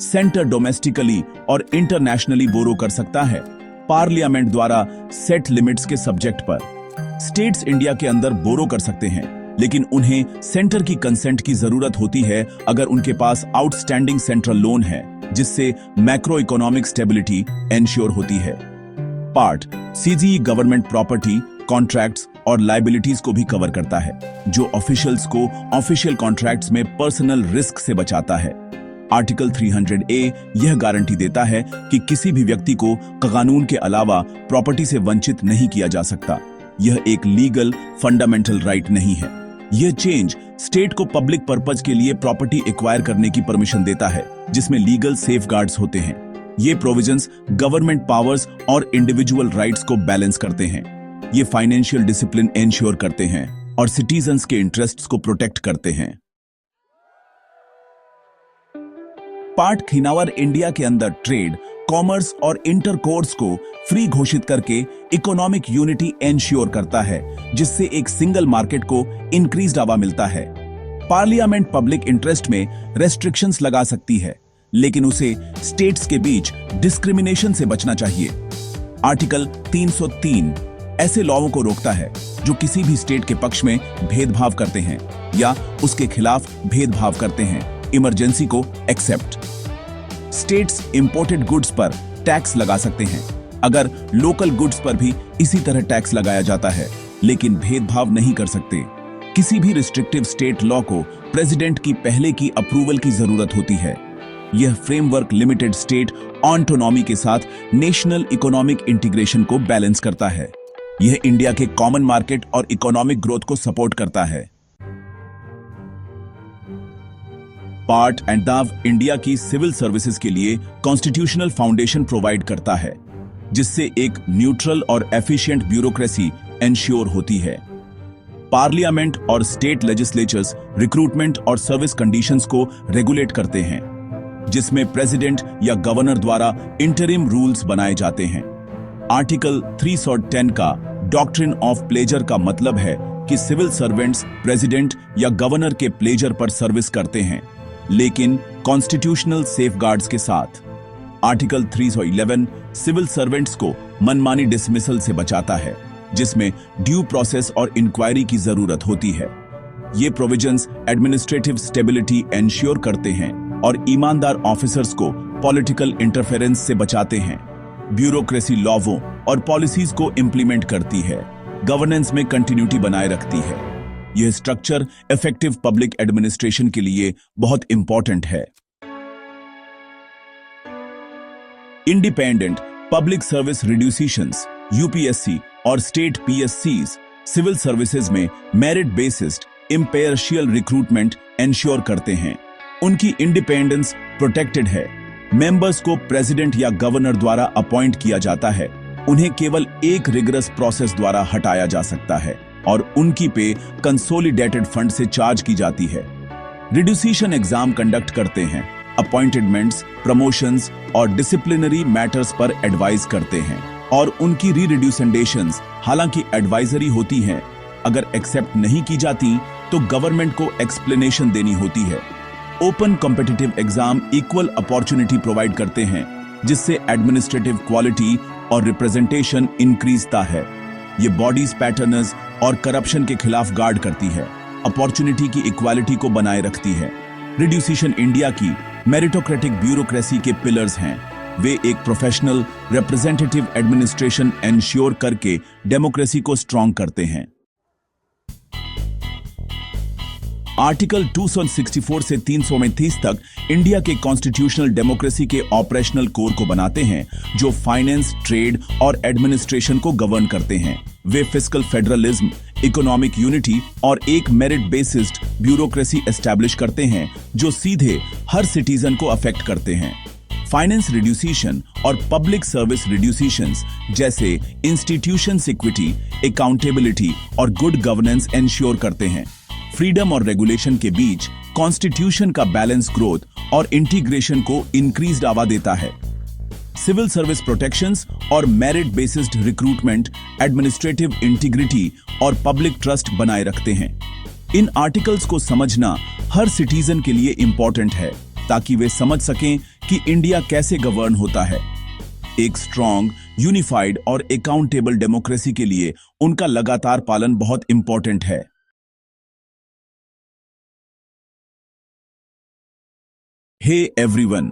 सेंटर डोमेस्टिकली और इंटरनेशनली बोरो कर सकता है, पार्लियामेंट द्वारा सेट लिमिट्स के सब्जेक्ट पर। स्टेट्स इंडिया के अंदर बोरो कर सकते हैं, लेकिन उन्हें सेंटर की कंसेंट की जरूरत होती है अगर उनके पास आउटस्टैंडिंग सेंट्रल लोन है, जिससे मैक्रो इकोनॉमिक स्टेबिलिटी एंश्योर होती है। पार्ट सीजीई गवर्नमेंट प्रॉपर्टी, कॉन्ट्रैक्ट्स और लायबिलिटीज को भी कवर करता है, जो ऑफिशियल्स को ऑफिशियल कॉन्ट्रैक्ट्स में पर्सनल रिस्क से बचाता है। आर्टिकल 300A यह गारंटी देता है कि किसी भी व्यक्ति को कानून के अलावा प्रॉपर्टी से वंचित नहीं किया जा सकता। यह एक लीगल फंडामेंटल राइट नहीं है। यह चेंज स्टेट को पब्लिक पर्पज के लिए प्रॉपर्टी एक्वायर करने की परमिशन देता है, जिसमें लीगल सेफगार्ड्स होते हैं। ये प्रोविजंस गवर्नमेंट पावर्स और इंडिविजुअल राइट्स को बैलेंस करते हैं। ये फाइनेंशियल डिसिप्लिन एंश्योर करते हैं और सिटीजन्स के इंटरेस्ट्स को प्रोटेक्ट करते हैं। पार्ट खिनावर इंडिया के अंदर ट्रेड, कॉमर्स और इंटरकोर्स को फ्री घोषित करके इकोनॉमिक यूनिटी एंश्योर करता है, जिससे एक सिंगल मार्केट को इंक्रीज्ड हवा मिलता है। पार्लियामेंट पब्लिक इंटरेस्ट में रेस्ट्रिक्शंस लगा सकती है, लेकिन उसे स्टेट्स के बीच डिस्क्रिमिनेशन से बचना चाहिए। आर्टिकल 303 ऐसे लॉओं को रोकता है जो किसी भी स्टेट के पक्ष में भेदभाव करते हैं या उसके खिलाफ भेदभाव करते हैं। इमरजेंसी को एक्सेप्ट। स्टेट्स इंपोर्टेड गुड्स पर टैक्स लगा सकते हैं, अगर लोकल गुड्स पर भी इसी तरह टैक्स लगाया जाता है, लेकिन भेदभाव नहीं कर सकते। किसी भी रिस्ट्रिक्टिव स्टेट लॉ को प्रेसिडेंट की पहले की अप्रूवल की जरूरत होती है। यह फ्रेमवर्क लिमिटेड स्टेट ऑटोनॉमी के साथ नेशनल इकोनॉमिक इंटीग्रेशन को बैलेंस करता है। यह इंडिया के कॉमन मार्केट और इकोनॉमिक ग्रोथ को सपोर्ट करता है। पार्ट एंड दाव इंडिया की सिविल सर्विसेज के लिए कॉन्स्टिट्यूशनल फाउंडेशन प्रोवाइड करता है, जिससे एक न्यूट्रल और एफिशिएंट ब्यूरोक्रेसी एंश्योर होती है। पार्लियामेंट और स्टेट लेजिस्लेचर्स रिक्रूटमेंट और सर्विस कंडीशंस को रेगुलेट करते हैं, जिसमें प्रेसिडेंट या गवर्नर द्वारा इंटरिम रूल्स बनाए जाते हैं। आर्टिकल 310 का डॉक्ट्रिन ऑफ प्लेजर का मतलब है कि सिविल सर्वेंट्स प्रेसिडेंट या गवर्नर के प्लेजर पर सर्विस करते हैं, लेकिन कॉन्स्टिट्यूशनल सेफगार्ड्स के साथ। आर्टिकल 311 सिविल सर्वेंट्स को मनमानी डिसमिसल से बचाता है, जिसमें ड्यू प्रोसेस और इंक्वायरी की जरूरत होती है। ये प्रोविजंस एडमिनिस्ट्रेटिव स्टेबिलिटी एंश्योर करते हैं और ईमानदार ऑफिसर्स को पॉलिटिकल इंटरफेरेंस से बचाते हैं। ब्यूरोक्रेसी लॉवों और पॉलिसीज को इंप्लीमेंट करती है, गवर्नेंस में कंटिन्यूटी बनाए रखती है। यह स्ट्रक्चर इफेक्टिव पब्लिक एडमिनिस्ट्रेशन के लिए बहुत इंपॉर्टेंट है। इंडिपेंडेंट पब्लिक सर्विस रिड्यूसेशंस यूपीएससी और स्टेट पीएससीज सिविल सर्विसेज में मेरिट बेसिस्ड इम्पेरिशियल रिक्रूटमेंट एंश्योर करते हैं। उनकी इंडिपेंडेंस प्रोटेक्टेड है। मेंबर्स को प्रेसिडेंट या गवर्नर द्वारा अपॉइंट किया जाता है। उन्हें केवल एक रिगरस प्रोसेस द्वारा हटाया जा सकता है और उनकी पे कंसोलिडेटेड फंड से चार्ज की जाती है। रिड्यूसेशन एग्जाम कंडक्ट करते हैं, अपॉइंटमेंट्स, प्रमोशंस और डिसिप्लिनरी मैटर्स पर एडवाइस करते हैं और उनकी री-रिड्यूसेंडेशंस हालांकि एडवाइजरी होती हैं, अगर एक्सेप्ट नहीं की जाती तो गवर्नमेंट को एक्सप्लेनेशन देनी होती है। Open competitive exam equal opportunity provide करते हैं, जिससे एडमिनिस्ट्रेटिव क्वालिटी और रिप्रेजेंटेशन इंक्रीजता है। ये बॉडीज पैटर्नर्स और करप्शन के खिलाफ गार्ड करती है, अपॉर्चुनिटी की इक्वालिटी को बनाए रखती है। रिड्यूसेशन इंडिया की मेरिटोक्रेटिक ब्यूरोक्रेसी के पिलर्स हैं। वे एक प्रोफेशनल रिप्रेजेंटेटिव एडमिनिस्ट्रेशन एंश्योर करके डेमोक्रेसी को स्ट्रॉन्ग करते हैं। आर्टिकल 264 से 329 तक इंडिया के कॉन्स्टिट्यूशनल डेमोक्रेसी के ऑपरेशनल कोर को बनाते हैं, जो फाइनेंस, ट्रेड और एडमिनिस्ट्रेशन को गवर्न करते हैं। वे फिस्कल फेडरलिज्म, इकोनॉमिक यूनिटी और एक मेरिट बेसिस्ड ब्यूरोक्रेसी एस्टैब्लिश करते हैं, जो सीधे हर सिटीजन को अफेक्ट करते हैं। फाइनेंस रिड्यूसेशन और पब्लिक सर्विस रिड्यूसेशंस जैसे इंस्टीट्यूशंस इक्विटी, अकाउंटेबिलिटी और गुड गवर्नेंस एंश्योर करते हैं। फ्रीडम और रेगुलेशन के बीच कॉन्स्टिट्यूशन का बैलेंस ग्रोथ और इंटीग्रेशन को इंक्रीज्ड आवा देता है। सिविल सर्विस प्रोटेक्शंस और मेरिट बेसिस्ड रिक्रूटमेंट एडमिनिस्ट्रेटिव इंटीग्रिटी और पब्लिक ट्रस्ट बनाए रखते हैं। इन आर्टिकल्स को समझना हर सिटीजन के लिए इंपॉर्टेंट है, ताकि वे समझ सकें कि इंडिया कैसे गवर्न होता है। एक स्ट्रॉन्ग, यूनिफाइड और अकाउंटेबल डेमोक्रेसी के लिए उनका लगातार पालन बहुत इंपॉर्टेंट है। हे एवरीवन,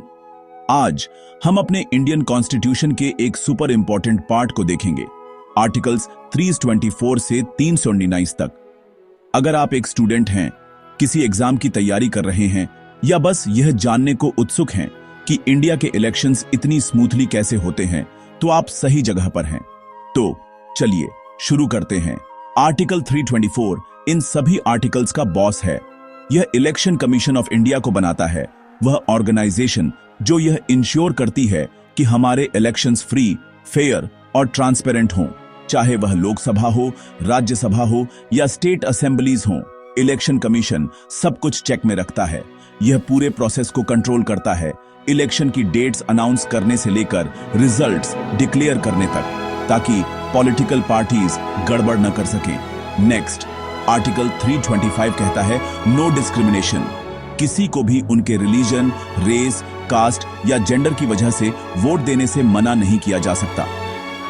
आज हम अपने इंडियन कॉन्स्टिट्यूशन के एक सुपर इंपॉर्टेंट पार्ट को देखेंगे, आर्टिकल्स 324 से 319 तक। अगर आप एक स्टूडेंट हैं, किसी एग्जाम की तैयारी कर रहे हैं या बस यह जानने को उत्सुक हैं कि इंडिया के इलेक्शंस इतनी स्मूथली कैसे होते हैं, तो आप सही जगह पर हैं। तो चलिए शुरू करते हैं। आर्टिकल 324 इन सभी आर्टिकल्स का बॉस है। यह इलेक्शन कमीशन ऑफ इंडिया को बनाता है, वह ऑर्गेनाइजेशन जो यह इंश्योर करती है कि हमारे इलेक्शंस फ्री, फेयर और ट्रांसपेरेंट हों, चाहे वह लोकसभा हो, राज्यसभा हो या स्टेट असेंबलीज हों। इलेक्शन कमीशन सब कुछ चेक में रखता है। यह पूरे प्रोसेस को कंट्रोल करता है, इलेक्शन की डेट्स अनाउंस करने से लेकर रिजल्ट्स डिक्लेयर करने तक, ताकि पॉलिटिकल पार्टीज गड़बड़ न कर सकें। नेक्स्ट, आर्टिकल 325 कहता है नो डिस्क्रिमिनेशन। किसी को भी उनके रिलीजन, रेस, कास्ट या जेंडर की वजह से वोट देने से मना नहीं किया जा सकता।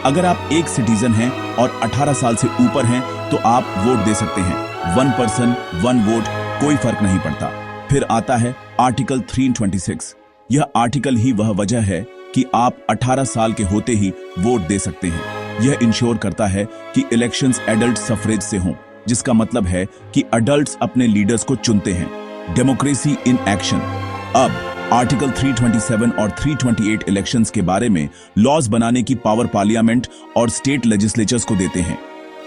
अगर आप एक सिटीजन हैं और 18 साल से ऊपर हैं तो आप वोट दे सकते हैं। 1 पर्सन 1 वोट, कोई फर्क नहीं पड़ता। फिर आता है आर्टिकल 326। यह आर्टिकल ही वह वजह है कि आप 18 साल के होते ही वोट दे सकते हैं। यह इंश्योर करता है कि इलेक्शंस एडल्ट सफरेज से हों, जिसका मतलब है कि अडल्ट्स अपने लीडर्स को चुनते हैं। Democracy in action. अब आर्टिकल 327 और 328 इलेक्शंस के बारे में लॉज बनाने की पावर पार्लियामेंट और स्टेट लेजिस्लेचर्स को देते हैं।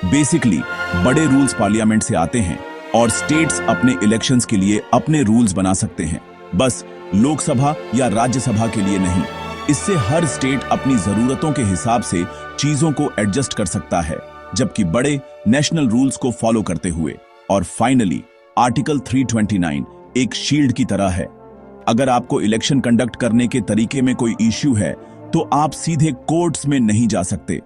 बेसिकली बड़े रूल्स पार्लियामेंट से आते हैं और स्टेट्स अपने इलेक्शंस के लिए अपने रूल्स बना सकते हैं, बस लोकसभा या राज्यसभा के लिए नहीं। इससे हर स्टेट अपनी जरूरतों के हिसाब से चीजों को एडजस्ट कर सकता है, जबकि बड़े नेशनल रूल्स को फॉलो करते हुए। और फाइनली आर्टिकल 329 एक शील्ड की तरह है। अगर आपको इलेक्शन कंडक्ट करने के तरीके में कोई इश्यू है तो आप सीधे कोर्ट्स में नहीं जा सकते।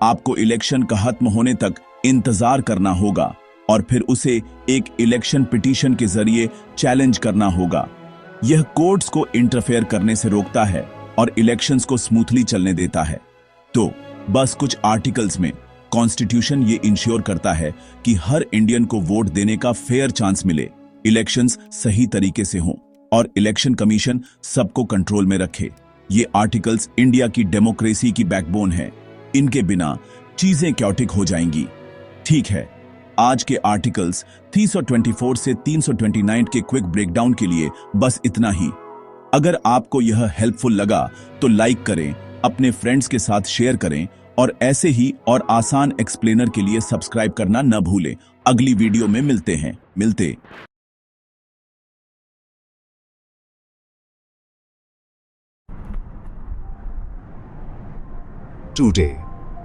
आपको इलेक्शन का खत्म होने तक इंतजार करना होगा और फिर उसे एक इलेक्शन पिटीशन के जरिए चैलेंज करना होगा। यह कोर्ट्स को इंटरफेयर करने से रोकता है और इलेक्शंस को स्मूथली चलने देता है। तो बस कुछ आर्टिकल्स में कॉन्स्टिट्यूशन ये इंश्योर करता है कि हर इंडियन को वोट देने का फेयर चांस मिले, इलेक्शंस सही तरीके से हों और इलेक्शन कमीशन सबको कंट्रोल में रखे। ये आर्टिकल्स इंडिया की डेमोक्रेसी की बैकबोन है। इनके बिना चीजें क्योटिक हो जाएंगी। ठीक है, आज के आर्टिकल्स 324 से 329 के क्विक ब्रेकडाउन के लिए बस इतना ही। अगर आपको यह हेल्पफुल लगा तो लाइक करें, अपने फ्रेंड्स के साथ शेयर करें और ऐसे ही और आसान एक्सप्लेनर के लिए सब्सक्राइब करना न भूलें। अगली वीडियो में मिलते हैं। टुडे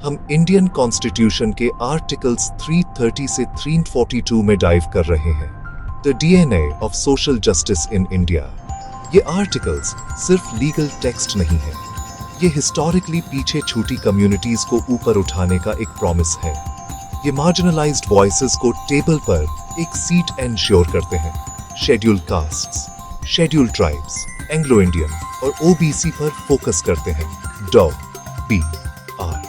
हम इंडियन कॉन्स्टिट्यूशन के आर्टिकल्स 330 से 342 में डाइव कर रहे हैं। The DNA of social justice in India. ये आर्टिकल्स सिर्फ लीगल टेक्स्ट नहीं है, ये हिस्टोरिकली पीछे छूटी कम्युनिटीज को ऊपर उठाने का एक प्रॉमिस है। ये मार्जिनलाइज्ड वॉइसेस को टेबल पर एक सीट एंश्योर करते हैं। Scheduled castes, scheduled tribes, Anglo Indian और ओबीसी पर फोकस करते हैं। डॉ.बी.आर.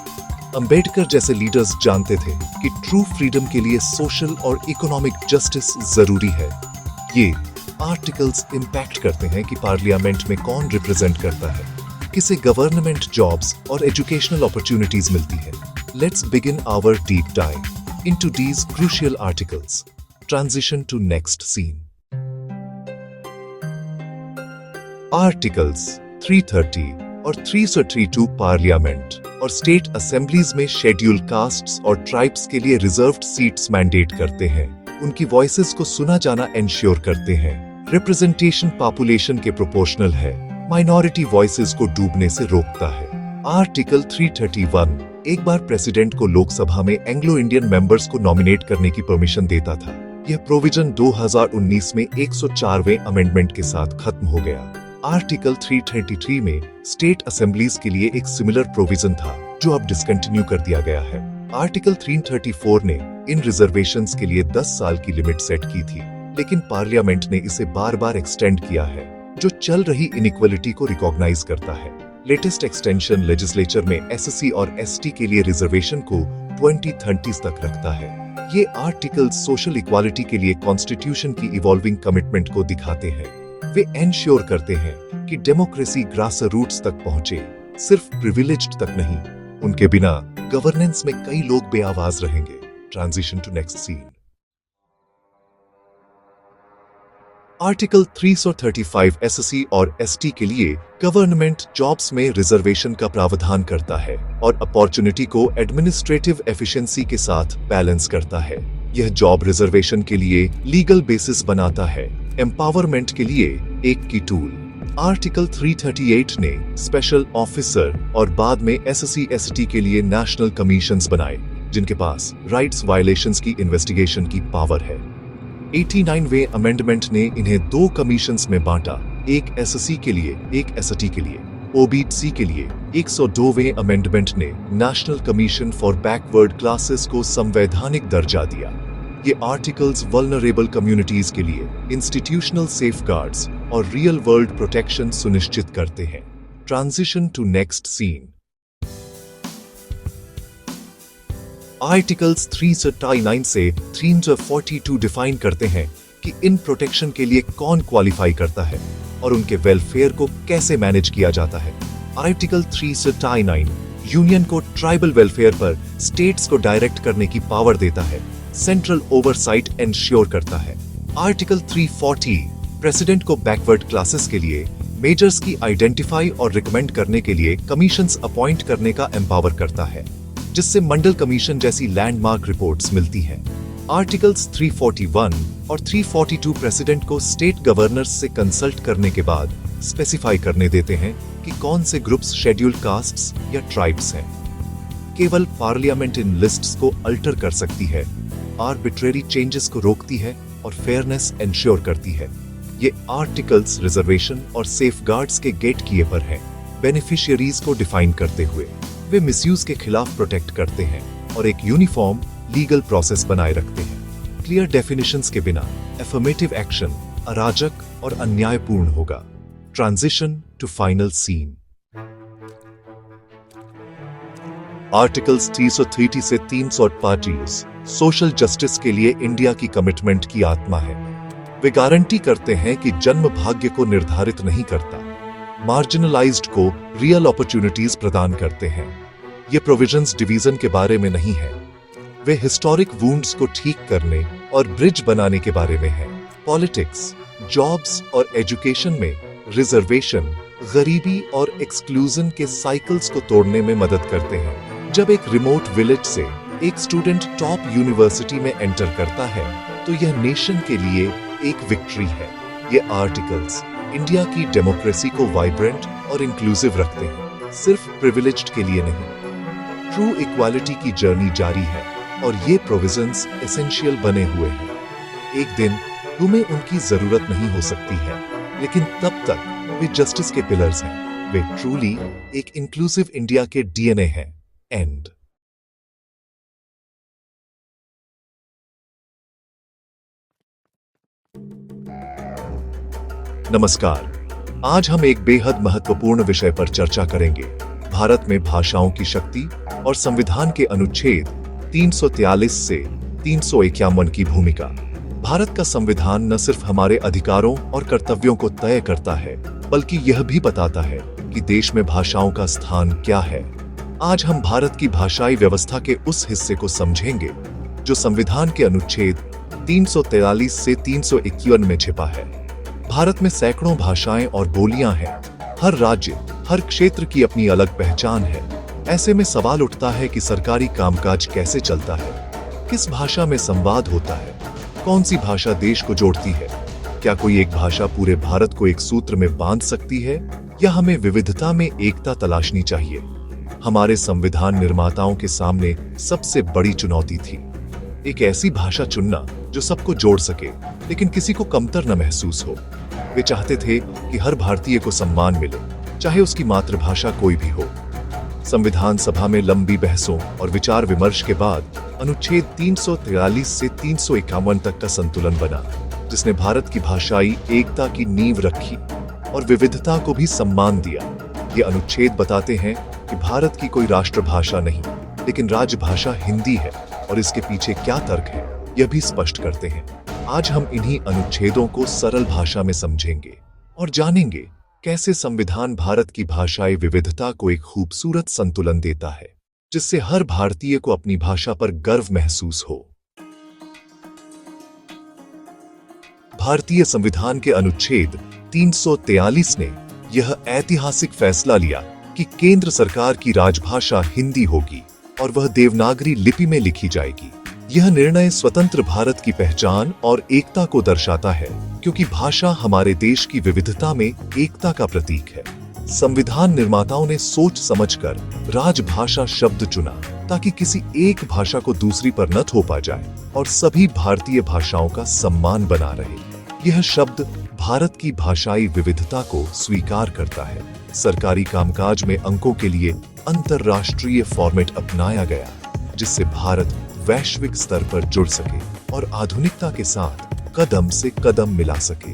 अंबेडकर जैसे लीडर्स जानते थे कि ट्रू फ्रीडम के लिए सोशल और इकोनॉमिक जस्टिस जरूरी है। ये आर्टिकल्स इंपैक्ट करते हैं कि पार्लियामेंट में कौन रिप्रेजेंट करता है, किसे गवर्नमेंट जॉब्स और एजुकेशनल अपॉर्चुनिटीज मिलती है। Let's begin our deep dive into these crucial articles. Transition to next scene. Articles 330 और 332 पार्लियामेंट और स्टेट असेंबलीज में शेड्यूल कास्ट्स और ट्राइब्स के लिए रिजर्व्ड सीट्स मैंडेट करते हैं। उनकी वॉइसेस को सुना जाना एंश्योर करते हैं। रिप्रेजेंटेशन पॉपुलेशन के प्रोपोर्शनल है। माइनॉरिटी वॉइसेस को डूबने से रोकता है। आर्टिकल 331 एक बार प्रेसिडेंट को लोकसभा में एंग्लो इंडियन मेंबर्स को नॉमिनेट करने की परमिशन देता था। यह प्रोविजन 2019 में 104वें अमेंडमेंट के साथ खत्म हो गया। आर्टिकल 333 में स्टेट असेंबलीज के लिए एक सिमिलर प्रोविजन था जो अब डिसकंटिन्यू कर दिया गया है। आर्टिकल 334 ने इन रिजर्वेशंस के लिए 10 साल की लिमिट सेट की थी, लेकिन पार्लियामेंट ने इसे बार बार एक्सटेंड किया है, जो चल रही इनइक्वालिटी को रिकॉग्नाइज करता है। लेटेस्ट एक्सटेंशन लेजिस्लेचर में एससी और एसटी के लिए रिजर्वेशन को 2030 तक रखता है। ये आर्टिकल्स सोशल इक्वालिटी के लिए कॉन्स्टिट्यूशन की इवॉल्विंग कमिटमेंट को दिखाते हैं। वे एंश्योर करते हैं कि डेमोक्रेसी ग्रास रूट्स तक पहुंचे, सिर्फ प्रिविलेज्ड तक नहीं। उनके बिना गवर्नेंस में कई लोग बेआवाज रहेंगे। Transition to next scene. Article 335 SC और एसटी के लिए गवर्नमेंट जॉब्स में रिजर्वेशन का प्रावधान करता है और अपॉर्चुनिटी को एडमिनिस्ट्रेटिव एफिशिएंसी के साथ बैलेंस करता है। यह जॉब रिजर्वेशन के लिए लीगल बेसिस बनाता है, एम्पावरमेंट के लिए एक की टूल। आर्टिकल 338 ने स्पेशल ऑफिसर और बाद में एससी एसटी के लिए नेशनल कमीशंस बनाए, जिनके पास राइट्स वायलेशंस की इन्वेस्टिगेशन की पावर है। 89वें अमेंडमेंट ने इन्हें 2 कमीशंस में बांटा, एक एससी के लिए, एक एसटी के लिए। ओबीसी के लिए 102वें अमेंडमेंट ने national commission for backward classes को संवैधानिक दर्जा दिया। ये आर्टिकल्स वल्नरेबल कम्युनिटीज के लिए इंस्टीट्यूशनल सेफगार्ड्स और रियल वर्ल्ड प्रोटेक्शन सुनिश्चित करते हैं। Transition to next scene. Articles 339 से 342 डिफाइन करते हैं कि इन प्रोटेक्शन के लिए कौन क्वालिफाई करता है और उनके वेलफेयर को कैसे मैनेज किया जाता है। आर्टिकल 339 यूनियन को ट्राइबल वेलफेयर पर स्टेट्स को डायरेक्ट करने की पावर देता है, सेंट्रल ओवरसाइट एंश्योर करता है। आर्टिकल 340 प्रेसिडेंट को बैकवर्ड क्लासेस के लिए मेजर्स की आइडेंटिफाई और रिकमेंड करने के लिए कमीशंस अपॉइंट करने का एम्पावर करता है, जिससे मंडल कमीशन जैसी लैंडमार्क रिपोर्ट्स मिलती हैं। आर्टिकल्स 341 और 342 प्रेसिडेंट को स्टेट गवर्नर्स से कंसल्ट करने के बाद स्पेसिफाई करने देते हैं कि कौन से ग्रुप्स शेड्यूल्ड कास्ट्स या ट्राइब्स हैं। केवल पार्लियामेंट इन लिस्ट्स को अल्टर कर सकती है, आर्बिट्रेरी चेंजेस को रोकती है और फेयरनेस एंश्योर करती है। ये आर्टिकल्स रिजर्वेशन और सेफगार्ड्स के गेट कीपर हैं, बेनिफिशियरीज को डिफाइन करते हुए। वे मिसयूज के खिलाफ प्रोटेक्ट करते हैं और एक यूनिफॉर्म लीगल प्रोसेस बनाए रखते हैं। क्लियर डेफिनेशंस के बिना एफर्मेटिव एक्शन अराजक और अन्यायपूर्ण होगा। Transition to final scene. Articles 330 से 335 सोशल जस्टिस के लिए इंडिया की कमिटमेंट की आत्मा है। वे गारंटी करते हैं कि जन्म भाग्य को निर्धारित नहीं करता, मार्जिनलाइज्ड को रियल अपॉर्चुनिटीज प्रदान करते हैं। ये प्रोविजंस डिवीजन के बारे में नहीं है, वे हिस्टोरिक वुंड्स को ठीक करने और ब्रिज बनाने के बारे में है। पॉलिटिक्स, जॉब्स और एजुकेशन में रिजर्वेशन गरीबी और एक्सक्लूजन के साइकिल्स को तोड़ने में मदद करते हैं। जब एक रिमोट विलेज से एक स्टूडेंट टॉप यूनिवर्सिटी में एंटर करता है तो यह नेशन के लिए एक विक्ट्री है। ये आर्टिकल्स इंडिया की डेमोक्रेसी को वाइब्रेंट और इंक्लूसिव रखते हैं, सिर्फ प्रिविलेज्ड के लिए नहीं। ट्रू इक्वालिटी की जर्नी जारी है और ये प्रोविजंस एसेंशियल बने हुए हैं। एक दिन तुम्हें उनकी जरूरत नहीं हो सकती है, लेकिन तब तक वे जस्टिस के पिलर्स हैं। वे ट्रूली एक इंक्लूसिव इंडिया के डीएनए हैं। एंड नमस्कार, आज हम एक बेहद महत्वपूर्ण विषय पर चर्चा करेंगे, भारत में भाषाओं की शक्ति और संविधान के अनुच्छेद 343 से 351 की भूमिका। भारत का संविधान न सिर्फ हमारे अधिकारों और कर्तव्यों को तय करता है, बल्कि यह भी बताता है कि देश में भाषाओं का स्थान क्या है। आज हम भारत की भाषाई व्यवस्था के उस हिस्से को समझेंगे जो संविधान के अनुच्छेद 343 से 351 में छिपा है। भारत में सैकड़ों भाषाएं और बोलियां हैं। हर राज्य, हर क्षेत्र की अपनी अलग पहचान है। ऐसे में सवाल उठता है कि सरकारी कामकाज कैसे चलता है, किस भाषा में संवाद होता है, कौन सी भाषा देश को जोड़ती है, क्या कोई एक भाषा पूरे भारत को एक सूत्र में बांध सकती है, या हमें विविधता में एकता तलाशनी चाहिए। हमारे संविधान निर्माताओं के सामने सबसे बड़ी चुनौती थी एक ऐसी भाषा चुनना जो सबको जोड़ सके लेकिन किसी को कमतर न महसूस हो। वे चाहते थे कि हर भारतीय को सम्मान मिले, चाहे उसकी मातृभाषा कोई भी हो। संविधान सभा में लंबी बहसों और विचार विमर्श के बाद अनुच्छेद 343 से 351 तक का संतुलन बना, जिसने भारत की भाषाई एकता की नींव रखी और विविधता को भी सम्मान दिया। ये अनुच्छेद बताते हैं कि भारत की कोई राष्ट्रभाषा नहीं, लेकिन राजभाषा हिंदी है, और इसके पीछे क्या तर्क है यह भी स्पष्ट करते हैं। आज हम इन्हीं अनुच्छेदों को सरल भाषा में समझेंगे और जानेंगे कैसे संविधान भारत की भाषाई विविधता को एक खूबसूरत संतुलन देता है, जिससे हर भारतीय को अपनी भाषा पर गर्व महसूस हो। भारतीय संविधान के अनुच्छेद 343 ने यह ऐतिहासिक फैसला लिया कि केंद्र सरकार की राजभाषा हिंदी होगी और वह देवनागरी लिपि में लिखी जाएगी। यह निर्णय स्वतंत्र भारत की पहचान और एकता को दर्शाता है, क्योंकि भाषा हमारे देश की विविधता में एकता का प्रतीक है। संविधान निर्माताओं ने सोच समझकर राजभाषा शब्द चुना ताकि किसी एक भाषा को दूसरी पर न थोपा जाए और सभी भारतीय भाषाओं का सम्मान बना रहे। यह शब्द भारत की भाषाई विविधता को स्वीकार करता है। सरकारी कामकाज में अंकों के लिए अंतरराष्ट्रीय फॉर्मेट अपनाया गया, जिससे भारत वैश्विक स्तर पर जुड़ सके और आधुनिकता के साथ कदम से कदम मिला सके।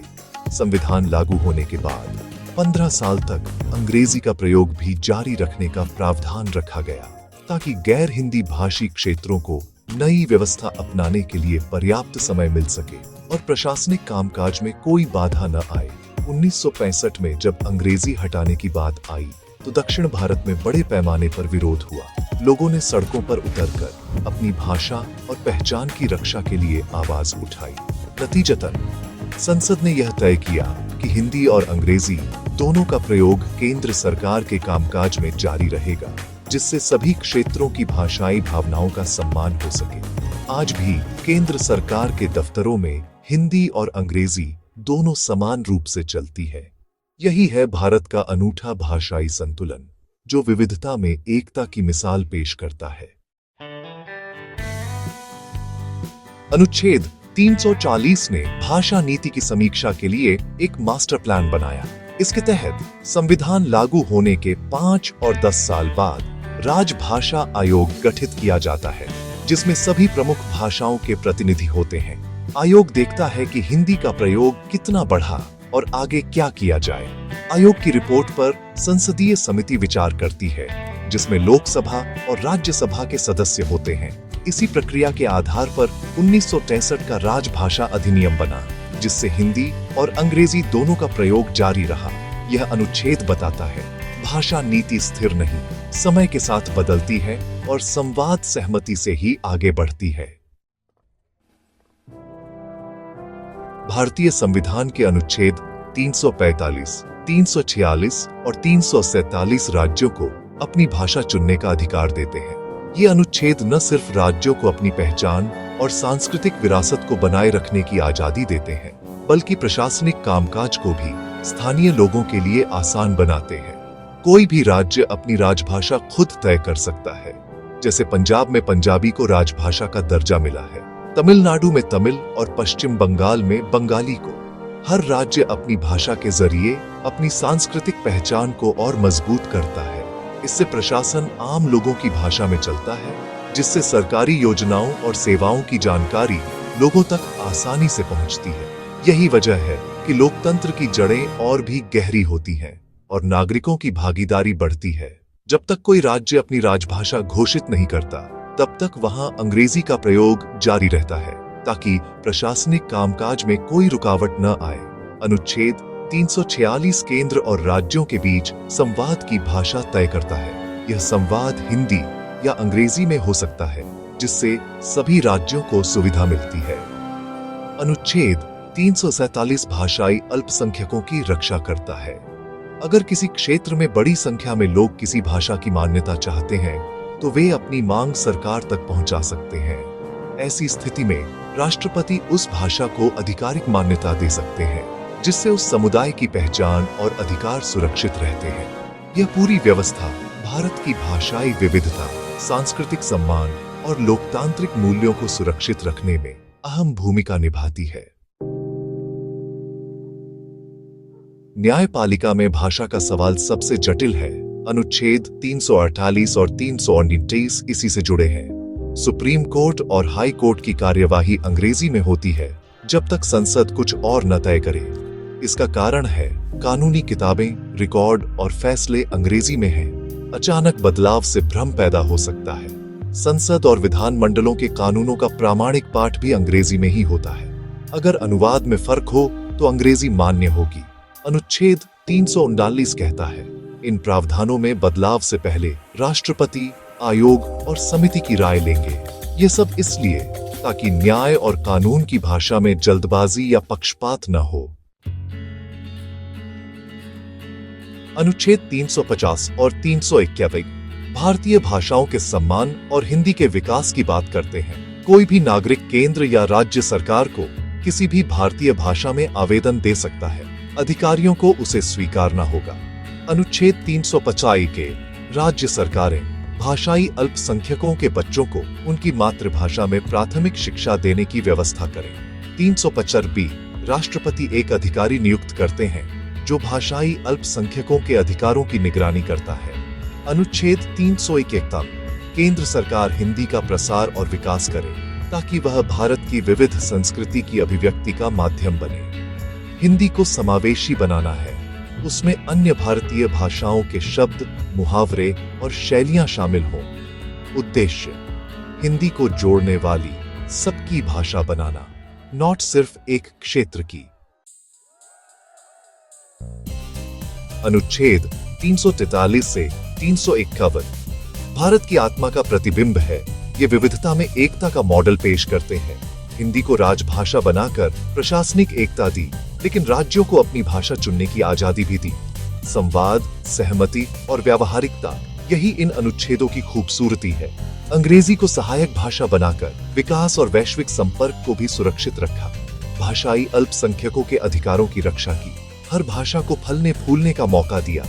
संविधान लागू होने के बाद 15 साल तक अंग्रेजी का प्रयोग भी जारी रखने का प्रावधान रखा गया, ताकि गैर हिंदी भाषी क्षेत्रों को नई व्यवस्था अपनाने के लिए पर्याप्त समय मिल सके और प्रशासनिक कामकाज में कोई बाधा न आए। 1965 में जब अंग्रेजी हटाने की बात आई तो दक्षिण भारत में बड़े पैमाने पर विरोध हुआ। लोगों ने सड़कों पर उतरकर अपनी भाषा और पहचान की रक्षा के लिए आवाज उठाई। नतीजतन संसद ने यह तय किया कि हिंदी और अंग्रेजी दोनों का प्रयोग केंद्र सरकार के कामकाज में जारी रहेगा, जिससे सभी क्षेत्रों की भाषाई भावनाओं का सम्मान हो सके। आज भी केंद्र सरकार के दफ्तरों में हिंदी और अंग्रेजी दोनों समान रूप से चलती है। यही है भारत का अनूठा भाषाई संतुलन, जो विविधता में एकता की मिसाल पेश करता है। अनुच्छेद 340 ने भाषा नीति की समीक्षा के लिए एक मास्टर प्लान बनाया। इसके तहत संविधान लागू होने के 5 और 10 साल बाद राजभाषा आयोग गठित किया जाता है, जिसमें सभी प्रमुख भाषाओं के प्रतिनिधि होते हैं। आयोग देखता है कि हिंदी का प्रयोग कितना बढ़ा और आगे क्या किया जाए। आयोग की रिपोर्ट पर संसदीय समिति विचार करती है, जिसमें लोकसभा और राज्यसभा के सदस्य होते हैं। इसी प्रक्रिया के आधार पर 1963 का राजभाषा अधिनियम बना, जिससे हिंदी और अंग्रेजी दोनों का प्रयोग जारी रहा। यह अनुच्छेद बताता है, भाषा नीति स्थिर नहीं, समय के साथ बदलती है और संवाद सहमति से ही आगे बढ़ती है। भारतीय संविधान के अनुच्छेद 345, 346 और 347 राज्यों को अपनी भाषा चुनने का अधिकार देते हैं। ये अनुच्छेद न सिर्फ राज्यों को अपनी पहचान और सांस्कृतिक विरासत को बनाए रखने की आजादी देते हैं, बल्कि प्रशासनिक कामकाज को भी स्थानीय लोगों के लिए आसान बनाते हैं। कोई भी राज्य अपनी राजभाषा खुद तय कर सकता है। जैसे पंजाब में पंजाबी को राजभाषा का दर्जा मिला है, तमिलनाडु में तमिल और पश्चिम बंगाल में बंगाली को। हर राज्य अपनी भाषा के जरिए अपनी सांस्कृतिक पहचान को और मजबूत करता है। इससे प्रशासन आम लोगों की भाषा में चलता है, जिससे सरकारी योजनाओं और सेवाओं की जानकारी लोगों तक आसानी से पहुंचती है। यही वजह है कि लोकतंत्र की जड़ें और भी गहरी होती हैं और नागरिकों की भागीदारी बढ़ती है। जब तक कोई राज्य अपनी राजभाषा घोषित नहीं करता, तब तक वहां अंग्रेजी का प्रयोग जारी रहता है, ताकि प्रशासनिक कामकाज में कोई रुकावट न आए। अनुच्छेद 346 केंद्र और राज्यों के बीच संवाद की भाषा तय करता है। यह संवाद हिंदी या अंग्रेजी में हो सकता है, जिससे सभी राज्यों को सुविधा मिलती है। अनुच्छेद 347 भाषाई अल्पसंख्यकों की रक्षा करता है। अगर किसी क्षेत्र में बड़ी संख्या में लोग किसी भाषा की मान्यता चाहते हैं तो वे अपनी मांग सरकार तक पहुंचा सकते हैं। ऐसी स्थिति में राष्ट्रपति उस भाषा को आधिकारिक मान्यता दे सकते हैं, जिससे उस समुदाय की पहचान और अधिकार सुरक्षित रहते हैं। यह पूरी व्यवस्था भारत की भाषाई विविधता, सांस्कृतिक सम्मान और लोकतांत्रिक मूल्यों को सुरक्षित रखने में अहम भूमिका निभाती है। न्यायपालिका में भाषा का सवाल सबसे जटिल है। अनुच्छेद 348 और 329 इसी से जुड़े हैं। सुप्रीम कोर्ट और हाई कोर्ट की कार्यवाही अंग्रेजी में होती है जब तक संसद कुछ और न तय करे। इसका कारण है कानूनी किताबें, रिकॉर्ड और फैसले अंग्रेजी में हैं। अचानक बदलाव से भ्रम पैदा हो सकता है। संसद और विधान मंडलों के कानूनों का प्रामाणिक पाठ भी अंग्रेजी में ही होता है। अगर अनुवाद में फर्क हो तो अंग्रेजी मान्य होगी। अनुच्छेद 339 कहता है, इन प्रावधानों में बदलाव से पहले राष्ट्रपति, आयोग और समिति की राय लेंगे। ये सब इसलिए ताकि न्याय और कानून की भाषा में जल्दबाजी या पक्षपात न हो। अनुच्छेद 350 और 351 भारतीय भाषाओं के सम्मान और हिंदी के विकास की बात करते हैं। कोई भी नागरिक केंद्र या राज्य सरकार को किसी भी भारतीय भाषा में आवेदन दे सकता है। अधिकारियों को उसे स्वीकारना होगा। अनुच्छेद 350 के राज्य सरकारें भाषाई अल्पसंख्यकों के बच्चों को उनकी मातृभाषा में प्राथमिक शिक्षा देने की व्यवस्था करें। 355 राष्ट्रपति एक अधिकारी नियुक्त करते हैं जो भाषाई अल्पसंख्यकों के अधिकारों की निगरानी करता है। अनुच्छेद 351 केंद्र सरकार हिंदी का प्रसार और विकास करे ताकि वह भारत की विविध संस्कृति की अभिव्यक्ति का माध्यम बने। हिंदी को समावेशी बनाना है। उसमें अन्य भारतीय भाषाओं के शब्द, मुहावरे और शैलियां शामिल हों। उद्देश्य हिंदी को जोड़ने वाली सबकी भाषा बनाना, नॉट सिर्फ एक क्षेत्र की। अनुच्छेद 343 से 351 भारत की आत्मा का प्रतिबिंब है। ये विविधता में एकता का मॉडल पेश करते हैं। हिंदी को राजभाषा बनाकर प्रशासनिक एकता दी, लेकिन राज्यों को अपनी भाषा चुनने की आजादी भी दी। संवाद, सहमति और व्यावहारिकता, यही इन अनुच्छेदों की खूबसूरती है। अंग्रेजी को सहायक भाषा बनाकर विकास और वैश्विक संपर्क को भी सुरक्षित रखा। भाषाई अल्पसंख्यकों के अधिकारों की रक्षा की, हर भाषा को फलने फूलने का मौका दिया।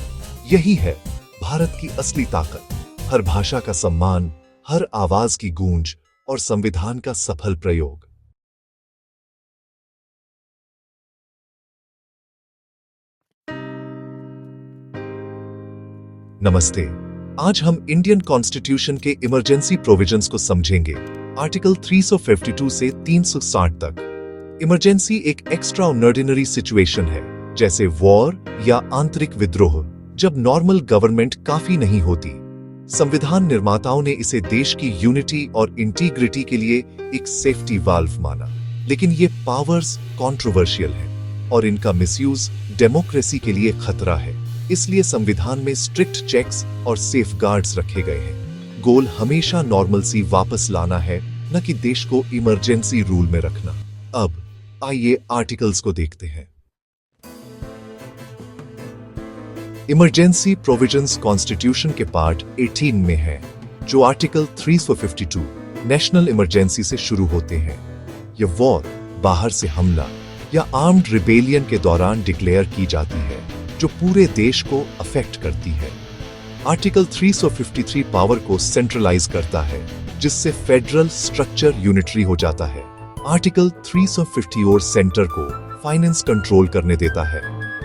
यही है भारत की असली ताकत। हर भाषा का सम्मान, हर आवाज की गूंज और संविधान का सफल प्रयोग। नमस्ते। आज हम इंडियन कॉन्स्टिट्यूशन के इमरजेंसी प्रोविजंस को समझेंगे। आर्टिकल 352 से 360 तक। इमरजेंसी एक एक्स्ट्रा ऑर्डिनरी सिचुएशन है, जैसे वॉर या आंतरिक विद्रोह, जब नॉर्मल गवर्नमेंट काफी नहीं होती। संविधान निर्माताओं ने इसे देश की यूनिटी और इंटीग्रिटी के लिए एक सेफ्टी वाल्व माना, लेकिन ये पावर्स कंट्रोवर्शियल हैं और इनका मिसयूज डेमोक्रेसी के लिए खतरा है। इसलिए संविधान में स्ट्रिक्ट चेक्स और सेफगार्ड्स रखे गए हैं। गोल हमेशा नॉर्मलसी वापस लाना है, न कि देश को इमरजेंसी रूल में रखना। अब आइए आर्टिकल्स को देखते हैं। इमरजेंसी प्रोविजंस कॉन्स्टिट्यूशन के पार्ट 18 में है, जो आर्टिकल 352 नेशनल इमरजेंसी से शुरू होते हैं। यह वॉर, बाहर से हमला या आर्म्ड रिबेलियन के दौरान डिक्लेयर की जाती है, जो पूरे देश को अफेक्ट करती है। आर्टिकल 353 पावर को सेंट्रलाइज करता है, जिससे फेडरल स्ट्रक्चर यूनिटरी हो जाता है। आर्टिकल 350 और सेंटर को फाइनेंस कंट्रोल करने देता है।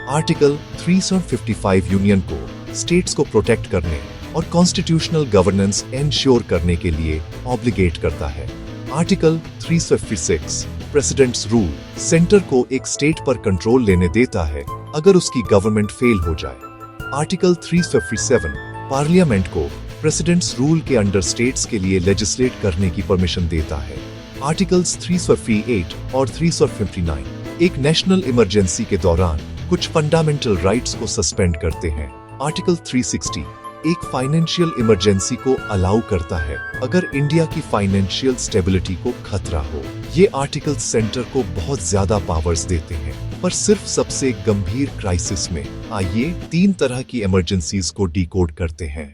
आर्टिकल 355 यूनियन को स्टेट्स को प्रोटेक्ट करने और कॉन्स्टिट्यूशनल गवर्नेंस एंश्योर करने के लिए ऑब्लिगेट करता है। आर्टिकल 356 प्रेसिडेंट्स रूल सेंटर को एक स्टेट पर कंट्रोल लेने देता है अगर उसकी गवर्नमेंट फेल हो जाए। आर्टिकल 357 पार्लियामेंट को प्रेसिडेंट्स रूल के अंडर स्टेट्स के लिए लेजिस्लेट करने की परमिशन देता है। आर्टिकल्स 358 और 359 एक नेशनल इमरजेंसी के दौरान कुछ फंडामेंटल राइट्स को सस्पेंड करते हैं। आर्टिकल 360 एक फाइनेंशियल इमरजेंसी को अलाउ करता है अगर इंडिया की फाइनेंशियल स्टेबिलिटी को खतरा हो। ये आर्टिकल सेंटर को बहुत ज्यादा पावर्स देते हैं, पर सिर्फ सबसे गंभीर क्राइसिस में। आइए 3 तरह की इमरजेंसीज को डिकोड करते हैं।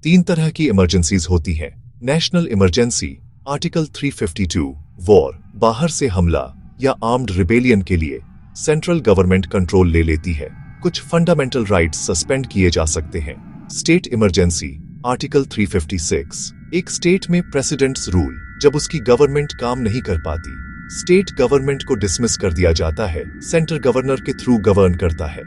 3 तरह की इमरजेंसीज होती हैं। नेशनल इमरजेंसी, आर्टिकल 352, वॉर, बाहर से हमला या आर्म्ड रिबेलियन के लिए सेंट्रल गवर्नमेंट कंट्रोल ले लेती है। कुछ फंडामेंटल राइट्स सस्पेंड किए जा सकते हैं। स्टेट इमरजेंसी, आर्टिकल 356, एक स्टेट में प्रेसिडेंट्स रूल, जब उसकी गवर्नमेंट काम नहीं कर पाती, स्टेट गवर्नमेंट को डिसमिस कर दिया जाता है, सेंटर गवर्नर के थ्रू गवर्न करता है।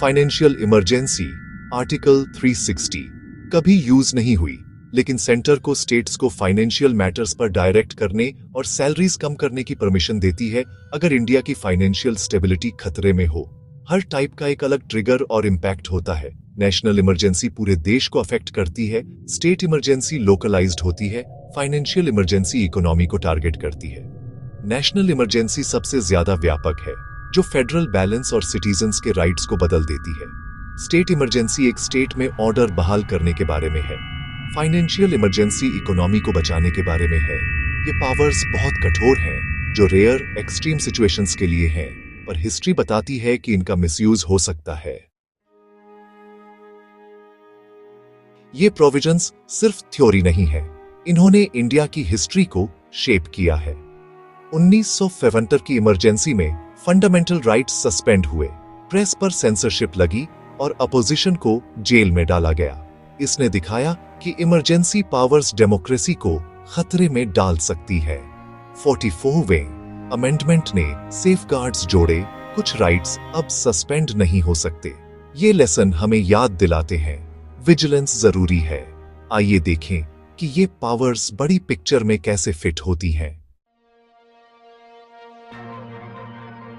फाइनेंशियल इमरजेंसी, आर्टिकल 360, कभी यूज नहीं हुई, लेकिन सेंटर को स्टेट्स को फाइनेंशियल मैटर्स पर डायरेक्ट करने और सैलरीज कम करने की परमिशन देती है अगर इंडिया की फाइनेंशियल स्टेबिलिटी खतरे में हो। हर टाइप का एक अलग ट्रिगर और इम्पैक्ट होता है। नेशनल इमरजेंसी पूरे देश को अफेक्ट करती है, स्टेट इमरजेंसी लोकलाइज्ड होती है, फाइनेंशियल इमरजेंसी इकोनॉमी को टारगेट करती है। नेशनल इमरजेंसी सबसे ज्यादा व्यापक है, जो फेडरल बैलेंस और सिटीजन्स के राइट्स को बदल देती है। स्टेट इमरजेंसी एक स्टेट में ऑर्डर बहाल करने के बारे में है। फाइनेंशियल इमरजेंसी इकोनॉमी को बचाने के बारे में है। ये पावर्स बहुत कठोर हैं, जो रेयर एक्सट्रीम सिचुएशंस के लिए हैं, पर हिस्ट्री बताती है कि इनका मिसयूज हो सकता है। ये प्रोविजंस सिर्फ थ्योरी नहीं है, इन्होंने इंडिया की हिस्ट्री को शेप किया है। 1975 की इमरजेंसी में फंडामेंटल राइट्स सस्पेंड हुए, प्रेस पर सेंसरशिप लगी और अपोजिशन को जेल में डाला गया। इसने दिखाया कि इमरजेंसी पावर्स डेमोक्रेसी को खतरे में डाल सकती है। 44वें अमेंडमेंट ने सेफगार्ड्स जोड़े, कुछ राइट्स अब सस्पेंड नहीं हो सकते। ये लेसन हमें याद दिलाते हैं विजिलेंस जरूरी है। आइए देखें कि ये पावर्स बड़ी पिक्चर में कैसे फिट होती हैं।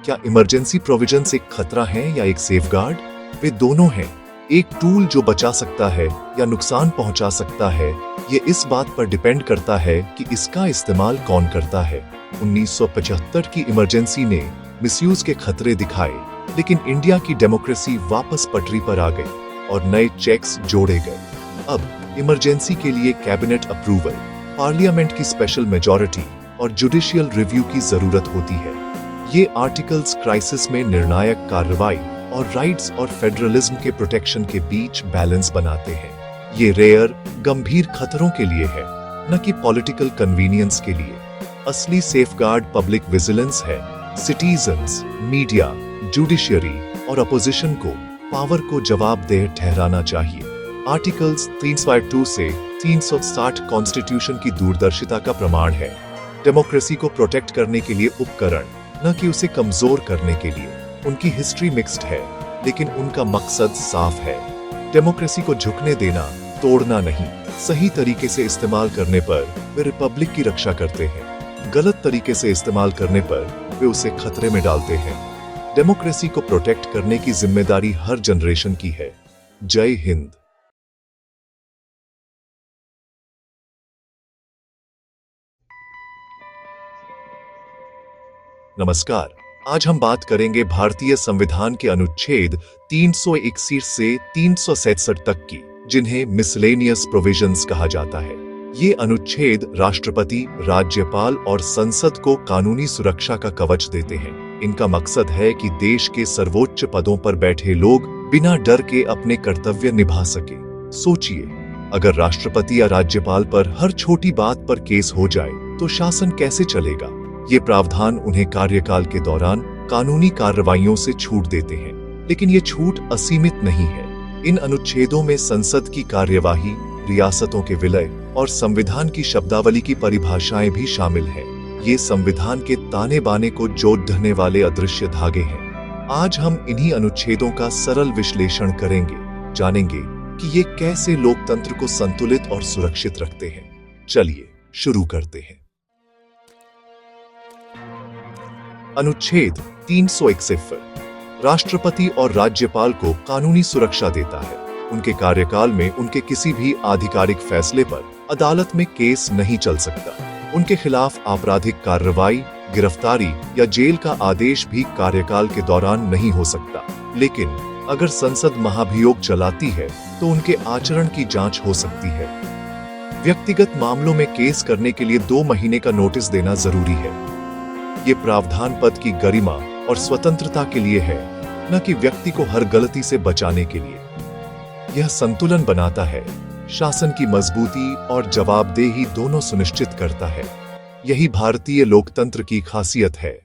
क्या इमरजेंसी प्रोविजंस एक खतरा है या एक सेफगार्ड? वे दोनों हैं। एक टूल जो बचा सकता है या नुकसान पहुंचा सकता है, ये इस बात पर डिपेंड करता है कि इसका इस्तेमाल कौन करता है। 1975 की इमरजेंसी ने मिसयूज के खतरे दिखाए, लेकिन इंडिया की डेमोक्रेसी वापस पटरी पर आ गई और नए चेक्स जोड़े गए। अब इमरजेंसी के लिए कैबिनेट अप्रूवल, पार्लियामेंट की स्पेशल मेजॉरिटी और जुडिशियल रिव्यू की जरूरत होती है। ये आर्टिकल्स क्राइसिस में निर्णायक कार्रवाई और राइट्स और फेडरलिज्म के प्रोटेक्शन के बीच बैलेंस बनाते हैं। ये रेयर गंभीर खतरों के लिए है, न कि पॉलिटिकल कन्वीनियंस के लिए। असली सेफगार्ड पब्लिक विजिलेंस है। सिटीजन्स, मीडिया, जुडिशियरी और अपोजिशन को पावर को जवाबदेह ठहराना चाहिए। आर्टिकल्स 352 से 360 कॉन्स्टिट्यूशन की दूरदर्शिता का प्रमाण है। डेमोक्रेसी को प्रोटेक्ट करने के लिए उपकरण, न कि उसे कमजोर करने के लिए। उनकी हिस्ट्री मिक्स्ड है, लेकिन उनका मकसद साफ है। डेमोक्रेसी को झुकने देना, तोड़ना नहीं। सही तरीके से इस्तेमाल करने पर वे रिपब्लिक की रक्षा करते हैं, गलत तरीके से इस्तेमाल करने पर वे उसे खतरे में डालते हैं। डेमोक्रेसी को प्रोटेक्ट करने की जिम्मेदारी हर जनरेशन की है। जय हिंद। नमस्कार, आज हम बात करेंगे भारतीय संविधान के अनुच्छेद 361 से 367 तक की, जिन्हें मिसलेनियस प्रोविजंस कहा जाता है। ये अनुच्छेद राष्ट्रपति, राज्यपाल और संसद को कानूनी सुरक्षा का कवच देते हैं। इनका मकसद है कि देश के सर्वोच्च पदों पर बैठे लोग बिना डर के अपने कर्तव्य निभा सके। सोचिए, अगर राष्ट्रपति या राज्यपाल पर हर छोटी बात पर केस हो जाए तो शासन कैसे चलेगा? ये प्रावधान उन्हें कार्यकाल के दौरान कानूनी कार्रवाइयों से छूट देते हैं, लेकिन ये छूट असीमित नहीं है। इन अनुच्छेदों में संसद की कार्यवाही, रियासतों के विलय और संविधान की शब्दावली की परिभाषाएं भी शामिल हैं। ये संविधान के ताने बाने को जोड़ ढहने वाले अदृश्य धागे हैं। आज हम इन्हीं अनुच्छेदों का सरल विश्लेषण करेंगे, जानेंगे कि ये कैसे लोकतंत्र को संतुलित और सुरक्षित रखते हैं। चलिए शुरू करते हैं। अनुच्छेद 361 राष्ट्रपति और राज्यपाल को कानूनी सुरक्षा देता है। उनके कार्यकाल में उनके किसी भी आधिकारिक फैसले पर अदालत में केस नहीं चल सकता। उनके खिलाफ आपराधिक कार्रवाई, गिरफ्तारी या जेल का आदेश भी कार्यकाल के दौरान नहीं हो सकता। लेकिन अगर संसद महाभियोग चलाती है तो उनके आचरण की जांच हो सकती है। व्यक्तिगत मामलों में केस करने के लिए 2 महीने का नोटिस देना जरूरी है। ये प्रावधान पद की गरिमा और स्वतंत्रता के लिए है, न कि व्यक्ति को हर गलती से बचाने के लिए। यह संतुलन बनाता है, शासन की मजबूती और जवाबदेही दोनों सुनिश्चित करता है। यही भारतीय लोकतंत्र की खासियत है।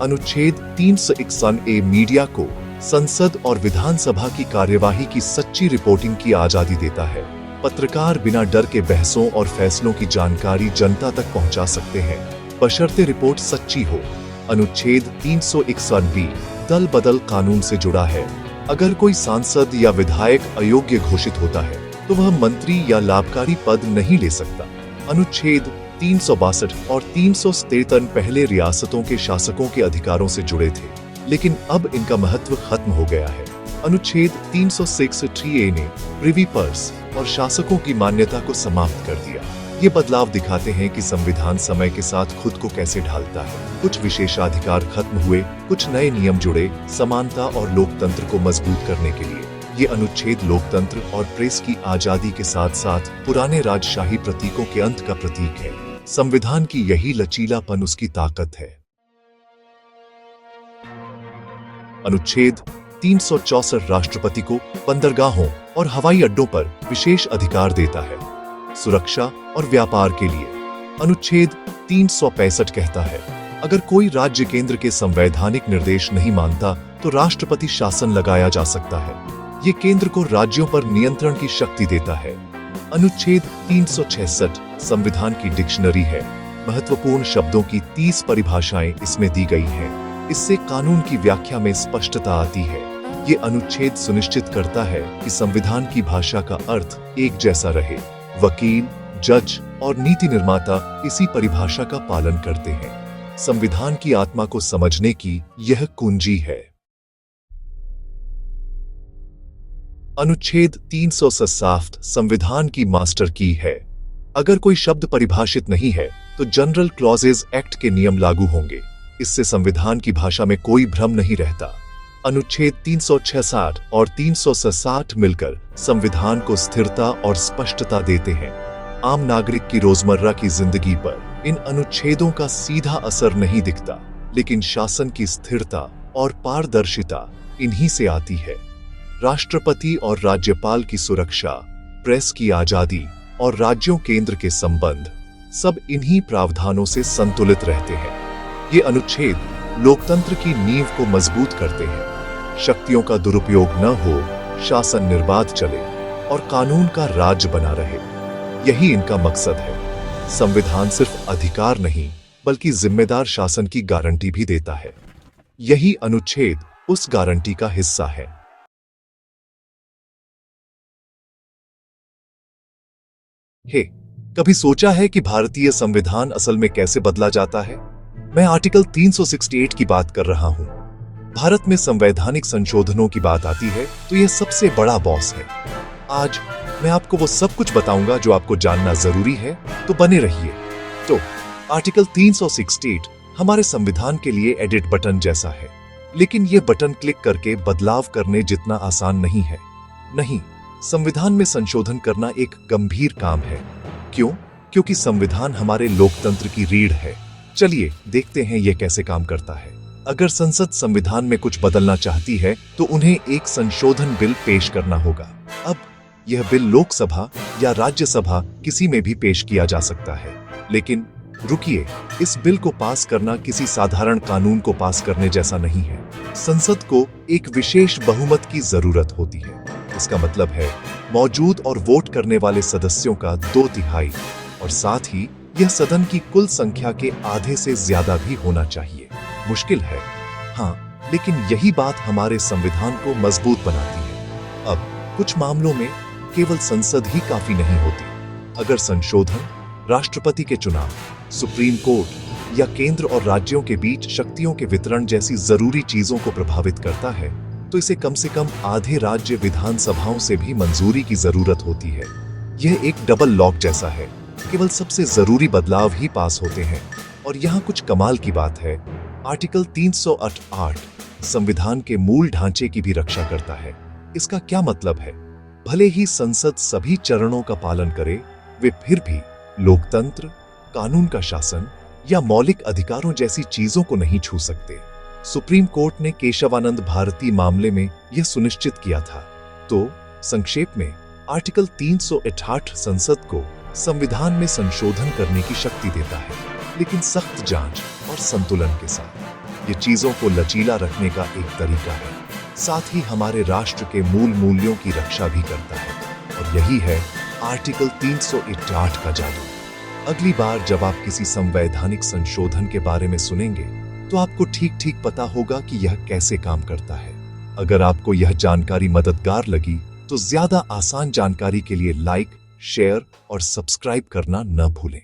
अनुच्छेद 361A मीडिया को संसद और विधानसभा की कार्यवाही की सच्ची रिपोर्टिंग की आजादी देता है। पत्रकार बिना डर के बहसों और फैसलों की जानकारी जनता तक पहुंचा सकते हैं, बशर्ते रिपोर्ट सच्ची हो। अनुच्छेद 361B दल बदल कानून से जुड़ा है। अगर कोई सांसद या विधायक अयोग्य घोषित होता है तो वह मंत्री या लाभकारी पद नहीं ले सकता। अनुच्छेद 362 और 363 पहले रियासतों के शासकों के अधिकारों से जुड़े थे, लेकिन अब इनका महत्व खत्म हो गया है। अनुच्छेद 363A ने प्रिवी पर्स और शासकों की मान्यता को समाप्त कर दिया। ये बदलाव दिखाते हैं कि संविधान समय के साथ खुद को कैसे ढालता है। कुछ विशेषाधिकार खत्म हुए, कुछ नए नियम जुड़े, समानता और लोकतंत्र को मजबूत करने के लिए। ये अनुच्छेद लोकतंत्र और प्रेस की आजादी के साथ साथ पुराने राजशाही प्रतीकों के अंत का प्रतीक है। संविधान की यही लचीलापन उसकी ताकत है। अनुच्छेद 364 राष्ट्रपति को बंदरगाहों और हवाई अड्डों पर विशेष अधिकार देता है, सुरक्षा और व्यापार के लिए। अनुच्छेद 365 कहता है, अगर कोई राज्य केंद्र के संवैधानिक निर्देश नहीं मानता तो राष्ट्रपति शासन लगाया जा सकता है। ये केंद्र को राज्यों पर नियंत्रण की शक्ति देता है। अनुच्छेद 366 संविधान की डिक्शनरी है। महत्वपूर्ण शब्दों की 30 परिभाषाएं इसमें दी गई हैं। इससे कानून की व्याख्या में स्पष्टता आती है। ये अनुच्छेद सुनिश्चित करता है कि संविधान की भाषा का अर्थ एक जैसा रहे। वकील, जज और नीति निर्माता इसी परिभाषा का पालन करते हैं। संविधान की आत्मा को समझने की यह कुंजी है। अनुच्छेद 367 संविधान की मास्टर की है। अगर कोई शब्द परिभाषित नहीं है तो जनरल क्लॉजेज एक्ट के नियम लागू होंगे। इससे संविधान की भाषा में कोई भ्रम नहीं रहता। अनुच्छेद 366 और 367 मिलकर संविधान को स्थिरता और स्पष्टता देते हैं। आम नागरिक की रोजमर्रा की जिंदगी पर इन अनुच्छेदों का सीधा असर नहीं दिखता, लेकिन शासन की स्थिरता और पारदर्शिता इन्हीं से आती है। राष्ट्रपति और राज्यपाल की सुरक्षा, प्रेस की आजादी और राज्यों केंद्र के संबंध सब इन्हीं प्रावधानों से संतुलित रहते हैं। ये अनुच्छेद लोकतंत्र की नींव को मजबूत करते हैं। शक्तियों का दुरुपयोग न हो, शासन निर्बाध चले और कानून का राज बना रहे, यही इनका मकसद है। संविधान सिर्फ अधिकार नहीं बल्कि जिम्मेदार शासन की गारंटी भी देता है। यही अनुच्छेद उस गारंटी का हिस्सा है। कभी सोचा है कि भारतीय संविधान असल में कैसे बदला जाता है? मैं आर्टिकल 368 की बात कर रहा हूं। भारत में संवैधानिक संशोधनों की बात आती है तो यह सबसे बड़ा बॉस है। आज मैं आपको वो सब कुछ बताऊंगा जो आपको जानना जरूरी है, तो बने रहिए। तो आर्टिकल 368 हमारे संविधान के लिए एडिट बटन जैसा है, लेकिन यह बटन क्लिक करके बदलाव करने जितना आसान नहीं है। नहीं, संविधान में संशोधन करना एक गंभीर काम है। क्यों? क्योंकि संविधान हमारे लोकतंत्र की रीढ़ है। चलिए देखते हैं यह कैसे काम करता है। अगर संसद संविधान में कुछ बदलना चाहती है तो उन्हें एक संशोधन बिल पेश करना होगा। अब यह बिल लोकसभा या राज्यसभा किसी में भी पेश किया जा सकता है। लेकिन रुकिए, इस बिल को पास करना किसी साधारण कानून को पास करने जैसा नहीं है। संसद को एक विशेष बहुमत की जरूरत होती है। इसका मतलब है मौजूद और वोट करने वाले सदस्यों का 2/3 और साथ ही यह सदन की कुल संख्या के आधे से ज्यादा भी होना चाहिए। मुश्किल है, हाँ, लेकिन यही बात हमारे संविधान को मजबूत बनाती है। अब कुछ मामलों में केवल संसद ही काफी नहीं होती। अगर संशोधन राष्ट्रपति के चुनाव, सुप्रीम कोर्ट या केंद्र और राज्यों के बीच शक्तियों के वितरण जैसी जरूरी चीजों को प्रभावित करता है, तो इसे कम से कम आधे राज्य विधानसभाओं से भी मंजूरी की जरूरत होती है। यह एक डबल लॉक जैसा है, केवल सबसे जरूरी बदलाव ही पास होते हैं। और यहाँ कुछ कमाल की बात है, आर्टिकल 308 संविधान के मूल ढांचे की भी रक्षा करता है। इसका क्या मतलब है? भले ही संसद सभी चरणों का पालन करे, वे फिर भी लोकतंत्र, कानून का शासन या मौलिक अधिकारों जैसी चीजों को नहीं छू सकते। सुप्रीम कोर्ट ने केशवानंद भारती मामले में यह सुनिश्चित किया था। तो संक्षेप में, आर्टिकल 308 संसद को संविधान में संशोधन करने की शक्ति देता है, लेकिन सख्त जांच और संतुलन के साथ। ये चीजों को लचीला रखने का एक तरीका है, साथ ही हमारे राष्ट्र के मूल मूल्यों की रक्षा भी करता है। और यही है आर्टिकल 308 का जादू। अगली बार जब आप किसी संवैधानिक संशोधन के बारे में सुनेंगे, तो आपको ठीक पता होगा कि यह कैसे काम करता है। अगर आपको यह जानकारी मददगार लगी, तो ज्यादा आसान जानकारी के लिए लाइक, शेयर और सब्सक्राइब करना न भूलें।